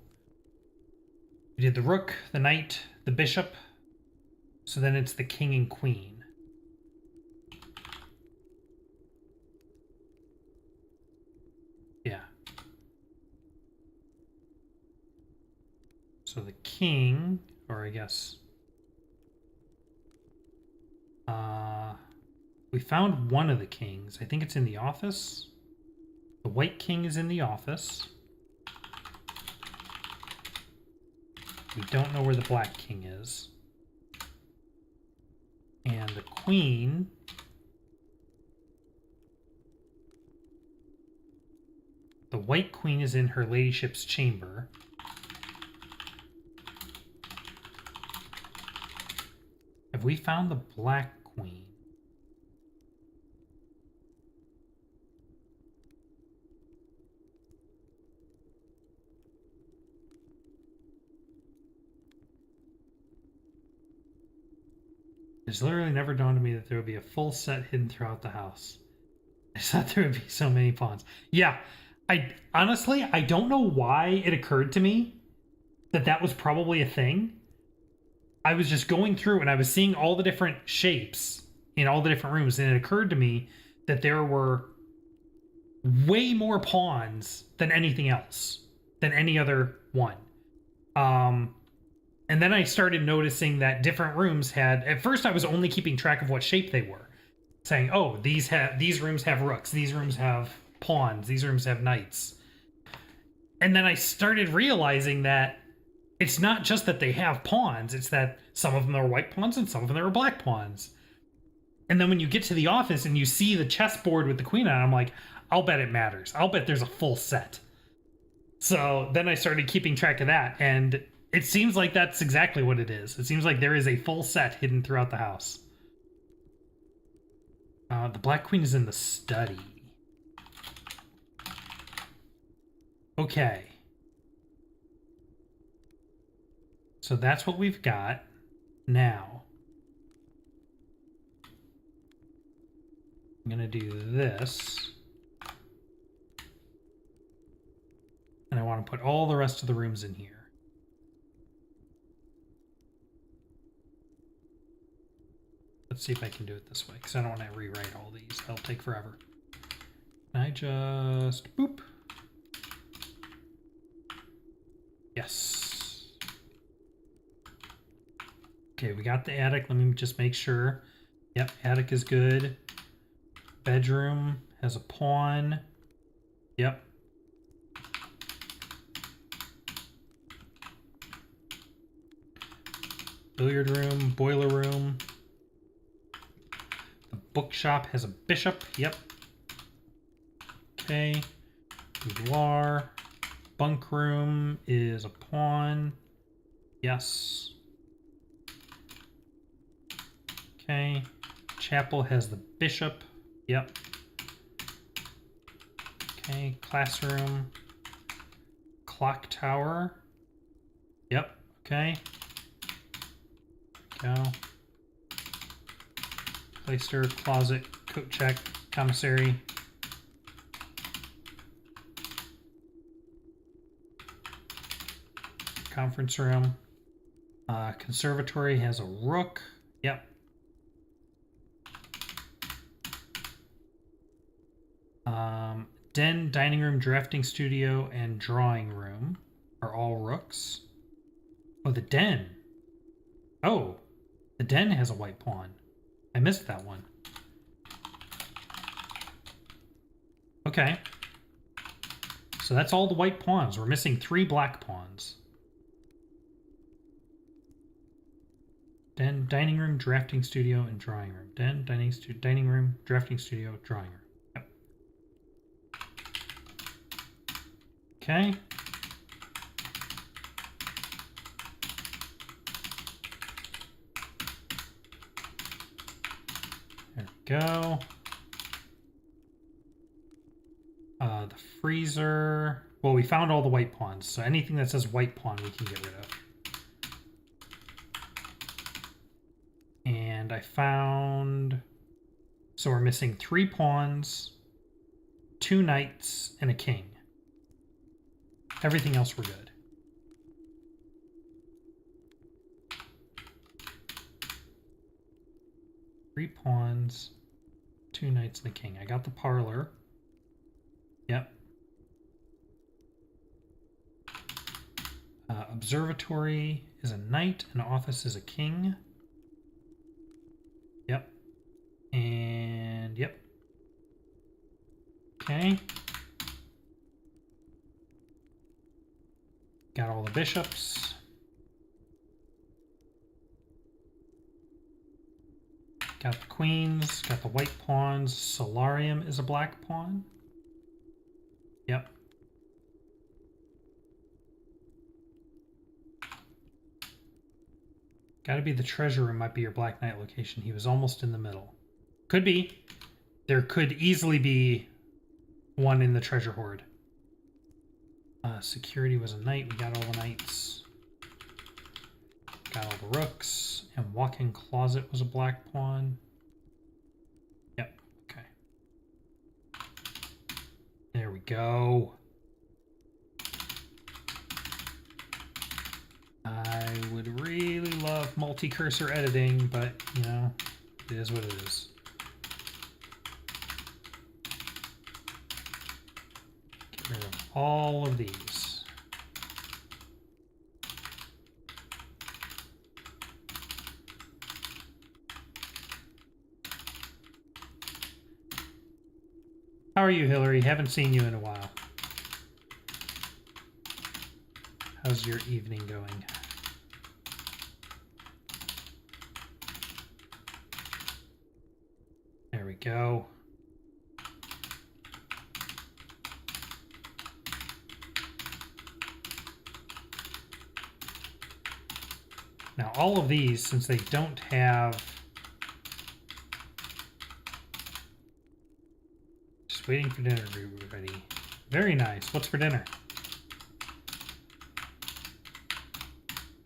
we did the rook, the knight, the bishop. So then it's the king and queen. Yeah. So the king, or I guess... we found one of the kings. I think it's in the office. The white king is in the office. We don't know where the black king is. And the queen... the white queen is in her ladyship's chamber. Have we found the black queen? It's literally never dawned on me that there would be a full set hidden throughout the house. I just thought there would be so many pawns. Yeah, honestly, I don't know why it occurred to me that that was probably a thing. I was just going through and I was seeing all the different shapes in all the different rooms, and it occurred to me that there were way more pawns than anything else, than any other one. And then I started noticing that different rooms had... At first, I was only keeping track of what shape they were. saying, "Oh, these rooms have rooks, these rooms have pawns, these rooms have knights." And then I started realizing that it's not just that they have pawns, it's that some of them are white pawns and some of them are black pawns. And then when you get to the office and you see the chessboard with the queen on it, I'm like, I'll bet it matters. I'll bet there's a full set. So then I started keeping track of that, and it seems like that's exactly what it is. It seems like there is a full set hidden throughout the house. The Black Queen is in the study. Okay. So that's what we've got now. I'm going to do this. And I want to put all the rest of the rooms in here. Let's see if I can do it this way, because I don't want to rewrite all these. That'll take forever. Can I just... boop. Yes. Okay, we got the attic. Let me just make sure. Yep, attic is good. Bedroom has a pawn. Yep. Billiard room, boiler room. The bookshop has a bishop. Yep. Okay. Boudoir. Bunk room is a pawn. Yes. Okay. Chapel has the bishop. Yep. Okay. Classroom. Clock tower. Yep. Okay. Go. Cloister, closet, coat check, commissary. Conference room. Conservatory has a rook. Yep. Den, dining room, drafting studio, and drawing room are all rooks. Oh, the den. Oh, the den has a white pawn. I missed that one. Okay. So that's all the white pawns. We're missing 3 black pawns. Den, dining room, drafting studio, and drawing room. Den, dining room, drafting studio, drawing room. Yep. Okay. There we go. The freezer. Well, we found all the white pawns, so anything that says white pawn we can get rid of. And I found... So we're missing 3 pawns, 2 knights, and a king. Everything else we're good. Three pawns, 2 knights, and a king. I got the parlor. Yep. Observatory is a knight, and office is a king. Yep. And yep. Okay. Got all the bishops. Got the queens. Got the white pawns. Solarium is a black pawn. Yep. Gotta be the treasure room might be your Black Knight location. He was almost in the middle. Could be. There could easily be one in the treasure hoard. Security was a knight. We got all the knights. Got all the rooks. And walk-in closet was a black pawn. Yep. Okay. There we go. I would really love multi-cursor editing, but, you know, it is what it is. Get rid of all of these. How are you, Hillary? Haven't seen you in a while. How's your evening going? There we go. Now, all of these, since they don't have... Just waiting for dinner to be ready. Very nice. What's for dinner?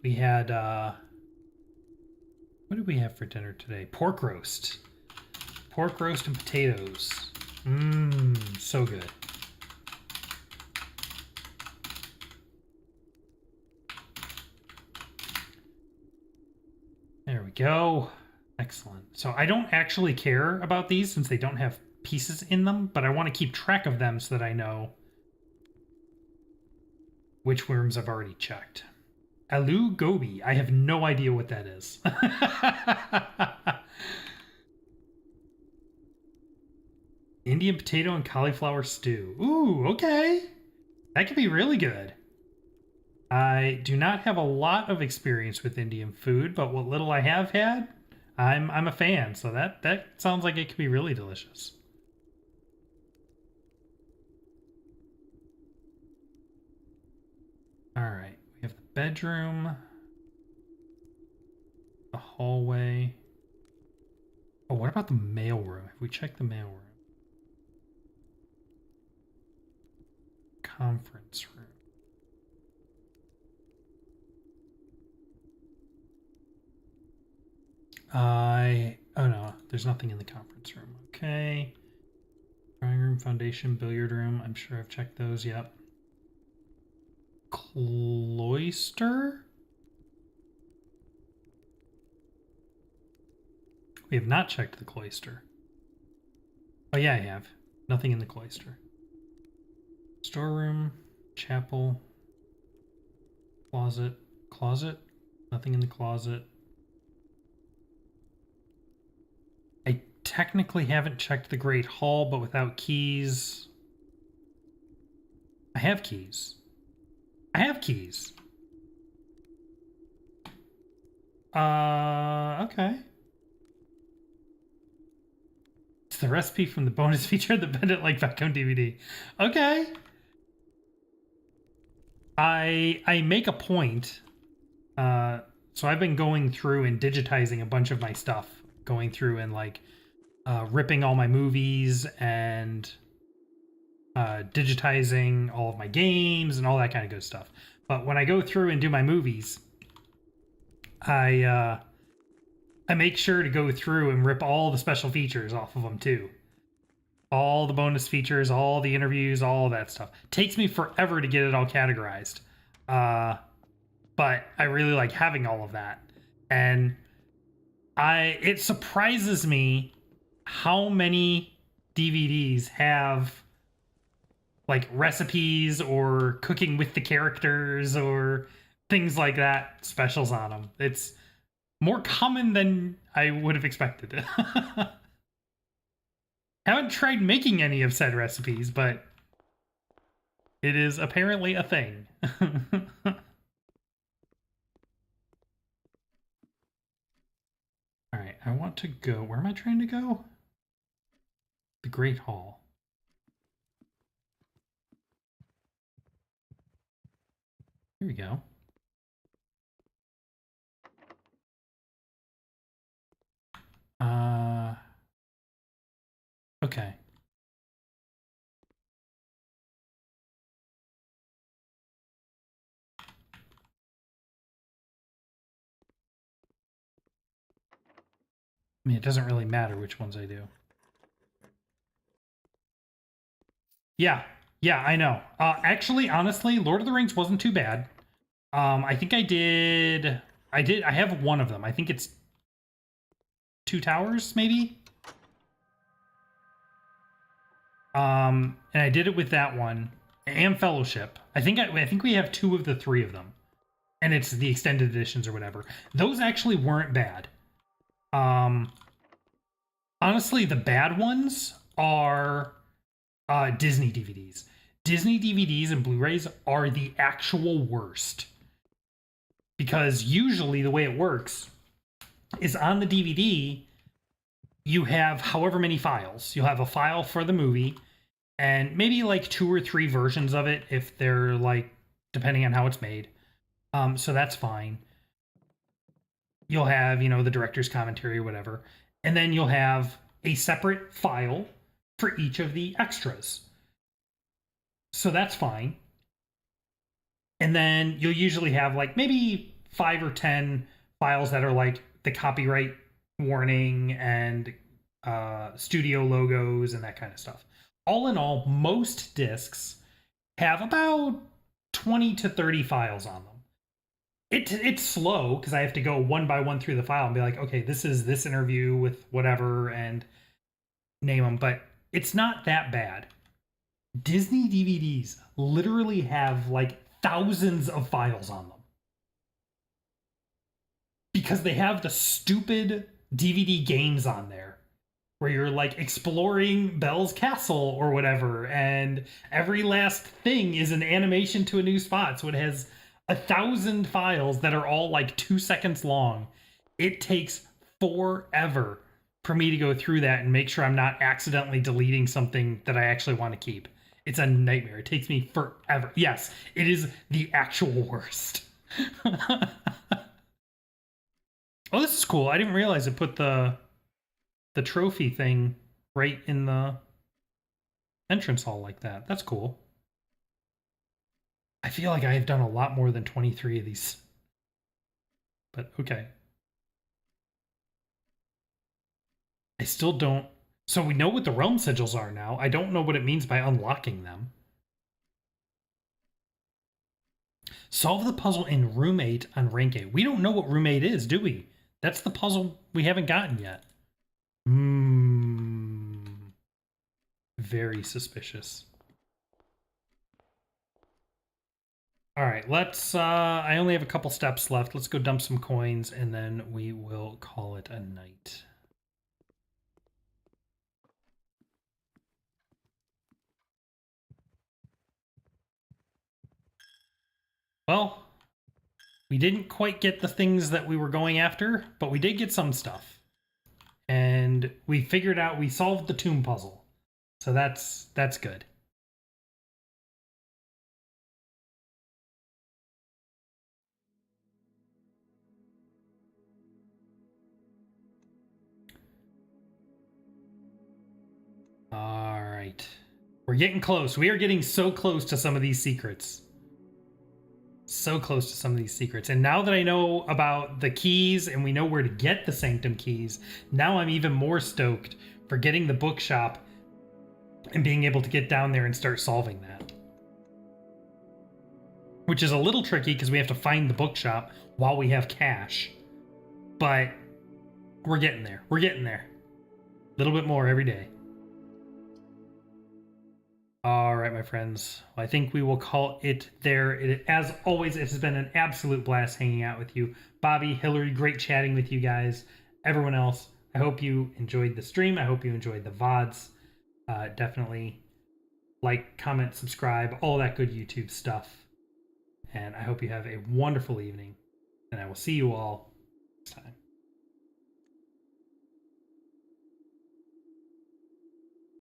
We had, what did we have for dinner today? Pork roast. Pork roast and potatoes. Mmm, so good. There we go. Excellent. So I don't actually care about these since they don't have pieces in them, but I want to keep track of them so that I know which worms I've already checked. Aloo gobi. I have no idea what that is. Indian potato and cauliflower stew. Ooh, okay. That could be really good. I do not have a lot of experience with Indian food, but what little I have had, I'm a fan. So that sounds like it could be really delicious. All right, we have the bedroom, the hallway. Oh, what about the mailroom? Have we checked the mailroom? Conference room. Oh no, there's nothing in the conference room. Okay. Drawing room, foundation, billiard room. I'm sure I've checked those. Yep. Cloister? We have not checked the cloister. Oh yeah, I have. Nothing in the cloister. Storeroom, chapel, closet. Closet? Nothing in the closet. I technically haven't checked the Great Hall, but without keys. I have keys. I have keys. Okay. It's the recipe from the bonus feature of the Bend It Like Beckham DVD. Okay. I make a point. So I've been going through and digitizing a bunch of my stuff. Going through and like ripping all my movies and digitizing all of my games and all that kind of good stuff. But when I go through and do my movies, I make sure to go through and rip all the special features off of them too. All the bonus features, all the interviews, all that stuff. Takes me forever to get it all categorized. But I really like having all of that. And it surprises me how many DVDs have like recipes or cooking with the characters or things like that specials on them. It's more common than I would have expected. Haven't tried making any of said recipes, but it is apparently a thing. All right, I want to go. Where am I trying to go? The Great Hall. Here we go. Okay. I mean, it doesn't really matter which ones I do. Yeah, I know. Actually, honestly, Lord of the Rings wasn't too bad. I think I have one of them. I think it's Two Towers, maybe? And I did it with that one. And Fellowship. I think we have two of the three of them. And it's the extended editions or whatever. Those actually weren't bad. Honestly, the bad ones are Disney DVDs. Disney DVDs and Blu-rays are the actual worst. Because usually the way it works is on the DVD, you have however many files. You'll have a file for the movie and maybe like 2 or 3 versions of it if they're like, depending on how it's made. So that's fine. You'll have, the director's commentary or whatever. And then you'll have a separate file for each of the extras. So that's fine. And then you'll usually have like maybe 5 or 10 files that are like the copyright warning and studio logos and that kind of stuff. All in all, most discs have about 20 to 30 files on them. It's slow because I have to go one by one through the file and be like, okay, this is this interview with whatever and name them, but it's not that bad. Disney DVDs literally have like thousands of files on them because they have the stupid DVD games on there where you're like exploring Belle's castle or whatever, and every last thing is an animation to a new spot. So it has 1,000 files that are all like 2 seconds long. It takes forever for me to go through that and make sure I'm not accidentally deleting something that I actually want to keep. It's a nightmare. It takes me forever. Yes, it is the actual worst. Oh, this is cool. I didn't realize it put the trophy thing right in the entrance hall like that. That's cool. I feel like I have done a lot more than 23 of these. But okay. I still don't... So we know what the realm sigils are now. I don't know what it means by unlocking them. Solve the puzzle in Room 8 on Rank 8. We don't know what Room 8 is, do we? That's the puzzle we haven't gotten yet. Very suspicious. All right, let's... I only have a couple steps left. Let's go dump some coins, and then we will call it a night. Well, we didn't quite get the things that we were going after, but we did get some stuff. And we figured out, we solved the tomb puzzle. So that's good. All right. We're getting close. We are getting so close to some of these secrets. So close to some of these secrets. And now that I know about the keys and we know where to get the Sanctum keys, now I'm even more stoked for getting the bookshop and being able to get down there and start solving that. Which is a little tricky because we have to find the bookshop while we have cash. But we're getting there. We're getting there. A little bit more every day. All right, my friends. Well, I think we will call it there. As always, it has been an absolute blast hanging out with you. Bobby, Hillary, great chatting with you guys. Everyone else, I hope you enjoyed the stream. I hope you enjoyed the VODs. Definitely like, comment, subscribe, all that good YouTube stuff. And I hope you have a wonderful evening. And I will see you all next time.